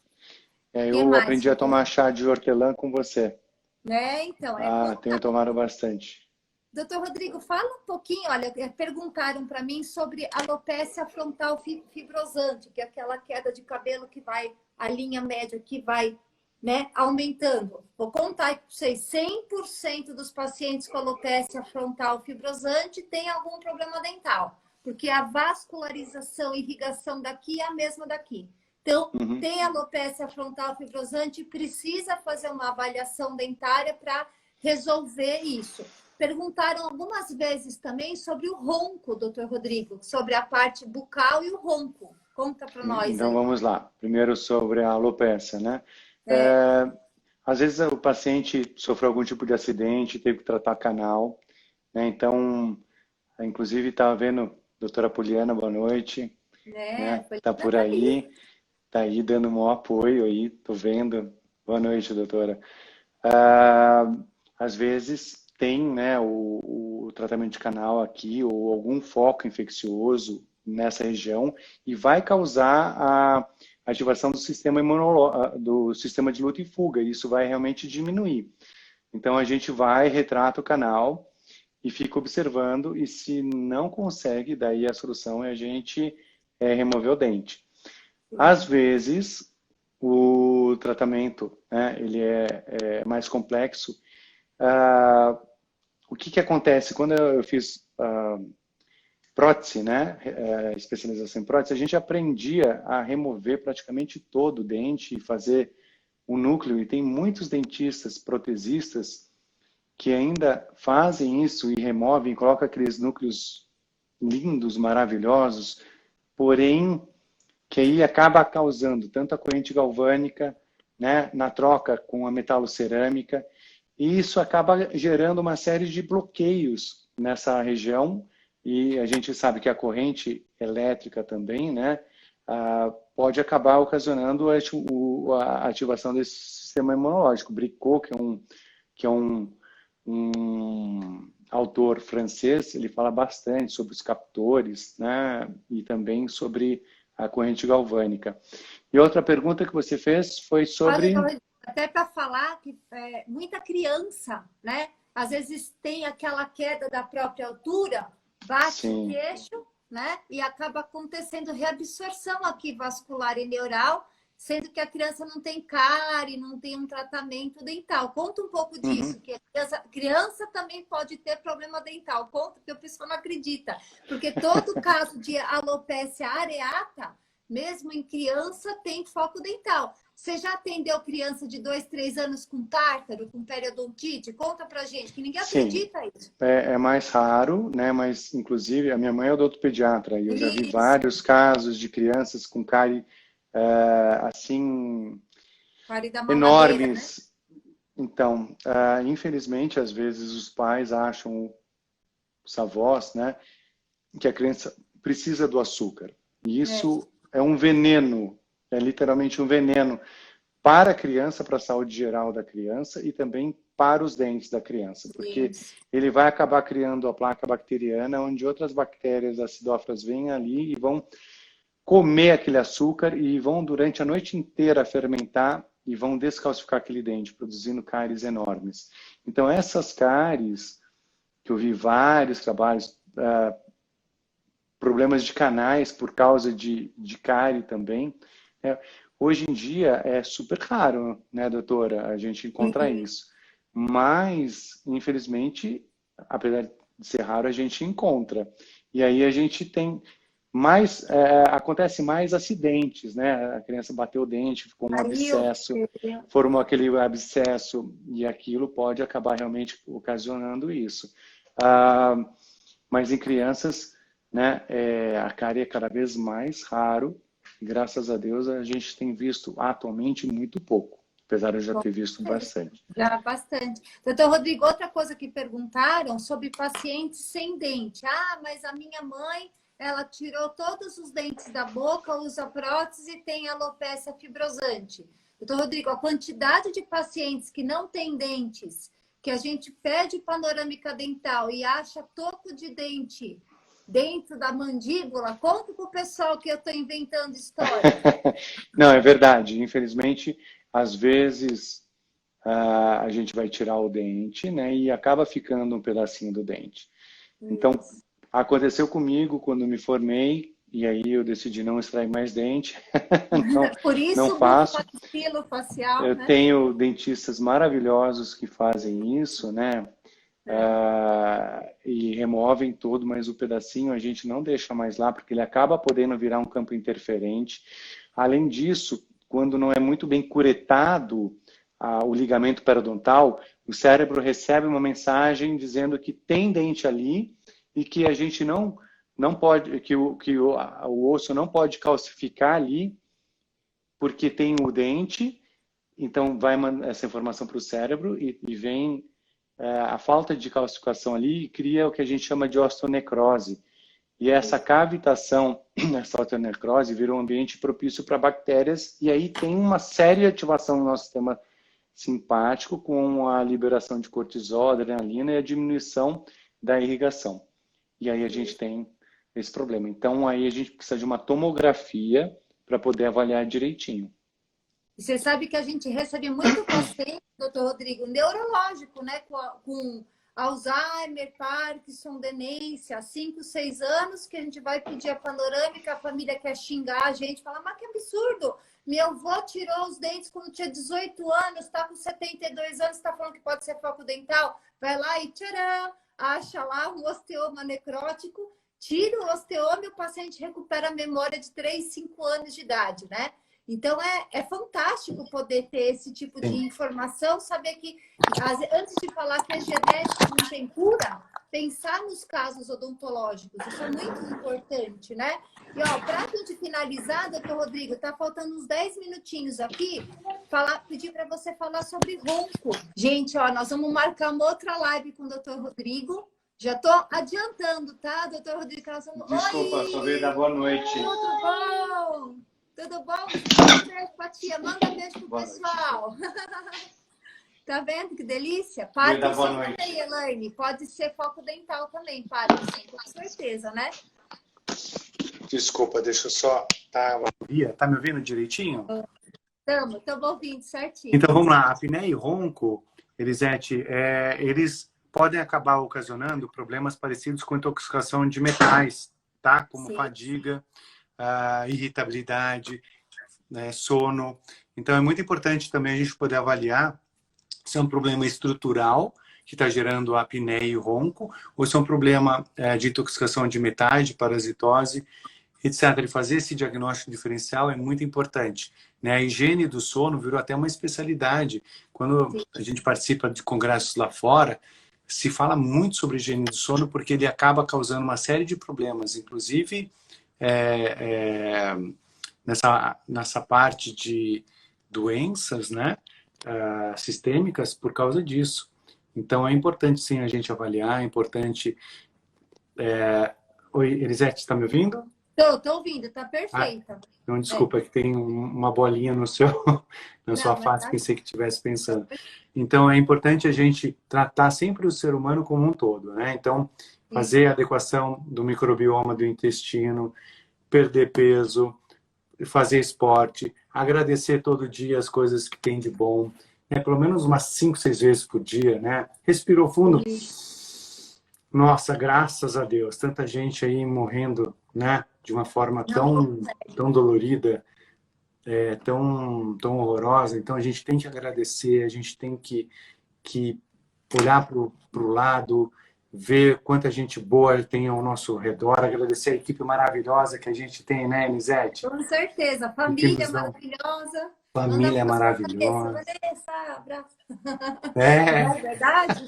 Que Eu mais, aprendi a tomar chá de hortelã com você. Então, Tenho tomado bastante. Doutor Rodrigo, fala um pouquinho, olha, perguntaram para mim sobre alopecia frontal fibrosante, que é aquela queda de cabelo que vai, a linha média que vai, né, aumentando. Vou contar para vocês, 100% dos pacientes com alopecia frontal fibrosante têm algum problema dental, porque a vascularização e irrigação daqui é a mesma daqui. Então, tem alopecia frontal fibrosante, precisa fazer uma avaliação dentária para resolver isso. Perguntaram algumas vezes também sobre o ronco, doutor Rodrigo, sobre a parte bucal e o ronco. Conta para nós. Então, aí. vamos lá. Primeiro sobre a alopecia, né? Às vezes o paciente sofreu algum tipo de acidente, teve que tratar canal, né? Então, inclusive, estava vendo a doutora Poliana, boa noite. Tá por aí, tá aí dando um apoio aí, tô vendo. Boa noite, doutora. Às vezes tem, né, o tratamento de canal aqui ou algum foco infeccioso nessa região e vai causar a ativação do sistema do sistema de luta e fuga. E isso vai realmente diminuir. Então a gente vai, retrata o canal e fica observando e se não consegue, daí a solução é a gente remover o dente. Às vezes o tratamento, né, ele é mais complexo. O que acontece? Quando eu fiz prótese, né, especialização em prótese, a gente aprendia a remover praticamente todo o dente e fazer o núcleo. E tem muitos dentistas, protesistas, que ainda fazem isso e removem, colocam aqueles núcleos lindos, maravilhosos, porém que aí acaba causando tanto a corrente galvânica, né, na troca com a metalocerâmica, e isso acaba gerando uma série de bloqueios nessa região, e a gente sabe que a corrente elétrica também, né, pode acabar ocasionando a ativação desse sistema imunológico. Bricot, que é um autor francês, ele fala bastante sobre os captores, né, e também sobre a corrente galvânica. E outra pergunta que você fez foi sobre... Até para falar que muita criança, né? Às vezes tem aquela queda da própria altura, bate o queixo, né? E acaba acontecendo reabsorção aqui vascular e neural, sendo que a criança não tem cárie, não tem um tratamento dental. Conta um pouco disso, que a criança também pode ter problema dental. Conta, porque o pessoal não acredita. Porque todo caso de alopecia areata, mesmo em criança, tem foco dental. Você já atendeu criança de 2, 3 anos com tártaro, com periodontite? Conta pra gente, que ninguém acredita isso. É mais raro, né? Mas, inclusive, a minha mãe é odontopediatra e eu já vi vários casos de crianças com cárie assim, enormes. Né? Então, infelizmente, às vezes os pais acham, os avós, né, que a criança precisa do açúcar. E isso é um veneno, é literalmente um veneno para a criança, para a saúde geral da criança e também para os dentes da criança, porque ele vai acabar criando a placa bacteriana, onde outras bactérias acidófilas vêm ali e vão comer aquele açúcar e vão durante a noite inteira fermentar e vão descalcificar aquele dente, produzindo cáries enormes. Então, essas cáries, que eu vi vários trabalhos, problemas de canais por causa de cárie também, hoje em dia é super raro, né, doutora, a gente encontra isso. Mas, infelizmente, apesar de ser raro, a gente encontra. E aí a gente tem... acontece mais acidentes, né? A criança bateu o dente, ficou um abscesso, formou aquele abscesso e aquilo pode acabar realmente ocasionando isso. Mas em crianças, né, a cárie é cada vez mais raro. Graças a Deus a gente tem visto atualmente muito pouco. apesar de eu já ter visto bastante. Já bastante. Doutor Rodrigo, outra coisa que perguntaram sobre pacientes sem dente. Ah, mas a minha mãe, ela tirou todos os dentes da boca, usa prótese e tem alopecia fibrosante. Doutor Rodrigo, a quantidade de pacientes que não têm dentes, que a gente pede panorâmica dental e acha toco de dente dentro da mandíbula, conta para o pessoal que eu estou inventando história. Não, é verdade. Infelizmente, às vezes a gente vai tirar o dente, né, e acaba ficando um pedacinho do dente. Então, aconteceu comigo quando me formei, e aí eu decidi não extrair mais dente. Então, por isso, não faço. Facial, eu tenho dentistas maravilhosos que fazem isso, né? E removem todo, mas o pedacinho a gente não deixa mais lá, porque ele acaba podendo virar um campo interferente. Além disso, quando não é muito bem curetado o ligamento periodontal, o cérebro recebe uma mensagem dizendo que tem dente ali e que a gente não pode, que o osso não pode calcificar ali, porque tem o dente. Então vai essa informação para o cérebro e vem a falta de calcificação ali e cria o que a gente chama de osteonecrose. E essa cavitação, essa osteonecrose, vira um ambiente propício para bactérias, e aí tem uma séria ativação no nosso sistema simpático, com a liberação de cortisol, adrenalina e a diminuição da irrigação. E aí a gente tem esse problema. Então aí a gente precisa de uma tomografia para poder avaliar direitinho. E você sabe que a gente recebe muito paciente, doutor Rodrigo, neurológico, né? Com Alzheimer, Parkinson, demência, há 5, 6 anos que a gente vai pedir a panorâmica, a família quer xingar a gente, fala, mas que absurdo! Meu avô tirou os dentes quando tinha 18 anos, está com 72 anos, está falando que pode ser foco dental. Vai lá e tcharam, acha lá um osteoma necrótico, tira o osteoma e o paciente recupera a memória de 3, 5 anos de idade, né? Então, é fantástico poder ter esse tipo de informação, saber que, antes de falar que a genética não tem cura, pensar nos casos odontológicos, isso é muito importante, né? E, ó, para a gente finalizar, doutor Rodrigo, tá faltando uns 10 minutinhos aqui, pedir para você falar sobre ronco. Gente, ó, nós vamos marcar uma outra live com o doutor Rodrigo. Já estou adiantando, tá, doutor Rodrigo? Desculpa, Oi! só veio dar boa noite. Tudo bom? Tudo bom? Beijo pra tia. Manda beijo pro pessoal. Tá vendo que delícia? Parkinson também, Elaine. Pode ser foco dental também, Parkinson, com certeza, né? Desculpa, deixa eu só... Tá me ouvindo direitinho? Estamos ouvindo certinho. Então vamos lá. A apneia e ronco, Elisete, eles podem acabar ocasionando problemas parecidos com intoxicação de metais, tá? Como fadiga, irritabilidade, né, sono. Então é muito importante também a gente poder avaliar se é um problema estrutural que está gerando a apneia e o ronco, ou se é um problema de intoxicação de metais, de parasitose, etc. E fazer esse diagnóstico diferencial é muito importante, né? A higiene do sono virou até uma especialidade. Quando a gente participa de congressos lá fora, se fala muito sobre higiene do sono porque ele acaba causando uma série de problemas, inclusive nessa parte de doenças, né, sistêmicas por causa disso. Então é importante sim a gente avaliar, é importante... Oi, Elisete, está me ouvindo? Estou ouvindo, está perfeita. Então, desculpa, que tem uma bolinha na sua face, pensei que estivesse pensando. Então é importante a gente tratar sempre o ser humano como um todo, né? Então, fazer a adequação do microbioma do intestino, perder peso, fazer esporte, agradecer todo dia as coisas que tem de bom, né? Pelo menos umas 5, 6 vezes por dia, né? Respirou fundo. Nossa, graças a Deus, tanta gente aí morrendo, né? De uma forma tão dolorida, tão horrorosa. Então a gente tem que agradecer, a gente tem que olhar para o lado, ver quanta gente boa tem ao nosso redor, agradecer a equipe maravilhosa que a gente tem, né, Elisete? Com certeza, família maravilhosa. Família maravilhosa. Vanessa, abraço. É Não é verdade?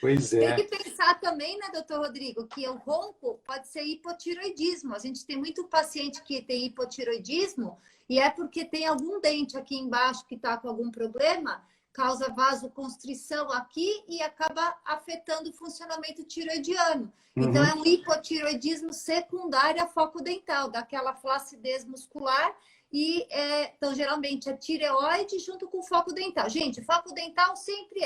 Pois Tem é. que pensar também, né, doutor Rodrigo, que o ronco pode ser hipotiroidismo. A gente tem muito paciente que tem hipotiroidismo e é porque tem algum dente aqui embaixo que está com algum problema, causa vasoconstrição aqui e acaba afetando o funcionamento tiroidiano. Então, é um hipotiroidismo secundário a foco dental, daquela flacidez muscular. Então, geralmente, é tireoide junto com foco dental. Gente, foco dental sempre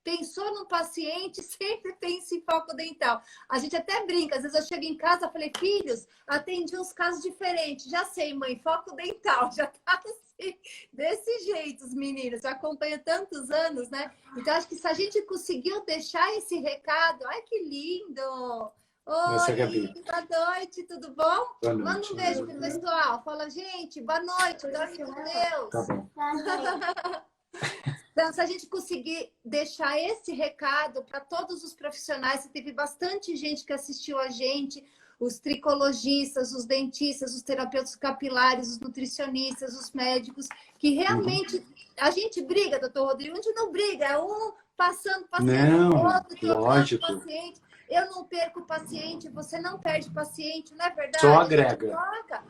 Pensou num paciente, sempre pense em foco dental. A gente até brinca, às vezes eu chego em casa e falei, filhos, atendi uns casos diferentes. Já sei, mãe, foco dental, já tá assim, desse jeito, os meninos. Eu acompanho tantos anos, né? Então, acho que se a gente conseguiu deixar esse recado, ai, que lindo! Nossa, Oi, Gabi. boa noite, tudo bom? Boa Manda noite. um beijo pro pessoal. Fala, gente, boa noite, dorme com Deus. Tá bom. Então, se a gente conseguir deixar esse recado para todos os profissionais, teve bastante gente que assistiu a gente, os tricologistas, os dentistas, os terapeutas capilares, os nutricionistas, os médicos, que realmente a gente briga, doutor Rodrigo, a gente não briga, é um passando paciente Não, pro outro, trocando lógico. paciente. Eu não perco paciente, você não perde paciente, não é verdade? Só agrega.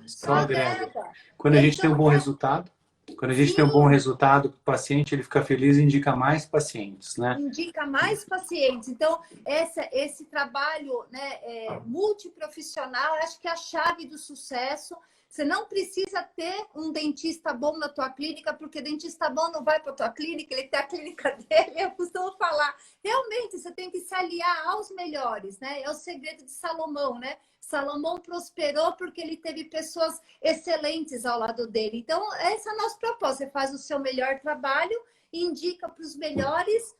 Só agrega. Quando a gente Então, tem um bom resultado, quando a gente tem um bom resultado para o paciente, ele fica feliz e indica mais pacientes, né? Indica mais pacientes. Então, esse trabalho, né, multiprofissional, eu acho que é a chave do sucesso. Você não precisa ter um dentista bom na tua clínica, porque dentista bom não vai para a tua clínica, ele tem a clínica dele. Eu costumo falar, realmente, você tem que se aliar aos melhores, né? É o segredo de Salomão, né? Salomão prosperou porque ele teve pessoas excelentes ao lado dele. Então, esse é o nosso propósito. Você faz o seu melhor trabalho, indica para os melhores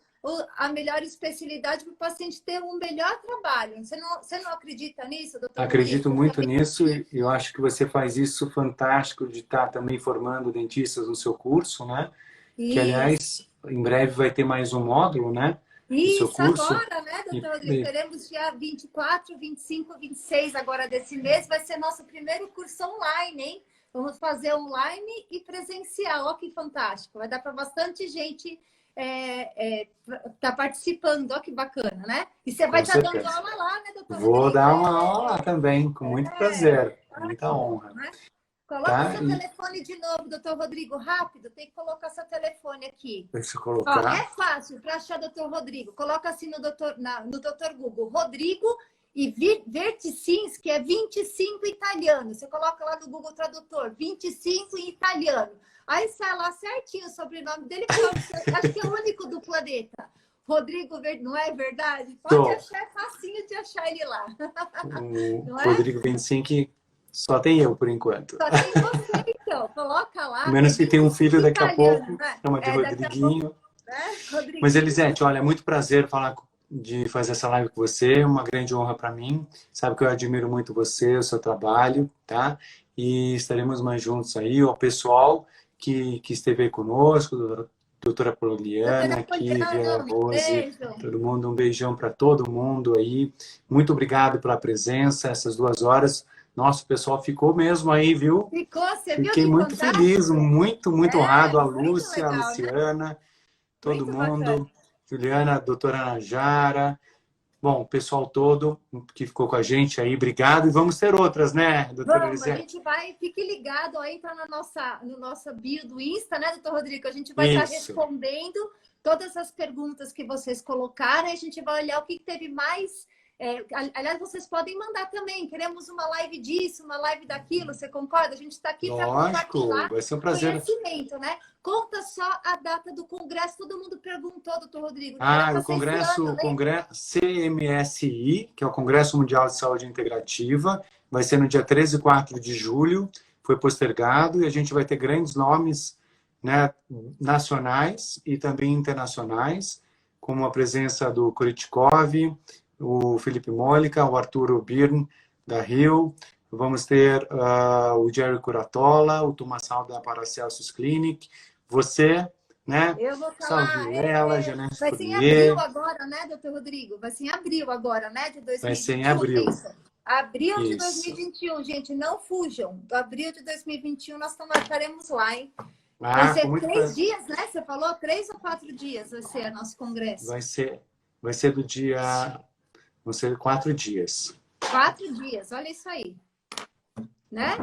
a melhor especialidade para o paciente ter um melhor trabalho. Você não acredita nisso, doutor? Acredito muito nisso e eu acho que você faz isso fantástico de estar também formando dentistas no seu curso, né? Isso. Que, aliás, em breve vai ter mais um módulo, né? Isso, agora, né, doutor Rodrigo? Teremos dia 24, 25, 26 agora desse mês. Vai ser nosso primeiro curso online, hein? Vamos fazer online e presencial. Olha que fantástico. Vai dar para bastante gente tá participando. Olha que bacana, né? E você vai estar dando aula lá, né, doutor Rodrigo? Vou dar uma aula lá também, com muito prazer, com muita honra. Né? Coloca seu telefone de novo, doutor Rodrigo, rápido. Tem que colocar seu telefone aqui. Deixa eu colocar. Ó, é fácil para achar doutor Rodrigo. Coloca assim no doutor Google, Rodrigo e Verticins, que é 25 italiano. Você coloca lá no Google Tradutor, 25 em italiano. Aí sai lá certinho o sobrenome dele, acho que é o único do planeta. Rodrigo, não é verdade? Pode achar, é facinho de achar ele lá. O Rodrigo 25 só tem eu, por enquanto. Só tem você, então. Coloca lá. Menos que tem um filho daqui a pouco, né? chama de Rodriguinho. Pouco, Mas, Elisete, olha, é muito prazer de fazer essa live com você, uma grande honra para mim. Sabe que eu admiro muito você, o seu trabalho, tá? E estaremos mais juntos aí. O pessoal que esteve aí conosco, doutora Poliana, Kívia, Rose, todo mundo, um beijão para todo mundo aí. Muito obrigado pela presença, essas 2 horas. Nosso pessoal ficou mesmo aí, viu? Ficou, você viu? Fiquei muito feliz, muito honrado. A Lúcia, legal, a Luciana, né? Todo muito mundo. Bacana. Juliana, a doutora Najara. Bom, o pessoal todo que ficou com a gente aí, obrigado. E vamos ter outras, né, doutora Elisete? A gente vai, fique ligado aí, entra no nossa bio do Insta, né, doutor Rodrigo? A gente vai estar respondendo todas as perguntas que vocês colocaram e a gente vai olhar o que teve mais. Aliás, vocês podem mandar também. Queremos uma live disso, uma live daquilo. Você concorda? A gente está aqui para compartilhar vai ser um prazer. Conhecimento, né? Conta só a data do congresso. Todo mundo perguntou, doutor Rodrigo. O congresso CMSI, que é o Congresso Mundial de Saúde Integrativa, vai ser no dia 13 e 4 de julho. Foi postergado e a gente vai ter grandes nomes, né, nacionais e também internacionais, como a presença do Kuritkov, o Felipe Mólica, o Arturo Birn, da Rio. Vamos ter o Jerry Curatola, o Tomassal da Paracelsus Clinic. Você, né? Eu vou falar. Salviela, Janete Vai ser em abril agora, né, doutor Rodrigo? Vai ser em abril agora, né, de 2021. Vai ser em abril. Abril de 2021, gente, não fujam. Abril de 2021 nós estaremos lá, hein? Vai ser 3 dias, né? Você falou 3 ou 4 dias vai ser nosso congresso. Vai ser Vai ser do dia... Vão ser 4 dias. 4 dias, olha isso aí. Né?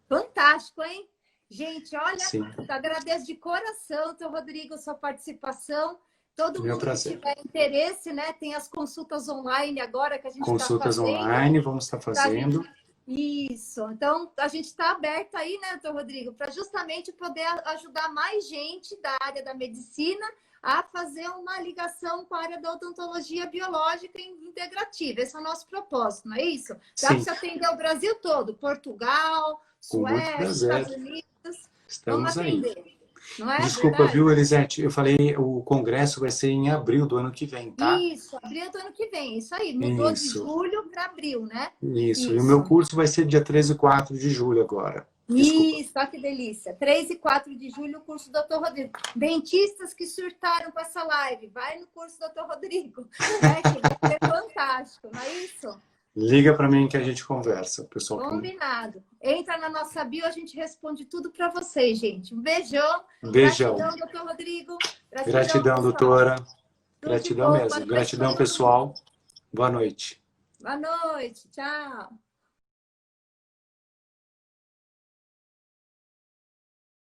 Fantástico, hein? Gente, olha, Sim. agradeço de coração, teu Rodrigo, sua participação. Todo Meu mundo prazer. que tiver interesse, né? Tem as consultas online agora que a gente está fazendo. Consultas online, vamos estar fazendo. Isso. Então, a gente está aberto aí, né, teu Rodrigo, para justamente poder ajudar mais gente da área da medicina a fazer uma ligação com a área da odontologia biológica e integrativa. Esse é o nosso propósito, não é isso? Dá para você atender o Brasil todo, Portugal, Suécia, Estados Unidos. Estamos aí. Não é Desculpa, verdade? viu, Elisete? Eu falei, o congresso vai ser em abril do ano que vem, tá? Isso, abril do ano que vem, isso aí. Mudou de julho para abril, né? Isso, e o meu curso vai ser dia 13 e 4 de julho agora. Desculpa. Isso, olha que delícia. 3 e 4 de julho, o curso do Dr. Rodrigo. Dentistas que surtaram com essa live, vai no curso do Dr. Rodrigo. Né? Que vai ser fantástico, não é isso? Liga para mim que a gente conversa, pessoal. Combinado. Entra na nossa bio, a gente responde tudo para vocês, gente. Um beijão. Beijão. Gratidão, Dr. Rodrigo. Gratidão, doutora. Tudo Gratidão mesmo. Gratidão, pessoal. Boa noite. Boa noite. Tchau.